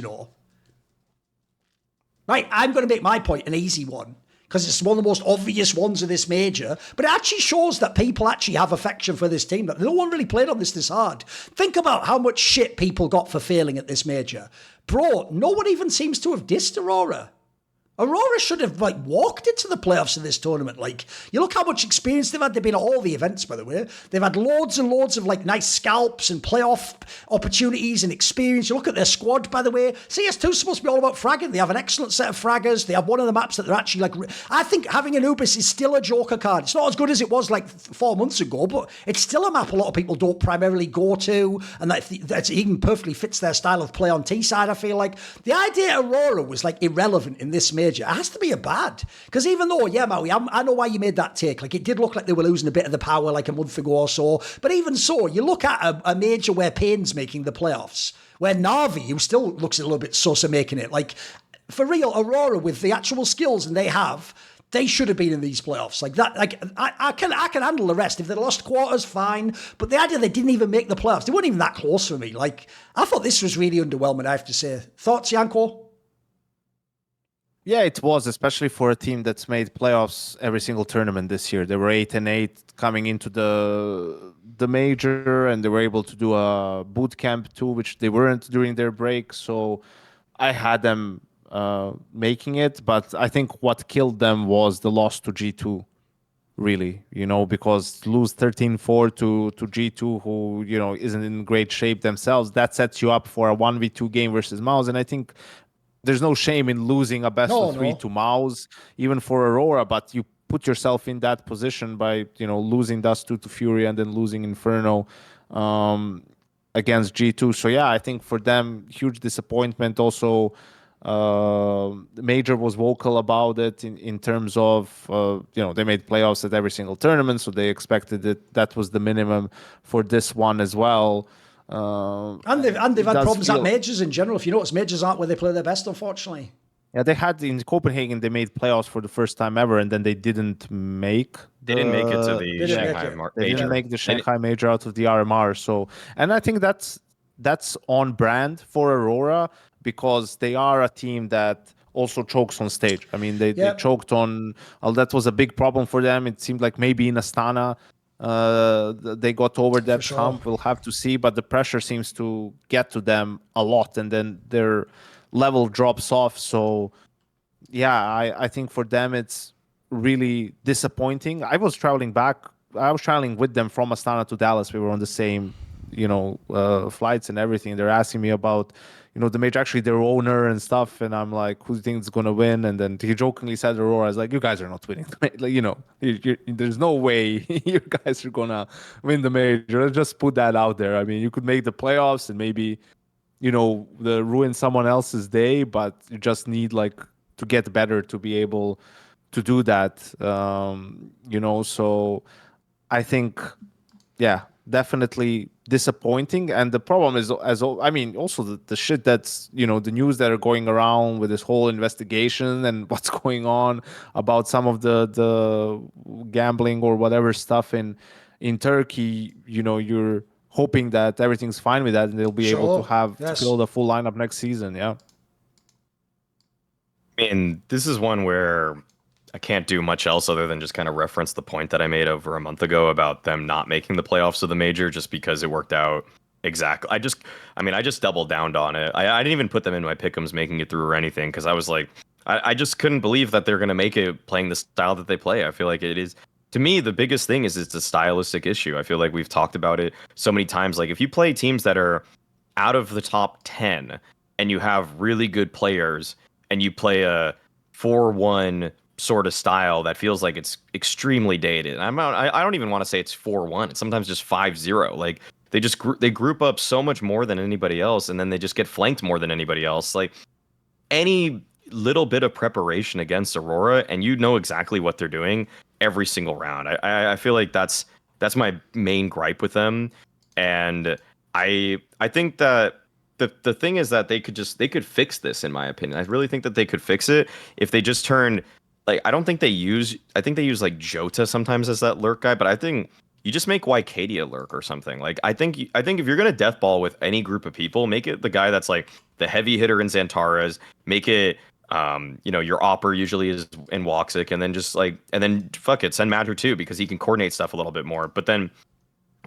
Right, I'm going to make my point an easy one. because it's one of the most obvious ones of this major, but it actually shows that people actually have affection for this team, that no one really played on this hard. Think about how much shit people got for failing at this major. Bro, no one even seems to have dissed Aurora. Aurora should have walked into the playoffs in this tournament. You look how much experience they've had. They've been at all the events, by the way. They've had loads and loads of nice scalps and playoff opportunities and experience. You look at their squad, by the way. CS2 is supposed to be all about fragging. They have an excellent set of fraggers. They have one of the maps that they're actually I think having Anubis is still a joker card. It's not as good as it was 4 months ago, but it's still a map a lot of people don't primarily go to, and that even perfectly fits their style of play on T side. I feel like the idea Aurora was irrelevant in this major. It has to be a bad, because even though, yeah, Maui, I know why you made that take. It did look like they were losing a bit of the power a month ago or so. But even so, you look at a major where Payne's making the playoffs, where Na'Vi, who still looks a little bit sus, are making it. For real, Aurora with the actual skills and they should have been in these playoffs. I can handle the rest. If they lost quarters, fine. But the idea they didn't even make the playoffs, they weren't even that close for me. I thought this was really underwhelming, I have to say. Thoughts, Yanko? Yeah, it was, especially for a team that's made playoffs every single tournament this year. They were 8-8 coming into the major, and they were able to do a boot camp too, which they weren't during their break. So I had them making it, but I think what killed them was the loss to G2, really, because lose 13-4 to G2, who, isn't in great shape themselves, that sets you up for a 1v2 game versus Maus. And I think there's no shame in losing a best of three to Maus, even for Aurora, but you put yourself in that position by, losing Dust 2 to FURIA and then losing Inferno against G2. So yeah, I think for them, huge disappointment. Also, Major was vocal about it in terms of, they made playoffs at every single tournament, so they expected it. That was the minimum for this one as well. And they've had problems at majors in general. If you notice, majors aren't where they play their best, unfortunately. Yeah, they had in Copenhagen, they made playoffs for the first time ever, and then they didn't make They didn't make it to the Shanghai major. They didn't make the Shanghai major out of the RMR. So, and I think that's on brand for Aurora, because they are a team that also chokes on stage. I mean, they choked on. That was a big problem for them. It seemed like maybe in Astana, they got over that hump. We'll have to see, but the pressure seems to get to them a lot, and then their level drops off. So yeah, I think for them it's really disappointing. I was traveling with them from Astana to Dallas. We were on the same flights and everything. They're asking me about the major, actually their owner and stuff, and I'm like, who do you think is gonna win? And then he jokingly said Aurora. I was like, you guys are not winning. There's no way you guys are gonna win the major. Let's just put that out there. I mean, you could make the playoffs and maybe ruin someone else's day, but you just need to get better to be able to do that. So I think, yeah, definitely disappointing. And the problem is, also the shit that's, the news that are going around with this whole investigation and what's going on about some of the gambling or whatever stuff in Turkey. You're hoping that everything's fine with that and they'll be able to to fill the full lineup next season. Yeah. I mean, this is one where I can't do much else other than just kind of reference the point that I made over a month ago about them not making the playoffs of the major just because it worked out exactly. I just doubled down on it. I didn't even put them in my pick'ems making it through or anything, because I was like, I just couldn't believe that they're going to make it playing the style that they play. I feel like it is, to me, the biggest thing is it's a stylistic issue. I feel like we've talked about it so many times. If you play teams that are out of the top 10 and you have really good players and you play a 4-1 sort of style that feels like it's extremely dated. I don't even want to say it's 4-1. It's sometimes just 5-0. They group up so much more than anybody else, and then they just get flanked more than anybody else. Any little bit of preparation against Aurora, and you know exactly what they're doing every single round. I feel like that's my main gripe with them, and I think that the thing is that they could fix this, in my opinion. I really think that they could fix it if they just turn. I think they use Jota sometimes as that lurk guy, but I think you just make Wycadia lurk or something. I think if you're gonna deathball with any group of people, make it the guy that's the heavy hitter in Xantares. Make it Your Opper usually is in Woxic, and then just like, and then fuck it, send Madru too, because he can coordinate stuff a little bit more. But then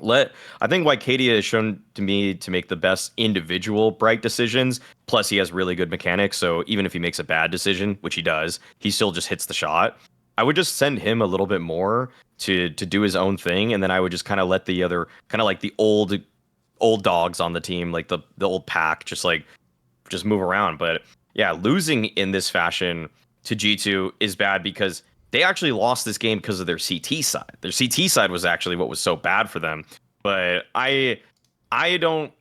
I think Wycadia has shown to me to make the best individual Bright decisions. Plus, he has really good mechanics. So even if he makes a bad decision, which he does, he still just hits the shot. I would just send him a little bit more to do his own thing, and then I would just kind of let the other, kind of like the old dogs on the team, like the old pack, just move around. But yeah, losing in this fashion to G2 is bad because they actually lost this game because of their CT side. Their CT side was actually what was so bad for them. But I don't,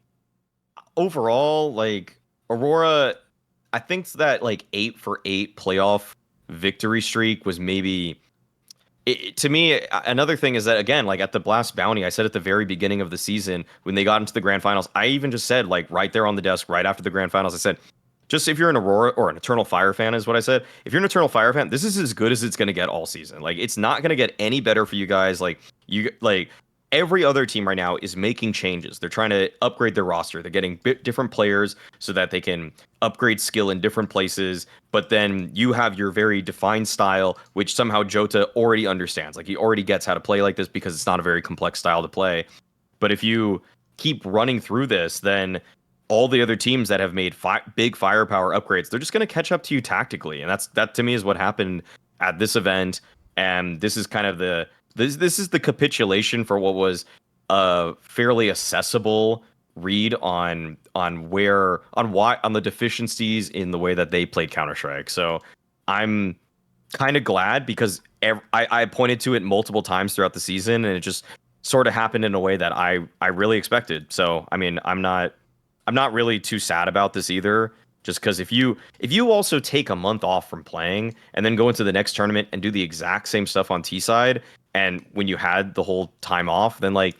overall, like, Aurora, I think that like 8 for 8 playoff victory streak was maybe, to me, another thing is that, again, like at the Blast Bounty, I said at the very beginning of the season, when they got into the grand finals, I even just said, like, right there on the desk, right after the grand finals, I said, just if you're an Aurora or an Eternal Fire fan is what I said. If you're an Eternal Fire fan, this is as good as it's going to get all season. Like, it's not going to get any better for you guys. Like, every other team right now is making changes. They're trying to upgrade their roster. They're getting different players so that they can upgrade skill in different places. But then you have your very defined style, which somehow Jota already understands. Like, he already gets how to play like this because it's not a very complex style to play. But if you keep running through this, then all the other teams that have made big firepower upgrades, they're just going to catch up to you tactically. And that to me is what happened at this event. And this is kind of this is the capitulation for what was a fairly accessible read on the deficiencies in the way that they played Counter-Strike. So I'm kind of glad because I pointed to it multiple times throughout the season, and it just sort of happened in a way that I really expected. So I mean, I'm not really too sad about this either, just because if you also take a month off from playing and then go into the next tournament and do the exact same stuff on T side, and when you had the whole time off, then like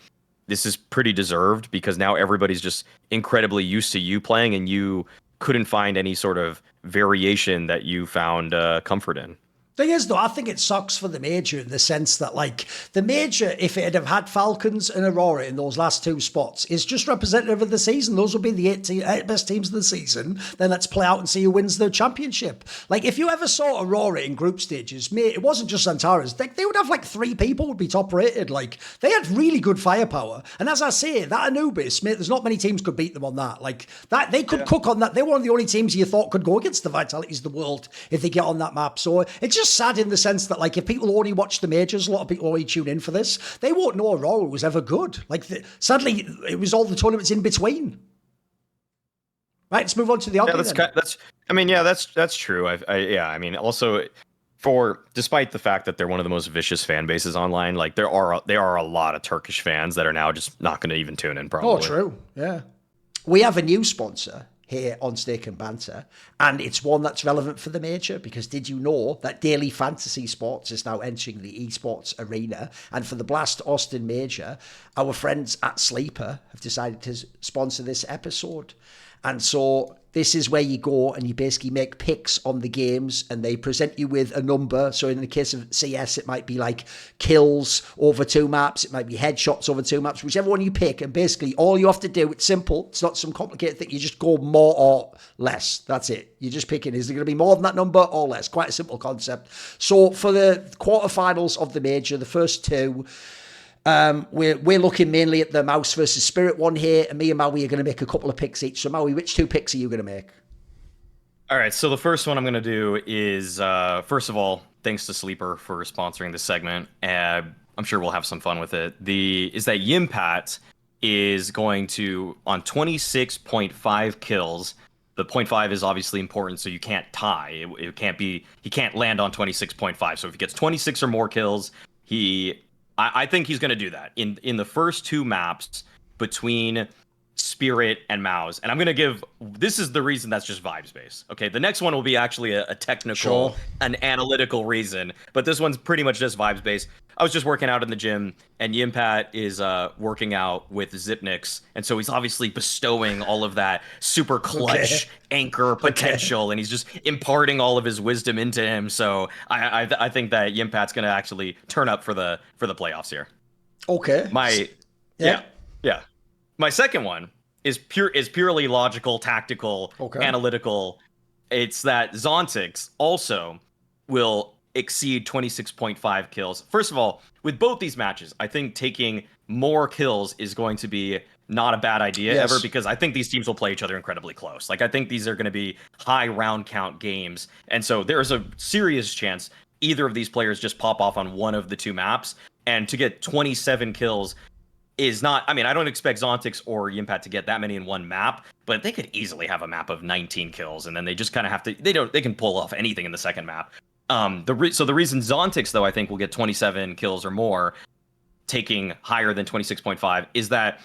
this is pretty deserved because now everybody's just incredibly used to you playing and you couldn't find any sort of variation that you found comfort in. Thing is, though, I think it sucks for the Major in the sense that, like, the Major, if it had had Falcons and Aurora in those last 2 spots, is just representative of the season. Those will be the 8 best teams of the season. Then let's play out and see who wins the championship. Like, if you ever saw Aurora in group stages, mate, it wasn't just Antares. They would have, like, 3 people would be top rated. Like, they had really good firepower. And as I say, that Anubis, mate, there's not many teams could beat them on that. Like, that they could cook on that. They were one of the only teams you thought could go against the Vitalities of the world if they get on that map. So it's just sad in the sense that, like, if people only watch the majors, a lot of people only tune in for this, they won't know Aurora was ever good. Like, sadly, it was all the tournaments in between. Right, let's move on to the ugly. That's true. I mean, also, despite the fact that they're one of the most vicious fan bases online, like there are a lot of Turkish fans that are now just not going to even tune in. Probably. Oh, true. Yeah, we have a new sponsor here on Snake and Banter, and it's one that's relevant for the Major, because did you know that Daily Fantasy Sports is now entering the esports arena? And for the Blast Austin Major, our friends at Sleeper have decided to sponsor this episode. And so this is where you go and you basically make picks on the games, and they present you with a number. So in the case of CS, it might be like kills over 2 maps. It might be headshots over 2 maps, whichever one you pick. And basically all you have to do, it's simple. It's not some complicated thing. You just go more or less. That's it. You're just picking, is there going to be more than that number or less? Quite a simple concept. So for the quarterfinals of the Major, the first 2, we're looking mainly at the Mouse versus Spirit one here, and me and Maui are going to make a couple of picks each. So Maui, which 2 picks are you going to make? All right, so the first one I'm going to do is, first of all, thanks to Sleeper for sponsoring this segment. I'm sure we'll have some fun with it. Is that Yimpat is going to, on 26.5 kills, the 0.5 is obviously important, so you can't tie. It can't be, he can't land on 26.5. So if he gets 26 or more kills, I think he's going to do that in the first 2 maps between Spirit and Maus. And I'm going to give, this is the reason that's just vibes based. Okay, the next one will be actually a technical, an analytical reason, but this one's pretty much just vibes based. I was just working out in the gym, and Yimpat is working out with Zipnix, and so he's obviously bestowing all of that super clutch anchor potential, and he's just imparting all of his wisdom into him. So I think that Yimpat's going to actually turn up for the playoffs here. Okay. Yeah. My second one is purely logical, tactical, analytical. it's that Zontix also will exceed 26.5 kills. First of all, with both these matches, I think taking more kills is going to be not a bad idea ever, because I think these teams will play each other incredibly close. Like, I think these are going to be high round count games. And so there's a serious chance either of these players just pop off on one of the two maps. And to get 27 kills is not, I mean, I don't expect Zontix or Yimpat to get that many in one map, but they could easily have a map of 19 kills, and then they just kind of have to, they can pull off anything in the second map. So the reason Zontix, though, I think will get 27 kills or more, taking higher than 26.5, is that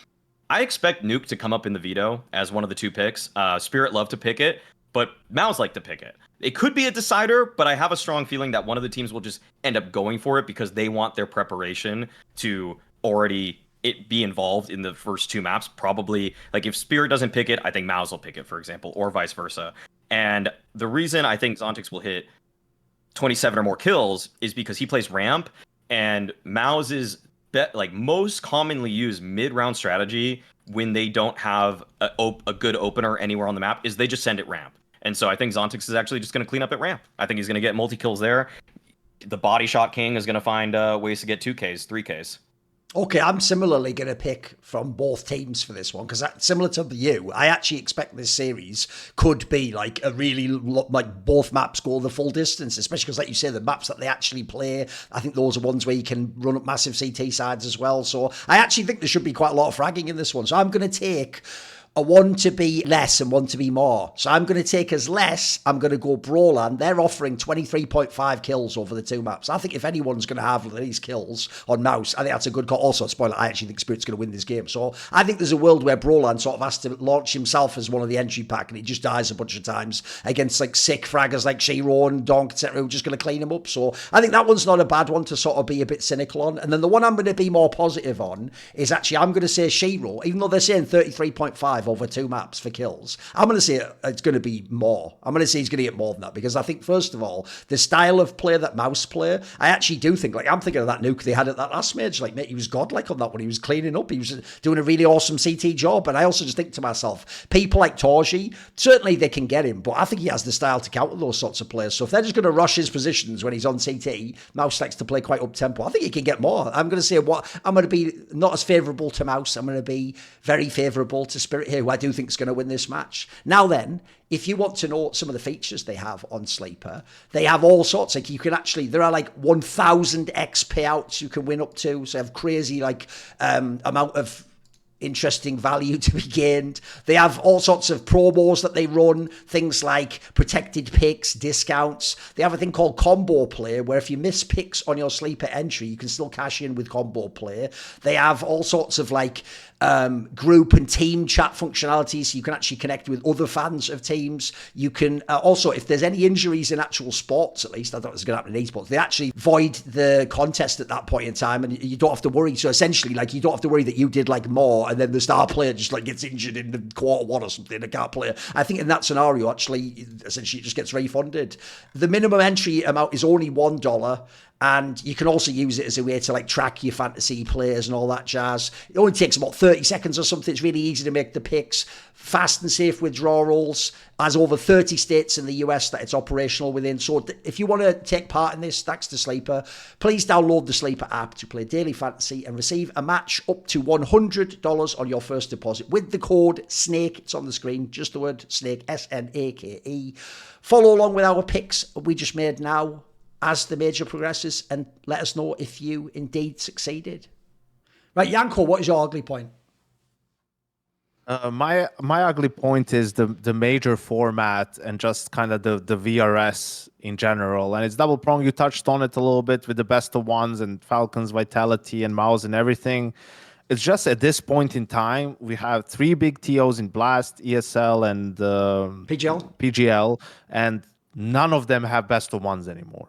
I expect Nuke to come up in the veto as one of the two picks. Spirit love to pick it, but Maus like to pick it. It could be a decider, but I have a strong feeling that one of the teams will just end up going for it because they want their preparation to already be involved in the first two maps. Probably, like, if Spirit doesn't pick it, I think Maus will pick it, for example, or vice versa. And the reason I think Zontix will hit 27 or more kills is because he plays ramp, and Maus's most commonly used mid-round strategy when they don't have a good opener anywhere on the map is they just send it ramp. And so I think Zontix is actually just going to clean up at ramp. I think he's going to get multi-kills there. The body shot king is going to find ways to get 2Ks, 3Ks. Okay, I'm similarly going to pick from both teams for this one, because similar to you, I actually expect this series could be like a really, like, both maps go the full distance, especially because, like you say, the maps that they actually play, I think those are ones where you can run up massive CT sides as well. So I actually think there should be quite a lot of fragging in this one. So I'm going to take a one to be less and one to be more. So I'm going to take as less, I'm going to go Brolan. They're offering 23.5 kills over the two maps. I think if anyone's going to have these kills on Maus, I think that's a good call. Also, spoiler, I actually think Spirit's going to win this game. So I think there's a world where Brolan sort of has to launch himself as one of the entry pack, and he just dies a bunch of times against, like, sick fraggers like Shiro and Donk, etc., who are just going to clean him up. So I think that one's not a bad one to sort of be a bit cynical on. And then the one I'm going to be more positive on is actually, I'm going to say Shiro, even though they're saying 33.5 over two maps for kills, I'm going to say it's going to be more. I'm going to say he's going to get more than that, because I think, first of all, the style of play that Maus play, I actually do think, like, I'm thinking of that nuke they had at that last match. Like, mate, he was godlike on that one. He was cleaning up. He was doing a really awesome CT job. And I also just think to myself, people like Torji, certainly they can get him, but I think he has the style to counter those sorts of players. So if they're just going to rush his positions when he's on CT, Maus likes to play quite up-tempo. I think he can get more. I'm going to say I'm going to be not as favourable to Maus. I'm going to be very favourable to Spirit here, who I do think is going to win this match. Now then, if you want to know some of the features they have on Sleeper, they have all sorts. Like, you can actually, there are like 1,000x payouts you can win up to. So they have crazy, like, amount of interesting value to be gained. They have all sorts of promos that they run, things like protected picks, discounts. They have a thing called combo play, where if you miss picks on your Sleeper entry, you can still cash in with combo play. They have all sorts of, like, group and team chat functionality, so you can actually connect with other fans of teams. You can also, if there's any injuries in actual sports, at least, I thought it was going to happen in esports, they actually void the contest at that point in time, and you don't have to worry. So essentially, like, you don't have to worry that you did, like, more, and then the star player just, like, gets injured in the quarter one or something and can't play. I think in that scenario, actually, essentially, it just gets refunded. The minimum entry amount is only $1. And you can also use it as a way to, like, track your fantasy players and all that jazz. It only takes about 30 seconds or something. It's really easy to make the picks. Fast and safe withdrawals. Has over 30 states in the US that it's operational within. So if you want to take part in this, thanks to Sleeper, please download the Sleeper app to play daily fantasy and receive a match up to $100 on your first deposit with the code SNAKE. It's on the screen. Just the word SNAKE, SNAKE. Follow along with our picks we just made now as the major progresses, and let us know if you indeed succeeded. Right, Yanko, what is your ugly point? My ugly point is the major format and just kind of the VRS in general. And it's double prong. You touched on it a little bit with the best of ones and Falcons Vitality and Maus and everything. It's just at this point in time, we have three big TOs in Blast, ESL, and PGL, and none of them have best of ones anymore.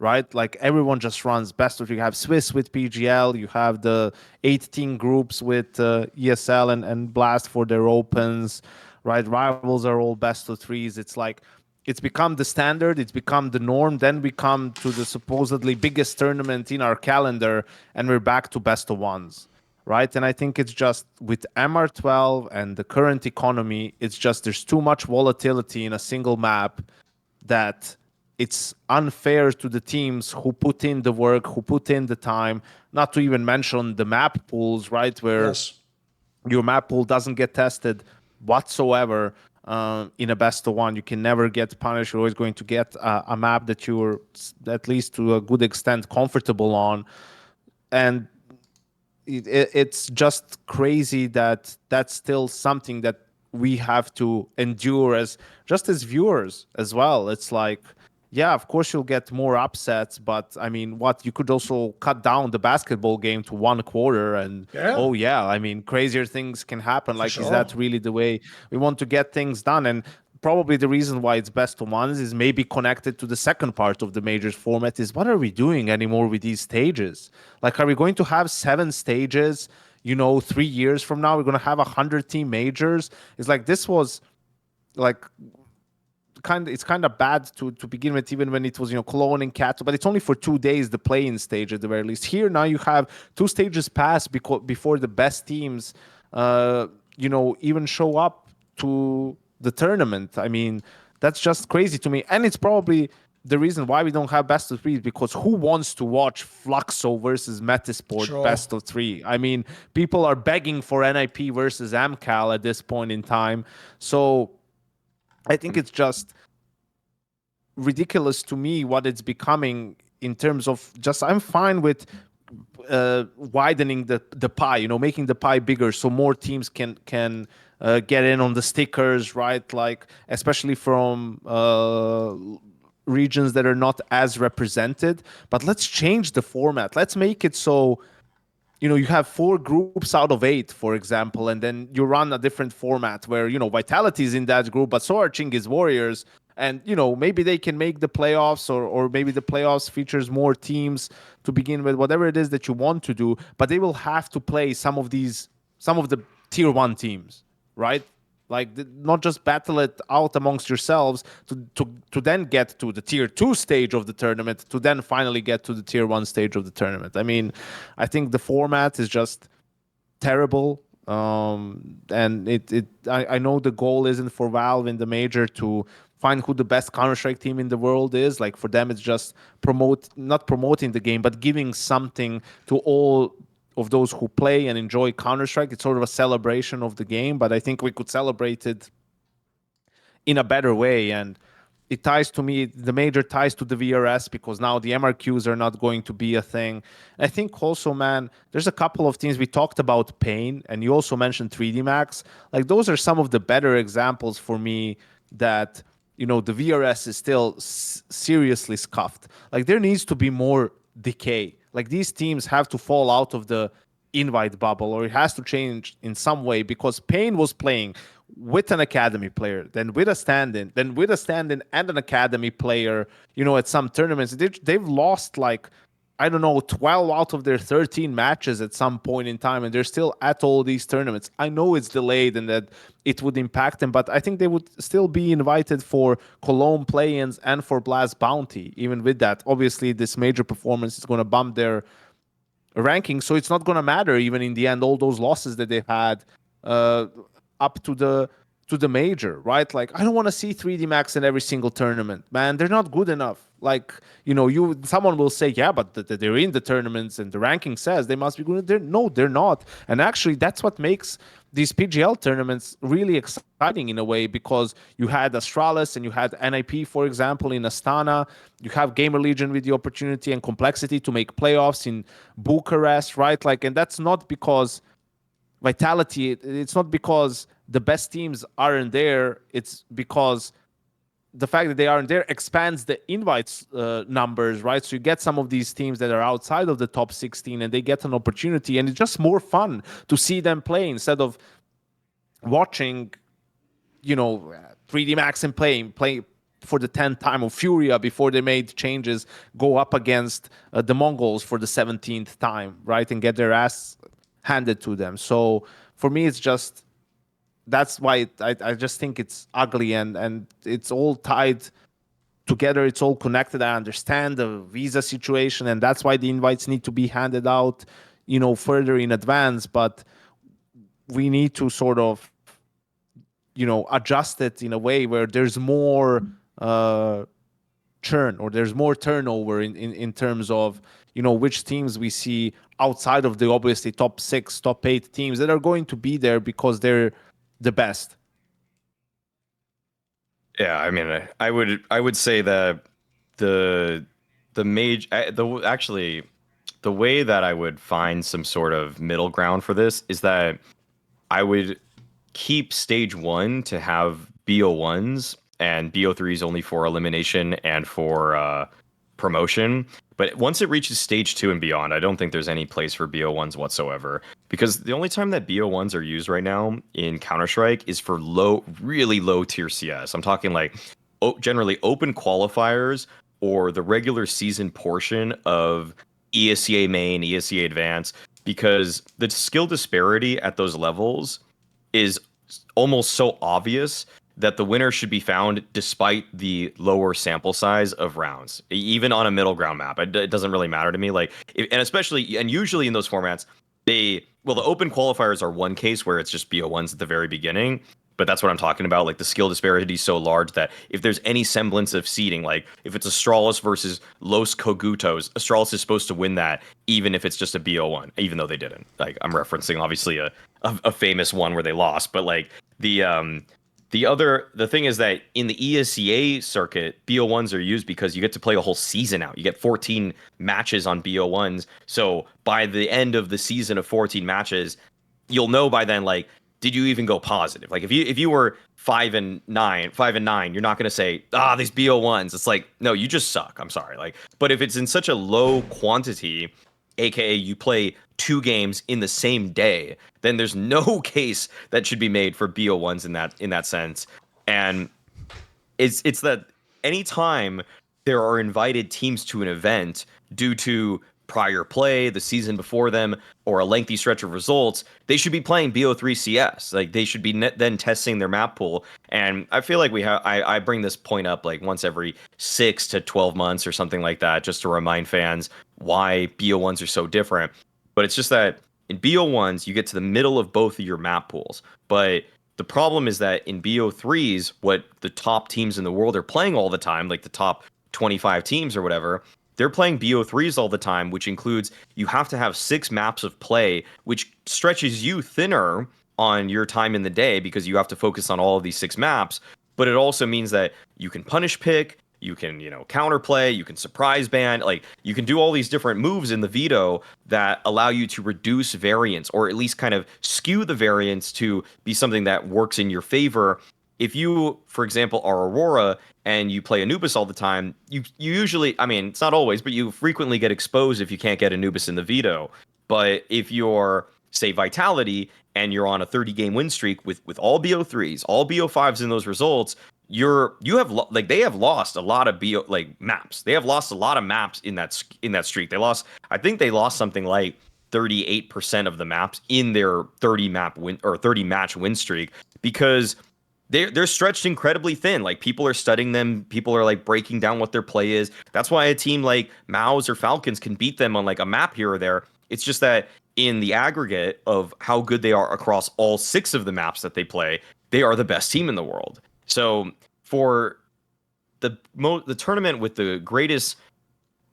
Right? Like, everyone just runs best of. You have Swiss with PGL, you have the 18 groups with ESL and Blast for their opens, right? Rivals are all best of threes. It's like, it's become the standard, it's become the norm. Then we come to the supposedly biggest tournament in our calendar, and we're back to best of ones, right? And I think it's just with MR12 and the current economy, it's just there's too much volatility in a single map that it's unfair to the teams who put in the work, who put in the time, not to even mention the map pools, right? Where Yes. your map pool doesn't get tested whatsoever in a best of one. You can never get punished. You're always going to get a map that you're at least to a good extent comfortable on. And it's just crazy that that's still something that we have to endure as viewers as well. It's like, yeah, of course you'll get more upsets, but I mean, what, you could also cut down the basketball game to 1 quarter and oh yeah, I mean, crazier things can happen. Like, is that really the way we want to get things done? And probably the reason why it's best of ones is maybe connected to the second part of the majors format is, what are we doing anymore with these stages? Like, are we going to have 7 stages, 3 years from now? We're going to have 100-team majors? It's like, this was like it's kind of bad to begin with, even when it was Cologne and Cat, but it's only for 2 days, the play-in stage at the very least. Here now you have 2 stages pass before the best teams even show up to the tournament. I mean, that's just crazy to me, and it's probably the reason why we don't have best of 3, because who wants to watch Fluxo versus Metasport best of 3? I mean, people are begging for NIP versus AmCal at this point in time. So I think it's just ridiculous to me what it's becoming in terms of just, I'm fine with widening the pie, making the pie bigger so more teams can get in on the stickers, right? Like, especially from regions that are not as represented. But let's change the format. Let's make it so you have 4 groups out of 8, for example, and then you run a different format where, Vitality is in that group, but so are Chingiz Warriors. And, maybe they can make the playoffs, or maybe the playoffs features more teams to begin with, whatever it is that you want to do. But they will have to play some of the tier 1 teams, right? Like, not just battle it out amongst yourselves to then get to the tier 2 stage of the tournament, to then finally get to the tier 1 stage of the tournament. I mean, I think the format is just terrible. And I know the goal isn't for Valve in the major to find who the best Counter-Strike team in the world is. Like, for them, it's just not promoting the game, but giving something to all of those who play and enjoy Counter-Strike. It's sort of a celebration of the game, but I think we could celebrate it in a better way. And it ties to me, the major ties to the VRS, because now the MRQs are not going to be a thing. I think also, man, there's a couple of teams. We talked about Pain, and you also mentioned 3D Max. Like, those are some of the better examples for me that, the VRS is still seriously scuffed. Like, there needs to be more decay. Like, these teams have to fall out of the invite bubble, or it has to change in some way, because Pain was playing with an academy player, then with a stand-in, and an academy player, at some tournaments. They've lost, like, I don't know, 12 out of their 13 matches at some point in time, and they're still at all these tournaments. I know it's delayed and that it would impact them, but I think they would still be invited for Cologne play-ins and for Blast Bounty. Even with that, obviously, this major performance is going to bump their ranking, so it's not going to matter even in the end, all those losses that they've had up to the major, right? Like, I don't want to see 3D Max in every single tournament, man. They're not good enough. Like, someone will say, yeah, but they're in the tournaments and the ranking says they must be good. They're not. And actually, that's what makes these PGL tournaments really exciting in a way, because you had Astralis and you had NIP, for example, in Astana. You have Gamer Legion with the opportunity and complexity to make playoffs in Bucharest, right? Like, and that's not because Vitality, it's not because the best teams aren't there. It's because the fact that they aren't there expands the invites numbers, right? So you get some of these teams that are outside of the top 16 and they get an opportunity, and it's just more fun to see them play instead of watching, 3D Max and play for the 10th time, of Furia before they made changes, go up against the Mongols for the 17th time, right? And get their ass handed to them. So for me, it's just, that's why I just think it's ugly, and it's all tied together. It's all connected. I understand the visa situation, and that's why the invites need to be handed out, further in advance, but we need to sort of, adjust it in a way where there's more churn, or there's more turnover in terms of, which teams we see outside of the obviously top 6, top 8 teams that are going to be there because they're the best. Yeah, I mean, I would say that the way that I would find some sort of middle ground for this is that I would keep stage 1 to have BO1s and BO3s only for elimination and for promotion. But once it reaches stage 2 and beyond, I don't think there's any place for BO1s whatsoever. Because the only time that BO1s are used right now in Counter-Strike is for really low tier CS. I'm talking like generally open qualifiers or the regular season portion of ESEA main, ESEA advance, because the skill disparity at those levels is almost so obvious that the winner should be found despite the lower sample size of rounds, even on a middle ground map. It doesn't really matter to me. And usually in those formats, the open qualifiers are one case where it's just BO1s at the very beginning. But that's what I'm talking about. Like the skill disparity is so large that if there's any semblance of seeding, like if it's Astralis versus Los Cogutos, Astralis is supposed to win that, even if it's just a BO1, even though they didn't. Like I'm referencing obviously a famous one where they lost, but like the thing is that in the ESEA circuit, BO1s are used because you get to play a whole season out. You get 14 matches on BO1s. So by the end of the season of 14 matches, you'll know by then, like, did you even go positive? Like if you were 5-9, you're not going to say, these BO1s. It's like, no, you just suck. I'm sorry. Like, but if it's in such a low quantity, aka you play 2 games in the same day, then there's no case that should be made for BO1s in that sense. And it's that anytime there are invited teams to an event due to prior play, the season before them, or a lengthy stretch of results, they should be playing BO3 CS. Like they should be then testing their map pool. And I feel like I bring this point up like once every 6 to 12 months or something like that, just to remind fans why BO1s are so different. But it's just that in BO1s, you get to the middle of both of your map pools. But the problem is that in BO3s, what the top teams in the world are playing all the time, like the top 25 teams or whatever, they're playing BO3s all the time, which includes you have to have 6 maps of play, which stretches you thinner on your time in the day because you have to focus on all of these 6 maps. But it also means that you can punish pick, you can, counterplay, you can surprise ban, like you can do all these different moves in the veto that allow you to reduce variance, or at least kind of skew the variance to be something that works in your favor. If you, for example, are Aurora and you play Anubis all the time, you usually, I mean, it's not always, but you frequently get exposed if you can't get Anubis in the veto. But if you're, say, Vitality, and you're on a 30-game win streak with all BO3s, all BO5s in those results, they have lost a lot of maps. They have lost a lot of maps in that streak. I think they lost something like 38% of the maps in their 30 match win streak because they're stretched incredibly thin. Like people are studying them. People are like breaking down what their play is. That's why a team like Maus or Falcons can beat them on like a map here or there. It's just that in the aggregate of how good they are across all 6 of the maps that they play, they are the best team in the world. So for the tournament with the greatest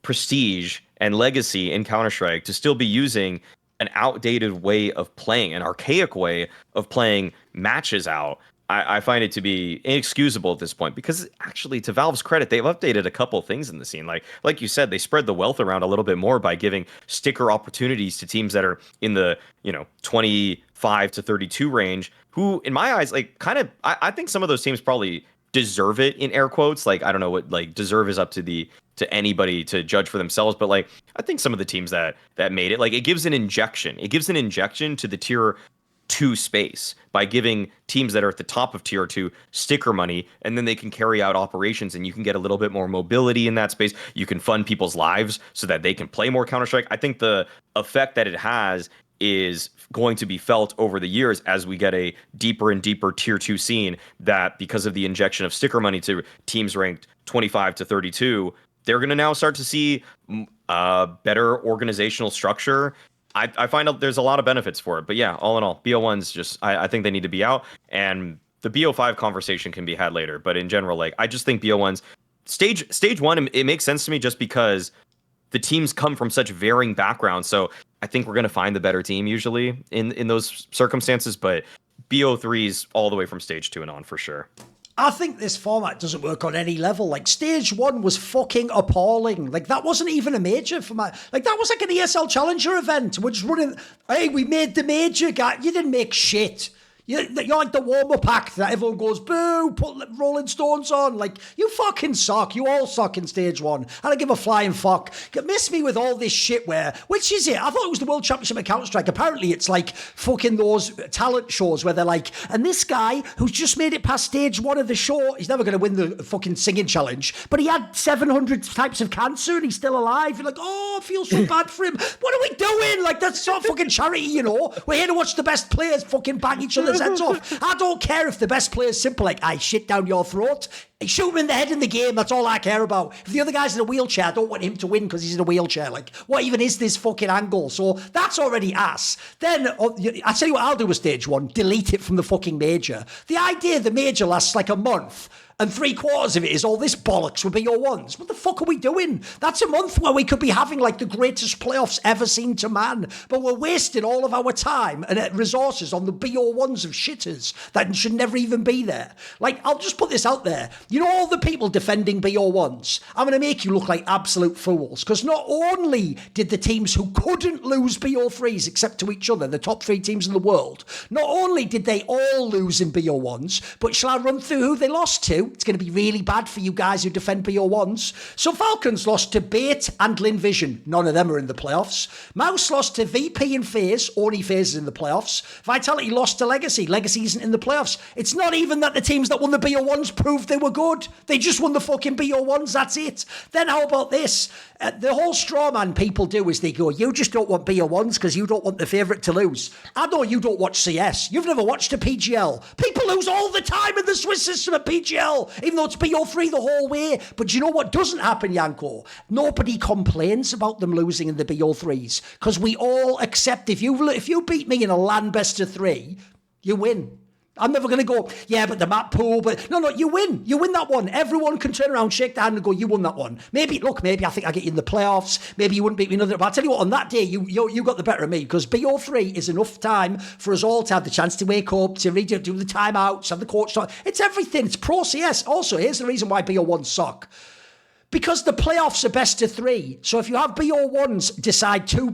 prestige and legacy in Counter-Strike to still be using an outdated way of playing, an archaic way of playing matches out, I find it to be inexcusable at this point, because actually, to Valve's credit, they've updated a couple things in the scene. Like you said, they spread the wealth around a little bit more by giving sticker opportunities to teams that are in the 25 to 32 range, who, in my eyes, like I think some of those teams probably deserve it, in air quotes. Like I don't know what like deserve is up to anybody to judge for themselves, but like I think some of the teams that made it, like it gives an injection to the tier 2 space by giving teams that are at the top of tier 2 sticker money, and then they can carry out operations and you can get a little bit more mobility in that space. You can fund people's lives so that they can play more Counter-Strike. I think the effect that it has is going to be felt over the years as we get a deeper and deeper tier 2 scene, that because of the injection of sticker money to teams ranked 25 to 32, they're going to now start to see better organizational structure. I find out there's a lot of benefits for it. But yeah, all in all, BO1's just I think they need to be out, and the BO5 conversation can be had later. But in general, like I just think BO1's stage one, it makes sense to me just because the teams come from such varying backgrounds. So I think we're gonna find the better team usually in those circumstances. But BO3's all the way from stage 2 and on for sure. I think this format doesn't work on any level. Like, stage 1 was fucking appalling. Like, that wasn't even a major for my... Like, that was like an ESL Challenger event. We're just running... Hey, we made the major, guy. You didn't make shit. You're like the warm-up act that everyone goes, boo, put Rolling Stones on. Like, you fucking suck. You all suck in stage 1. I don't give a flying fuck. Miss me with all this shit where... Which is it? I thought it was the World Championship of Counter-Strike. Apparently, it's like fucking those talent shows where they're like, and this guy who's just made it past stage 1 of the show, he's never going to win the fucking singing challenge, but he had 700 types of cancer and he's still alive. You're like, oh, I feel so bad for him. What are we doing? Like, that's not fucking charity, you know? We're here to watch the best players fucking bang each other's heads off. I don't care if the best player's simple, like, I shit down your throat. Shoot him in the head in the game, that's all I care about. If the other guy's in a wheelchair, I don't want him to win because he's in a wheelchair. Like, what even is this fucking angle? So that's already ass. Then, I tell you what I'll do with stage 1, delete it from the fucking major. The idea the major lasts like a month, and 3/4 of it is all this bollocks with BO1s. What the fuck are we doing? That's a month where we could be having like the greatest playoffs ever seen to man, but we're wasting all of our time and resources on the BO1s of shitters that should never even be there. Like, I'll just put this out there. You know, all the people defending BO1s, I'm going to make you look like absolute fools, because not only did the teams who couldn't lose BO3s except to each other, the top 3 teams in the world, not only did they all lose in BO1s, but shall I run through who they lost to? It's going to be really bad for you guys who defend BO1s. So Falcons lost to Bait and Lin Vision. None of them are in the playoffs. Mouse lost to VP and FaZe. Only FaZe is in the playoffs. Vitality lost to Legacy. Legacy isn't in the playoffs. It's not even that the teams that won the BO1s proved they were good. They just won the fucking BO1s. That's it. Then how about this? The whole straw man people do is they go, you just don't want BO1s because you don't want the favourite to lose. I know you don't watch CS. You've never watched a PGL. People lose all the time in the Swiss system at PGL. Even though it's BO3 the whole way. But you know what doesn't happen, Yanko? Nobody complains about them losing in the BO3s because we all accept if you beat me in a LAN best of 3, you win. I'm never going to go, yeah, but the map pool, but no, you win. You win that one. Everyone can turn around, shake their hand and go, you won that one. Maybe I think I get you in the playoffs. Maybe you wouldn't beat me another, but I'll tell you what, on that day, you got the better of me because BO3 is enough time for us all to have the chance to wake up, to read, do the timeouts, have the coach talk. It's everything. It's pro CS. Also, here's the reason why BO1s suck. Because the playoffs are best of 3. So if you have BO1s decide 2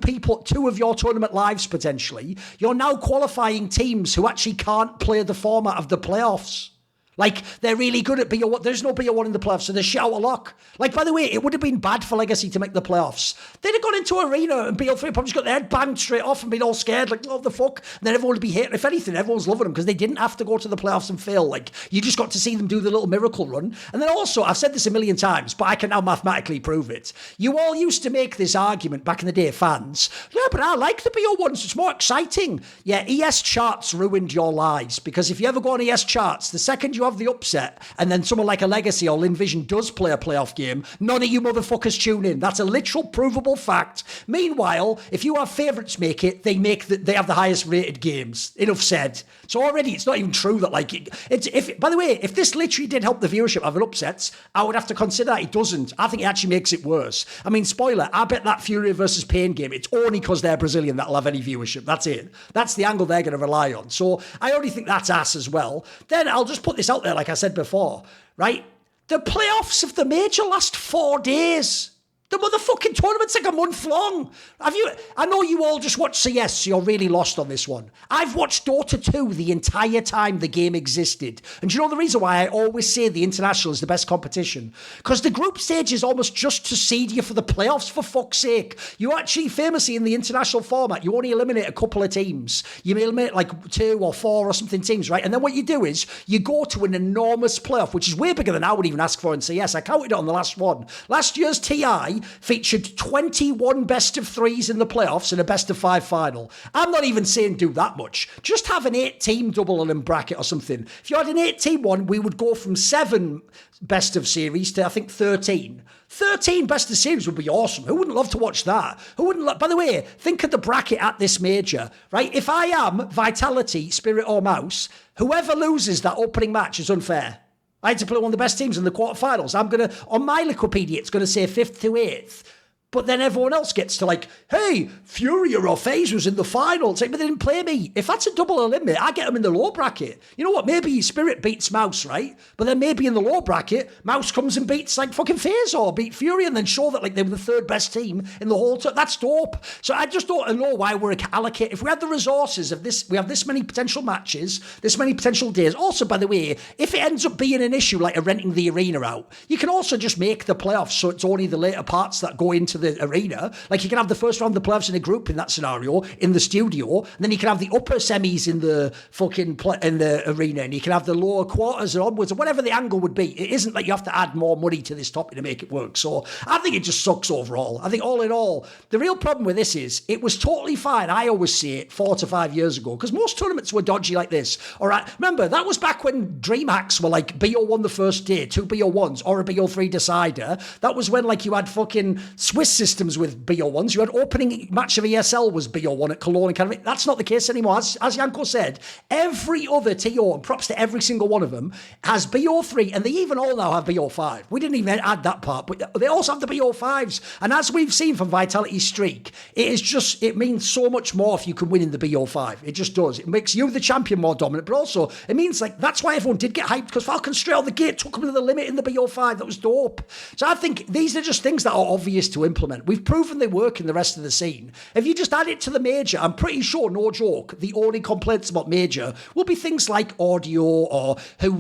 of your tournament lives potentially, you're now qualifying teams who actually can't play the format of the playoffs. Like, they're really good at BO1. There's no BO1 in the playoffs, so they're shit out of luck. Like, by the way, it would have been bad for Legacy to make the playoffs. They'd have gone into Arena and BO3 probably just got their head banged straight off and been all scared, like, what the fuck? And then everyone would be hating. If anything, everyone's loving them because they didn't have to go to the playoffs and fail. Like, you just got to see them do the little miracle run. And then also, I've said this a million times, but I can now mathematically prove it. You all used to make this argument back in the day, fans. Yeah, but I like the BO1s. It's more exciting. Yeah, ES charts ruined your lives because if you ever go on ES charts, the second you have the upset, and then someone like a Legacy or Lin Vision does play a playoff game, none of you motherfuckers tune in. That's a literal provable fact. Meanwhile, if you have favourites make it, they have the highest rated games. Enough said. So already it's not even true that by the way, if this literally did help the viewership of an upsets, I would have to consider that. It doesn't. I think it actually makes it worse. I mean, spoiler, I bet that Furia versus Pain game, it's only because they're Brazilian that'll have any viewership. That's it. That's the angle they're going to rely on. So I only think that's ass as well. Then I'll just put this out there, like I said before, right? The playoffs of the major last 4 days. The motherfucking tournament's like a month long. I know you all just watch CS, so you're really lost on this one. I've watched Dota 2 the entire time the game existed. And do you know the reason why I always say the international is the best competition? Because the group stage is almost just to seed you for the playoffs, for fuck's sake. You actually, famously in the international format, you only eliminate a couple of teams. You may eliminate like 2 or 4 or something teams, right? And then what you do is you go to an enormous playoff, which is way bigger than I would even ask for in CS. I counted it on the last one. Last year's TI guy featured 21 best of threes in the playoffs and a best of 5 final. I'm not even saying do that much. Just have an 8-team double in bracket or something. If you had an 8-team one, we would go from 7 best of series to, I think, 13. 13 best of series would be awesome. Who wouldn't love to watch that? Who wouldn't? By the way, think of the bracket at this major, right? If I am Vitality, Spirit or Mouse, whoever loses that opening match is unfair. I had to play one of the best teams in the quarterfinals. I'm going to, on my Wikipedia, it's going to say 5th to 8th. But then everyone else gets to like, hey, FURIA or FaZe was in the final. It's like, but they didn't play me. If that's a double limit, I get them in the low bracket. You know what? Maybe Spirit beats Mouse, right? But then maybe in the low bracket, Mouse comes and beats like fucking FaZe or beat FURIA and then show that like they were the 3rd best team in the whole That's dope. So I just don't know why we're allocating. If we had the resources of this, we have this many potential matches, this many potential days. Also, by the way, if it ends up being an issue like renting the arena out, you can also just make the playoffs so it's only the later parts that go into the arena. Like you can have the first round of the playoffs in a group in that scenario in the studio, and then you can have the upper semis in the fucking in the arena, and you can have the lower quarters and onwards, or whatever the angle would be. It isn't like you have to add more money to this topic to make it work. So I think it just sucks overall. I think all in all, the real problem with this is it was totally fine. I always say it 4 to 5 years ago because most tournaments were dodgy like this. All right, remember that was back when DreamHacks were like BO1 the first day, 2 BO1s or a BO3 decider. That was when like you had fucking Swiss systems with BO1s. You had opening match of ESL was BO1 at Cologne Academy. That's not the case anymore. As Janko said, every other TO, and props to every single one of them, has BO3, and they even all now have BO5. We didn't even add that part, but they also have the BO5s. And as we've seen from Vitality's streak, it means so much more if you can win in the BO5. It just does. It makes you the champion more dominant, but also it means like that's why everyone did get hyped, because Falcons straight out the gate took them to the limit in the BO5. That was dope. So I think these are just things that are obvious to implement. We've proven they work in the rest of the scene. If you just add it to the major, I'm pretty sure, no joke, the only complaints about major will be things like audio or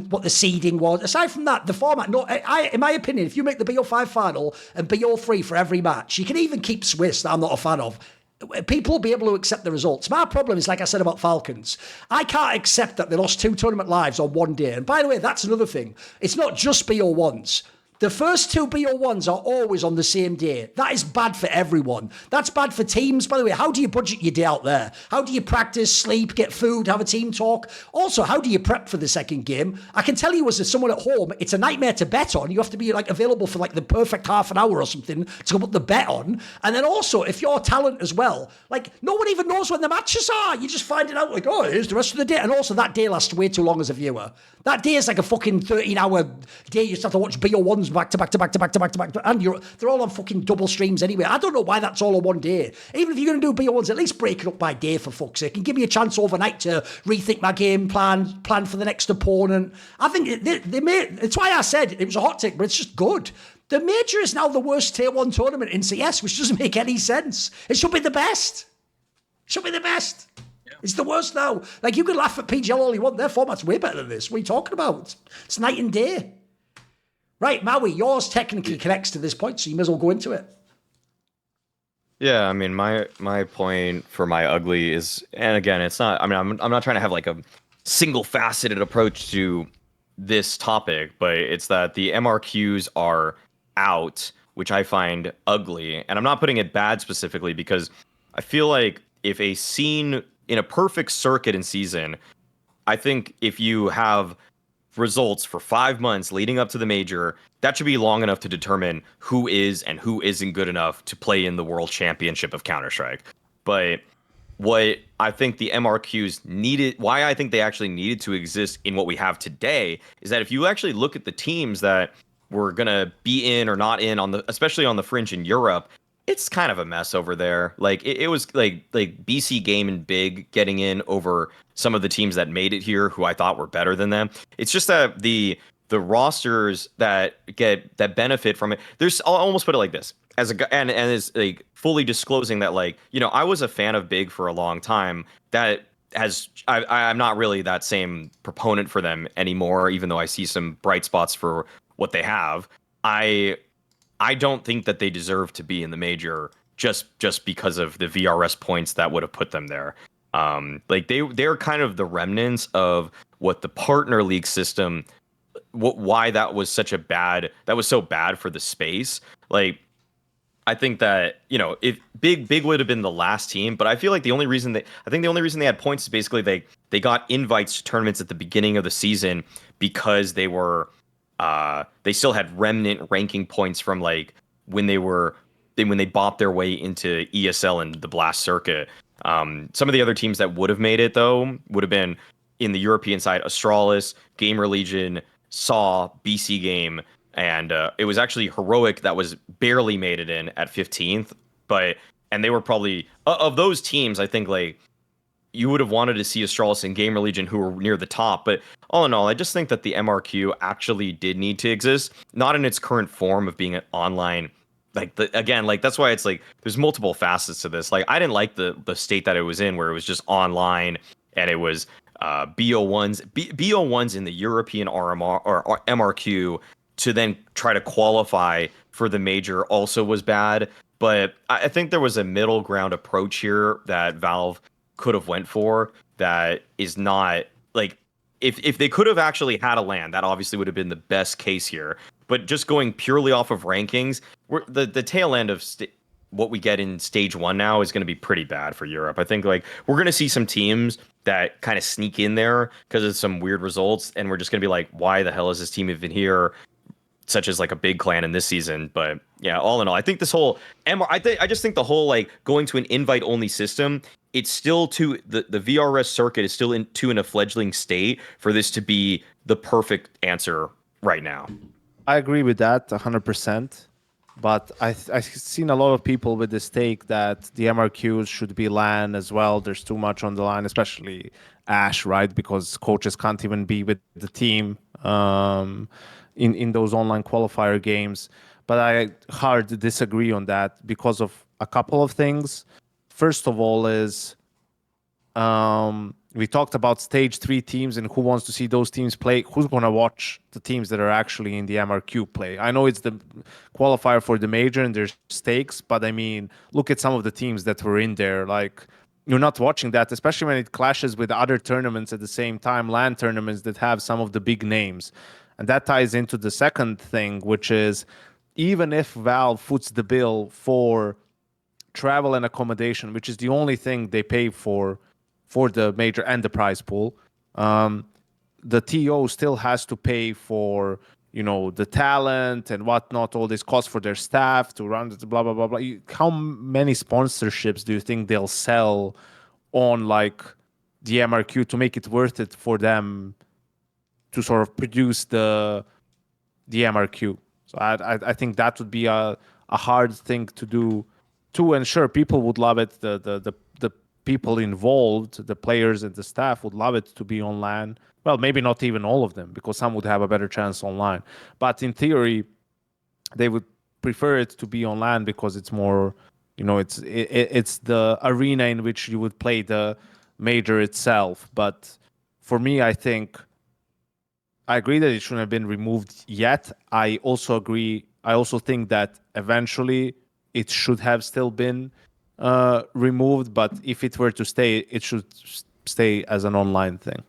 what the seeding was. Aside from that, the format, in my opinion, if you make the BO5 final and BO3 for every match, you can even keep Swiss, that I'm not a fan of. People will be able to accept the results. My problem is, like I said about Falcons, I can't accept that they lost 2 tournament lives on one day. And by the way, that's another thing. It's not just BO1s. The first 2 BO1s are always on the same day. That is bad for everyone. That's bad for teams. By the way, how do you budget your day out there? How do you practice, sleep, get food, have a team talk? Also, how do you prep for the second game? I can tell you as someone at home, it's a nightmare to bet on. You have to be like available for like the perfect half an hour or something to put the bet on. And then also, if you're talent as well, like no one even knows when the matches are. You just find it out like, oh, here's the rest of the day. And also that day lasts way too long as a viewer. That day is like a fucking 13-hour day. You just have to watch BO1s back to back to back to back to back to back. And they're all on fucking double streams anyway. I don't know why that's all on one day. Even if you're going to do BO1s, at least break it up by day for fuck's sake. And give me a chance overnight to rethink my game plan for the next opponent. I think they made, it's why I said it was a hot take, but it's just good. The major is now the worst tier 1 tournament in CS, which doesn't make any sense. It should be the best. It should be the best. It's the worst now. Like, you can laugh at PGL all you want. Their format's way better than this. What are you talking about? It's night and day. Right, Maui, yours technically connects to this point, so you may as well go into it. Yeah, I mean, my point for my ugly is, and again, it's not, I mean, I'm not trying to have like a single faceted approach to this topic, but it's that the MRQs are out, which I find ugly. And I'm not putting it bad specifically because I feel like if a scene in a perfect circuit and season, I think if you have results for 5 months leading up to the major, that should be long enough to determine who is and who isn't good enough to play in the World Championship of Counter-Strike. But what I think the MRQs needed, why I think they actually needed to exist in what we have today, is that if you actually look at the teams that were going to be in or not in, especially on the fringe in Europe, it's kind of a mess over there. Like it was like BC Game and Big getting in over some of the teams that made it here, who I thought were better than them. It's just that the rosters that benefit from it. I'll almost put it like this: as a guy, and is like fully disclosing that, like, you know, I was a fan of Big for a long time. I'm not really that same proponent for them anymore, even though I see some bright spots for what they have. I don't think that they deserve to be in the major just because of the VRS points that would have put them there. Like they're kind of the remnants of what the partner league system, why that was so bad for the space. Like I think that, if Big would have been the last team, but I feel like the only reason they had points is basically they got invites to tournaments at the beginning of the season because they were they still had remnant ranking points from like when they bopped their way into ESL and the Blast circuit. Some of the other teams that would have made it though would have been in the European side, Astralis, Gamer Legion, Saw, BC Game. And it was actually Heroic that was barely made it in at 15th, and they were probably of those teams. I think like you would have wanted to see Astralis and Gamer Legion who were near the top. But all in all, I just think that the MRQ actually did need to exist, not in its current form of being an online. That's why it's like there's multiple facets to this. Like I didn't like the state that it was in, where it was just online and it was BO1s in the European RMR or MRQ. To then try to qualify for the major also was bad. But I think there was a middle ground approach here that Valve could have went for that is not like if they could have actually had a LAN, that obviously would have been the best case here. But just going purely off of rankings, the tail end of what we get in stage 1 now is going to be pretty bad for Europe. I think like we're going to see some teams that kind of sneak in there because of some weird results, and we're just going to be like, why the hell is this team even here? Such as like a big clan in this season. But yeah, all in all, I think this whole I just think the whole like going to an invite only system, it's still the VRS circuit is still in a fledgling state for this to be the perfect answer right now. I agree with that 100%. But I've seen a lot of people with this take that the MRQs should be LAN as well. There's too much on the line, especially Ash, right? Because coaches can't even be with the team. In those online qualifier games. But I hard disagree on that because of a couple of things. First of all is we talked about stage 3 teams and who wants to see those teams play. Who's going to watch the teams that are actually in the MRQ play? I know it's the qualifier for the major and there's stakes, but I mean, look at some of the teams that were in there. Like, you're not watching that, especially when it clashes with other tournaments at the same time, LAN tournaments that have some of the big names. And that ties into the second thing, which is even if Valve foots the bill for travel and accommodation, which is the only thing they pay for the major and the prize pool, the TO still has to pay for, the talent and whatnot, all this cost for their staff to run, blah, blah, blah, blah. How many sponsorships do you think they'll sell on like the MRQ to make it worth it for them to sort of produce the MRQ? So I think that would be a hard thing to do too. And sure, people would love it. The people involved, the players and the staff would love it to be on LAN. Well, maybe not even all of them, because some would have a better chance online. But in theory, they would prefer it to be on LAN because it's more, it's the arena in which you would play the major itself. But for me, I agree that it shouldn't have been removed yet. I also think that eventually it should have still been removed, but if it were to stay, it should stay as an online thing.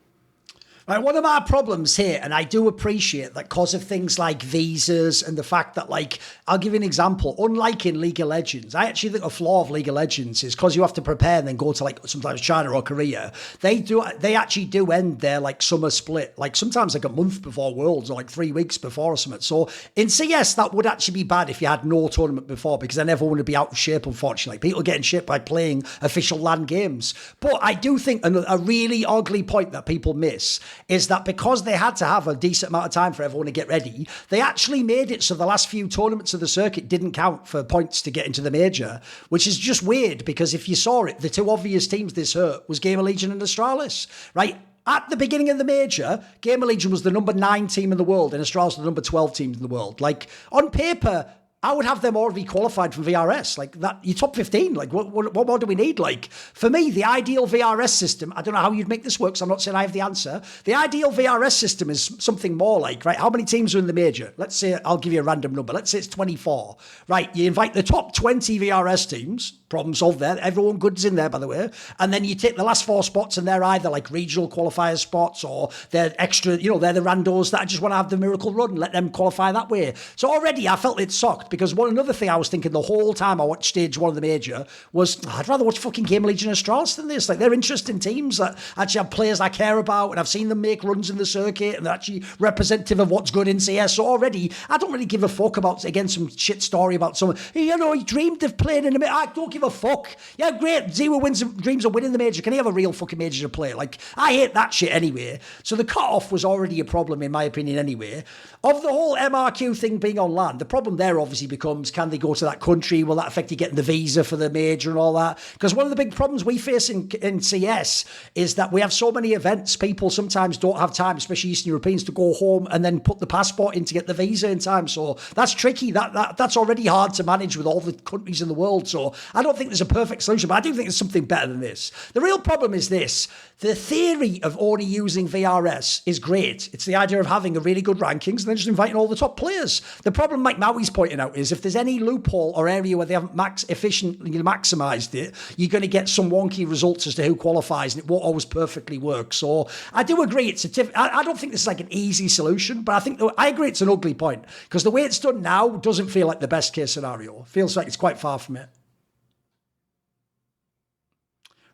Right, one of our problems here, and I do appreciate that because of things like visas and the fact that, like, I'll give you an example. Unlike in League of Legends, I actually think a flaw of League of Legends is because you have to prepare and then go to, like, sometimes China or Korea. They actually do end their, like, summer split, like, sometimes like a month before Worlds or like 3 weeks before or something. So in CS, that would actually be bad if you had no tournament before, because then everyone would be out of shape, unfortunately. People getting shit by playing official LAN games. But I do think a really ugly point that people miss is that because they had to have a decent amount of time for everyone to get ready, they actually made it so the last few tournaments of the circuit didn't count for points to get into the major, which is just weird, because if you saw it, the two obvious teams this hurt was Gamer Legion and Astralis, right? At the beginning of the major, Gamer Legion was the number 9 team in the world and Astralis was the number 12 team in the world. Like, on paper, I would have them already qualified from VRS. Like, that, you're top 15. Like, what more do we need? Like, for me, the ideal VRS system, I don't know how you'd make this work, so I'm not saying I have the answer. The ideal VRS system is something more like, right, how many teams are in the major? Let's say, I'll give you a random number. Let's say it's 24. Right, you invite the top 20 VRS teams, problem solved there. Everyone good's in there, by the way. And then you take the last 4 spots, and they're either like regional qualifier spots, or they're extra, they're the randos that just want to have the miracle run and let them qualify that way. So already I felt it sucked, because another thing I was thinking the whole time I watched stage 1 of the major was, I'd rather watch fucking Game Legion Astralis than this. Like, they're interesting teams that actually have players I care about, and I've seen them make runs in the circuit, and they're actually representative of what's good in CS. So already, I don't really give a fuck about, again, some shit story about someone, you know, he dreamed of playing in a major. I don't give a fuck. Yeah, great. Zero dreams of winning the major. Can he have a real fucking major to play? Like, I hate that shit anyway. So the cut-off was already a problem, in my opinion, anyway. Of the whole MRQ thing being on land, the problem there obviously becomes, can they go to that country? Will that affect you getting the visa for the major and all that? Because one of the big problems we face in CS is that we have so many events, people sometimes don't have time, especially Eastern Europeans, to go home and then put the passport in to get the visa in time. So that's tricky. That's already hard to manage with all the countries in the world. So I don't think there's a perfect solution, but I do think there's something better than this. The real problem is this. The theory of only using VRS is great. It's the idea of having a really good rankings and then just inviting all the top players. The problem Mike Maui's pointing out is if there's any loophole or area where they haven't efficiently maximised it, you're going to get some wonky results as to who qualifies, and it won't always perfectly work. So I do agree. I don't think this is like an easy solution, but I agree it's an ugly point, because the way it's done now doesn't feel like the best case scenario. It feels like it's quite far from it.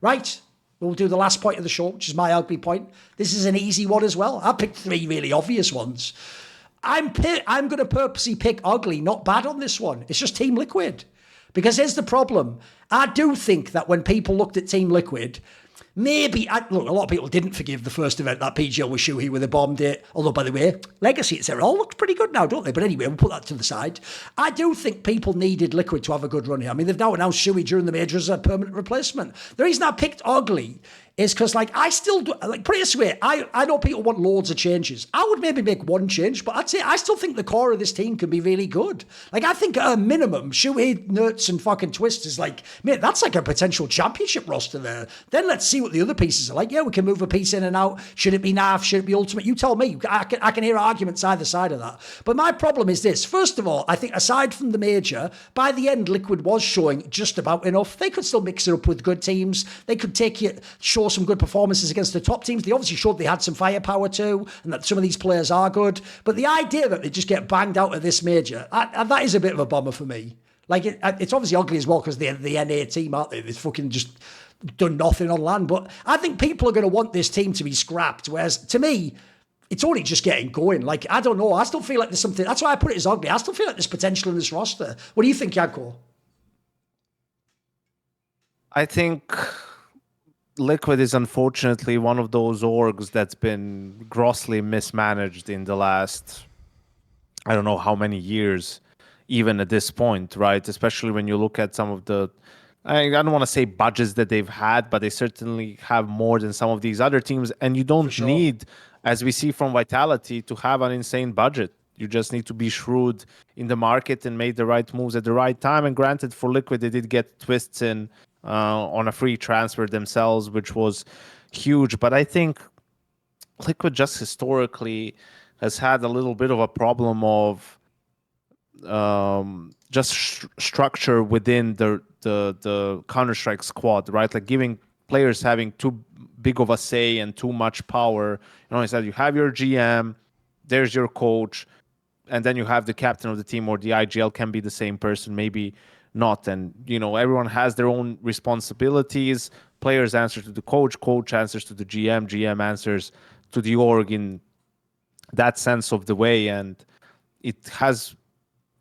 Right. We'll do the last point of the show, which is my ugly point. This is an easy one as well. I picked 3 really obvious ones. I'm going to purposely pick ugly, not bad on this one. It's just Team Liquid. Because here's the problem. I do think that when people looked at Team Liquid, maybe, look, a lot of people didn't forgive the first event, that PGL with Shuhei where they bombed it. Although, by the way, Legacy, it all looks pretty good now, don't they? But anyway, we'll put that to the side. I do think people needed Liquid to have a good run here. I mean, they've now announced Shuhei during the major as a permanent replacement. The reason I picked ugly is because, like, I still do, like, put it this way, I know people want loads of changes. I would maybe make one change, but I'd say I still think the core of this team can be really good. Like, I think at a minimum, Shuhei, Nertz, and fucking Twist is like, mate, that's like a potential championship roster there. Then let's see what the other pieces are like. Yeah, we can move a piece in and out. Should it be NAF? Should it be Ultimate? You tell me. I can hear arguments either side of that. But my problem is this. First of all, I think aside from the major, by the end, Liquid was showing just about enough. They could still mix it up with good teams. They could show some good performances against the top teams. They obviously showed they had some firepower too, and that some of these players are good. But the idea that they just get banged out of this major, that is a bit of a bummer for me. Like, it's obviously ugly as well because they're the NA team, aren't they? They've fucking just done nothing on land. But I think people are going to want this team to be scrapped, whereas to me, it's only just getting going. Like, I don't know. I still feel like there's something. That's why I put it as ugly. I still feel like there's potential in this roster. What do you think, Yanko? I think Liquid is unfortunately one of those orgs that's been grossly mismanaged in the last, I don't know how many years, even at this point, right? Especially when you look at some of the, I don't want to say budgets that they've had, but they certainly have more than some of these other teams. And you don't need, as we see from Vitality, to have an insane budget. You just need to be shrewd in the market and make the right moves at the right time. And granted, for Liquid, they did get Twists in on a free transfer themselves, which was huge. But I think Liquid just historically has had a little bit of a problem of just structure within the Counter-Strike squad, right? Like giving players having too big of a say and too much power. You know, instead you have your GM, there's your coach, and then you have the captain of the team, or the IGL can be the same person, maybe not. And, you know, everyone has their own responsibilities. Players answer to the coach answers to the GM answers to the org in that sense of the way. And it has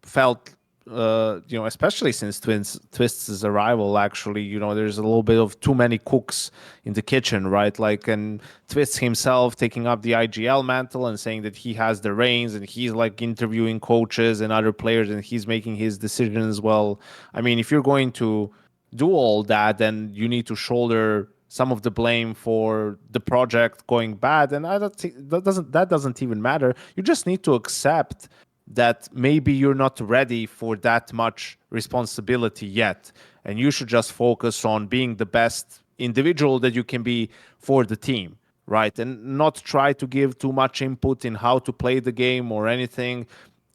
felt, especially since Twist's arrival, actually, there's a little bit of too many cooks in the kitchen, right? Like, and Twist himself taking up the IGL mantle and saying that he has the reins and he's like interviewing coaches and other players and he's making his decisions. Well, I mean, if you're going to do all that, then you need to shoulder some of the blame for the project going bad. And I don't think that doesn't even matter. You just need to accept that maybe you're not ready for that much responsibility yet. And you should just focus on being the best individual that you can be for the team, right? And not try to give too much input in how to play the game or anything.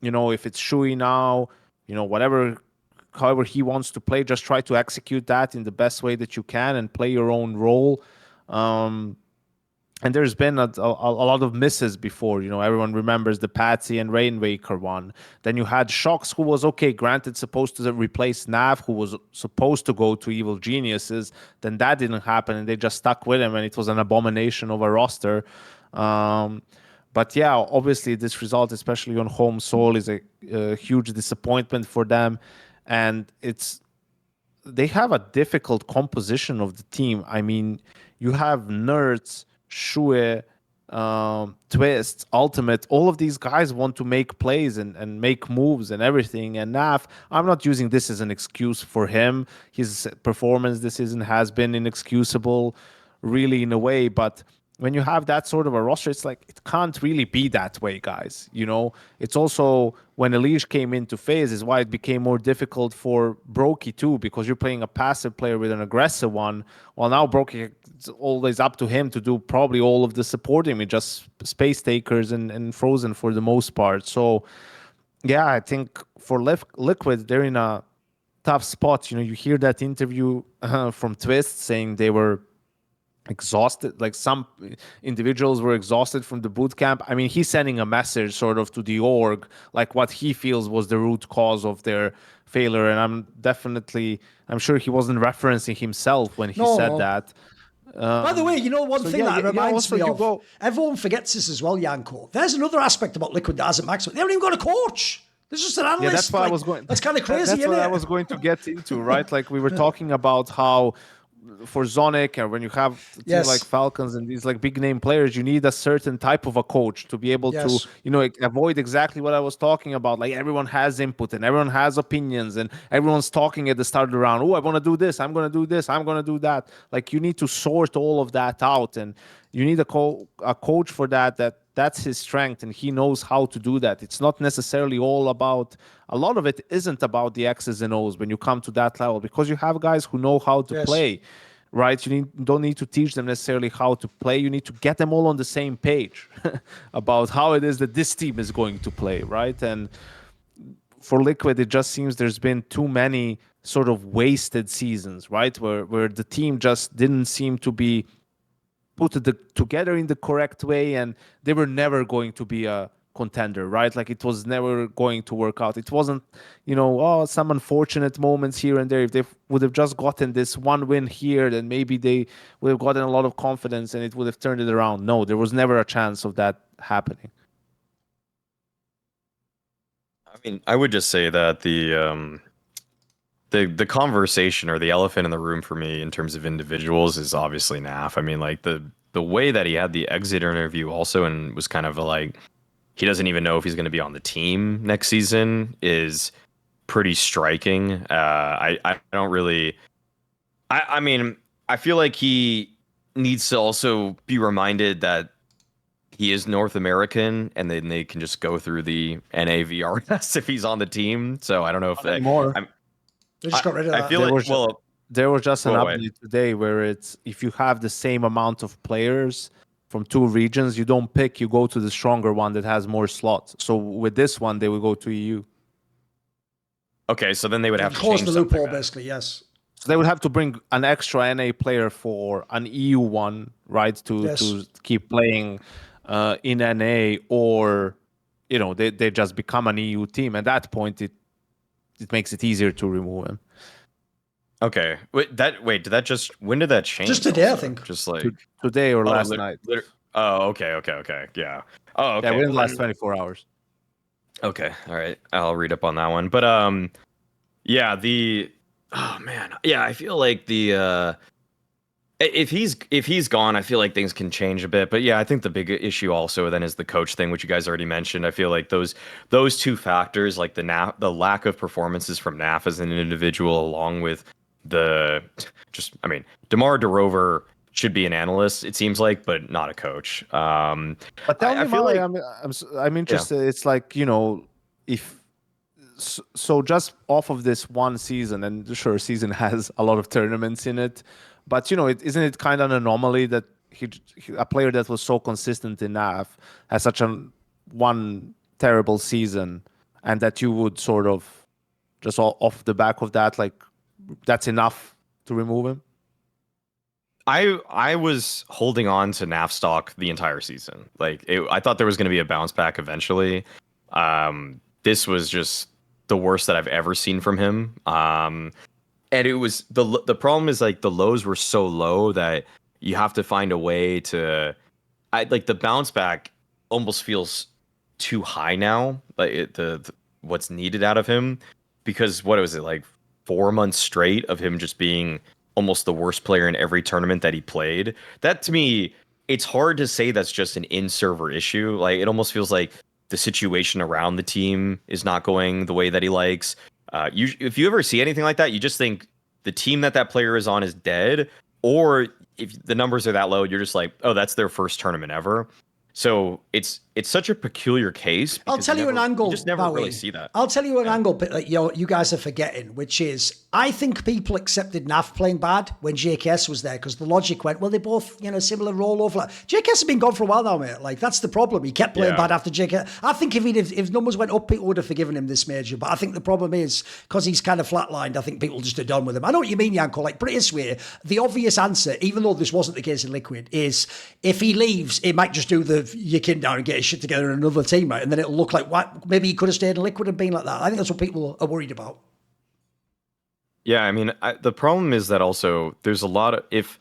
If it's Shui now, however he wants to play, just try to execute that in the best way that you can and play your own role. And there's been a lot of misses before. Everyone remembers the Patsy and Rainmaker one. Then you had Shocks, who was, okay, granted, supposed to replace Nav, who was supposed to go to Evil Geniuses. Then that didn't happen, and they just stuck with him, and it was an abomination of a roster. But yeah, obviously this result, especially on home soil, is a huge disappointment for them. And they have a difficult composition of the team. I mean, you have Nerds, Shue, Twist, Ultimate. All of these guys want to make plays and make moves and everything. And Naf, I'm not using this as an excuse for him. His performance this season has been inexcusable, really, in a way. But when you have that sort of a roster, it's like it can't really be that way, guys. It's also when Elish came into FaZe is why it became more difficult for Brokey too, because you're playing a passive player with an aggressive one. Well, now Brokey, it's always up to him to do probably all of the supporting with just space takers and Frozen for the most part. So yeah, I think for Liquid, they're in a tough spot. You hear that interview from Twist saying they were exhausted, like some individuals were exhausted from the boot camp. I mean, he's sending a message sort of to the org, like what he feels was the root cause of their failure. And I'm sure he wasn't referencing himself when he said that. By the way, one thing that reminds me of, everyone forgets this as well, Yanko. There's another aspect about Liquid that hasn't maxed. They haven't even got a coach. There's just an analyst. Yeah, that's what I was going. That's kind of crazy, That's isn't what it? I was going to get into, right? Like we were talking about how for Zonic, and when you have teams like Falcons and these like big name players, you need a certain type of a coach to be able to, avoid exactly what I was talking about. Like everyone has input and everyone has opinions and everyone's talking at the start of the round. Oh, I want to do this. I'm going to do this. I'm going to do that. Like you need to sort all of that out, and you need a coach for that's his strength, and he knows how to do that. It's not necessarily all about, a lot of it isn't about the X's and O's when you come to that level, because you have guys who know how to play, right? You don't need to teach them necessarily how to play. You need to get them all on the same page about how it is that this team is going to play, right? And for Liquid, it just seems there's been too many sort of wasted seasons, right? Where the team just didn't seem to be put together in the correct way, and they were never going to be a contender, right? Like it was never going to work out. It wasn't, some unfortunate moments here and there. If they would have just gotten this one win here, then maybe they would have gotten a lot of confidence and it would have turned it around. No, there was never a chance of that happening. I mean, I would just say that the conversation or the elephant in the room for me in terms of individuals is obviously Naf. I mean, like the way that he had the exit interview also and was kind of like he doesn't even know if he's going to be on the team next season is pretty striking. I don't really. I mean, I feel like he needs to also be reminded that he is North American, and then they can just go through the NAVRS if he's on the team. So I don't know if Not anymore. They just got rid of that. I feel there was just an update today where it's if you have the same amount of players from two regions, you don't pick, you go to the stronger one that has more slots. So with this one, they will go to EU. Okay, so then they would have to close change the loophole, then. basically, yes. So they would have to bring an extra NA player for an EU one, right, to keep playing in NA, or they just become an EU team. At that point, it makes it easier to remove him. Okay. When did that change? Just today, also? I think. Just like today or last night. Okay. Yeah. Oh, okay. Yeah, within the last 24 hours. Okay. All right. I'll read up on that one. But yeah, oh man. Yeah, I feel like if he's gone, I feel like things can change a bit. But yeah, I think the big issue also then is the coach thing, which you guys already mentioned. I feel like those two factors, like the lack of performances from NAF as an individual, along with DeMar DeRover should be an analyst, it seems like, but not a coach. But tell me, feel like I'm interested. Yeah. It's like if. So just off of this one season, and sure, season has a lot of tournaments in it, but isn't it kind of an anomaly that a player that was so consistent enough has such one terrible season, and that you would sort of just off the back of that, like that's enough to remove him? I was holding on to NAF stock the entire season. Like I thought there was going to be a bounce back eventually. This was just the worst that I've ever seen from him. And it was the problem is like the lows were so low that you have to find a way to. Like the bounce back almost feels too high now. Like what's needed out of him, because what was it, like 4 months straight of him just being almost the worst player in every tournament that he played. That to me, it's hard to say that's just an in-server issue. Like it almost feels like the situation around the team is not going the way that he likes. If you ever see anything like that, you just think the team that player is on is dead, or if the numbers are that low, you're just like, oh, that's their first tournament ever. So it's such a peculiar case. I'll tell you an angle. You just never really see that. I'll tell you an angle, but like, you guys are forgetting, which is I think people accepted NAF playing bad when JKS was there because the logic went, well, they both, similar rollover. JKS has been gone for a while now, mate. Like that's the problem. He kept playing bad after JKS. I think if numbers went up, people would have forgiven him this major. But I think the problem is because he's kind of flatlined. I think people just are done with him. I know what you mean, Yanko. Like, put it this way: the obvious answer, even though this wasn't the case in Liquid, is if he leaves, he might just do the your kin down and get his shit together in another team, right? And then it'll look like maybe he could have stayed in Liquid and been like that. I think that's what people are worried about. Yeah, I mean, the problem is that also there's a lot of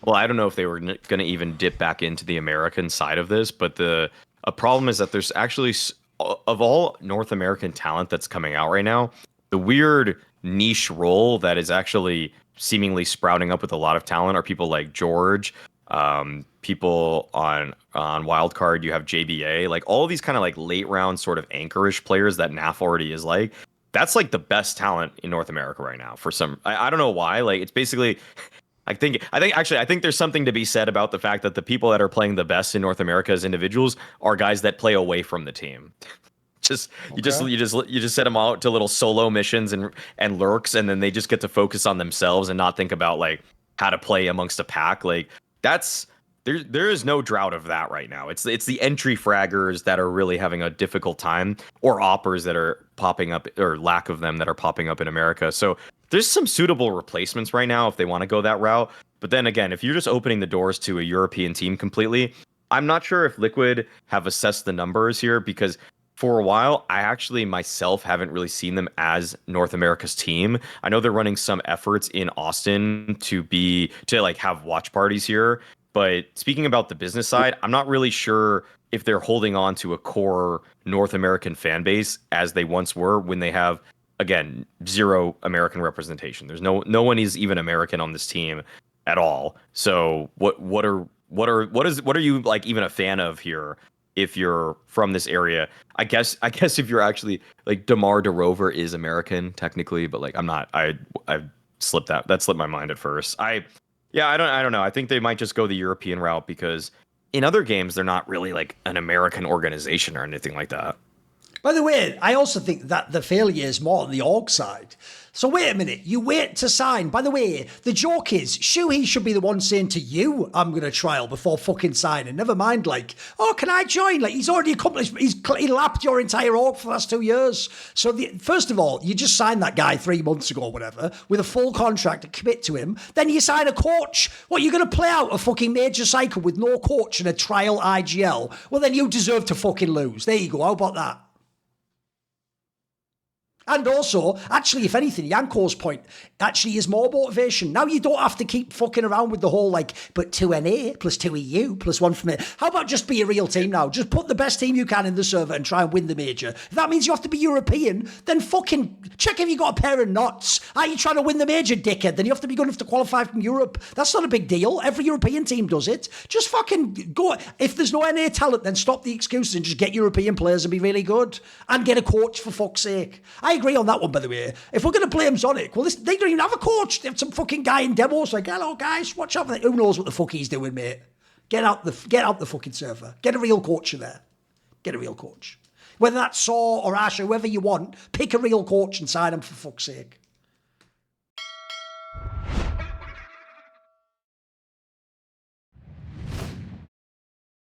I don't know if they were going to even dip back into the American side of this, but a problem is that there's actually, of all North American talent that's coming out right now, the weird niche role that is actually seemingly sprouting up with a lot of talent are people like George, people on Wildcard, you have JBA, like all of these kind of like late round sort of anchorish players that NAF already is like. That's like the best talent in North America right now for some, I don't know why. Like it's basically, I think there's something to be said about the fact that the people that are playing the best in North America as individuals are guys that play away from the team. You just set them out to little solo missions and lurks, and then they just get to focus on themselves and not think about like how to play amongst a pack. Like there is no drought of that right now. It's the entry fraggers that are really having a difficult time, or oppers that are popping up, or lack of them that are popping up in America. So there's some suitable replacements right now if they want to go that route. But then again, if you're just opening the doors to a European team completely, I'm not sure if Liquid have assessed the numbers here, because for a while, I actually myself haven't really seen them as North America's team. I know they're running some efforts in Austin to like have watch parties here. But speaking about the business side, I'm not really sure if they're holding on to a core North American fan base as they once were, when they have, again, zero American representation. There's no one is even American on this team at all. So what are you like even a fan of here if you're from this area? I guess if you're actually like DeMar DeRover is American technically, but like I'm not. I slipped my mind at first. I don't know. I think they might just go the European route, because in other games they're not really like an American organization or anything like that. By the way, I also think that the failure is more on the org side. So wait a minute, you wait to sign. By the way, the joke is, he should be the one saying to you, I'm going to trial before fucking signing. Never mind, like, oh, can I join? Like, he's already accomplished, he lapped your entire org for the last 2 years. So first of all, you just signed that guy 3 months ago or whatever, with a full contract to commit to him. Then you sign a coach. What, you're going to play out a fucking major cycle with no coach and a trial IGL? Well, then you deserve to fucking lose. There you go. How about that? And also, actually, if anything, Yanko's point actually is more motivation. Now you don't have to keep fucking around with the whole, like, but 2 NA plus 2 EU plus 1 from it. How about just be a real team now? Just put the best team you can in the server and try and win the major. If that means you have to be European, then fucking check if you got a pair of knots. Are you trying to win the major, dickhead? Then you have to be good enough to qualify from Europe. That's not a big deal. Every European team does it. Just fucking go. If there's no NA talent, then stop the excuses and just get European players and be really good. And get a coach, for fuck's sake. I agree on that one, by the way. If we're going to blame Zonic, well, they don't even have a coach. They have some fucking guy in demos like, hello, guys, watch out for that. Who knows what the fuck he's doing, mate? Get out the fucking server. Get a real coach in there. Get a real coach. Whether that's Saw or Ash, whoever you want, pick a real coach and sign him, for fuck's sake.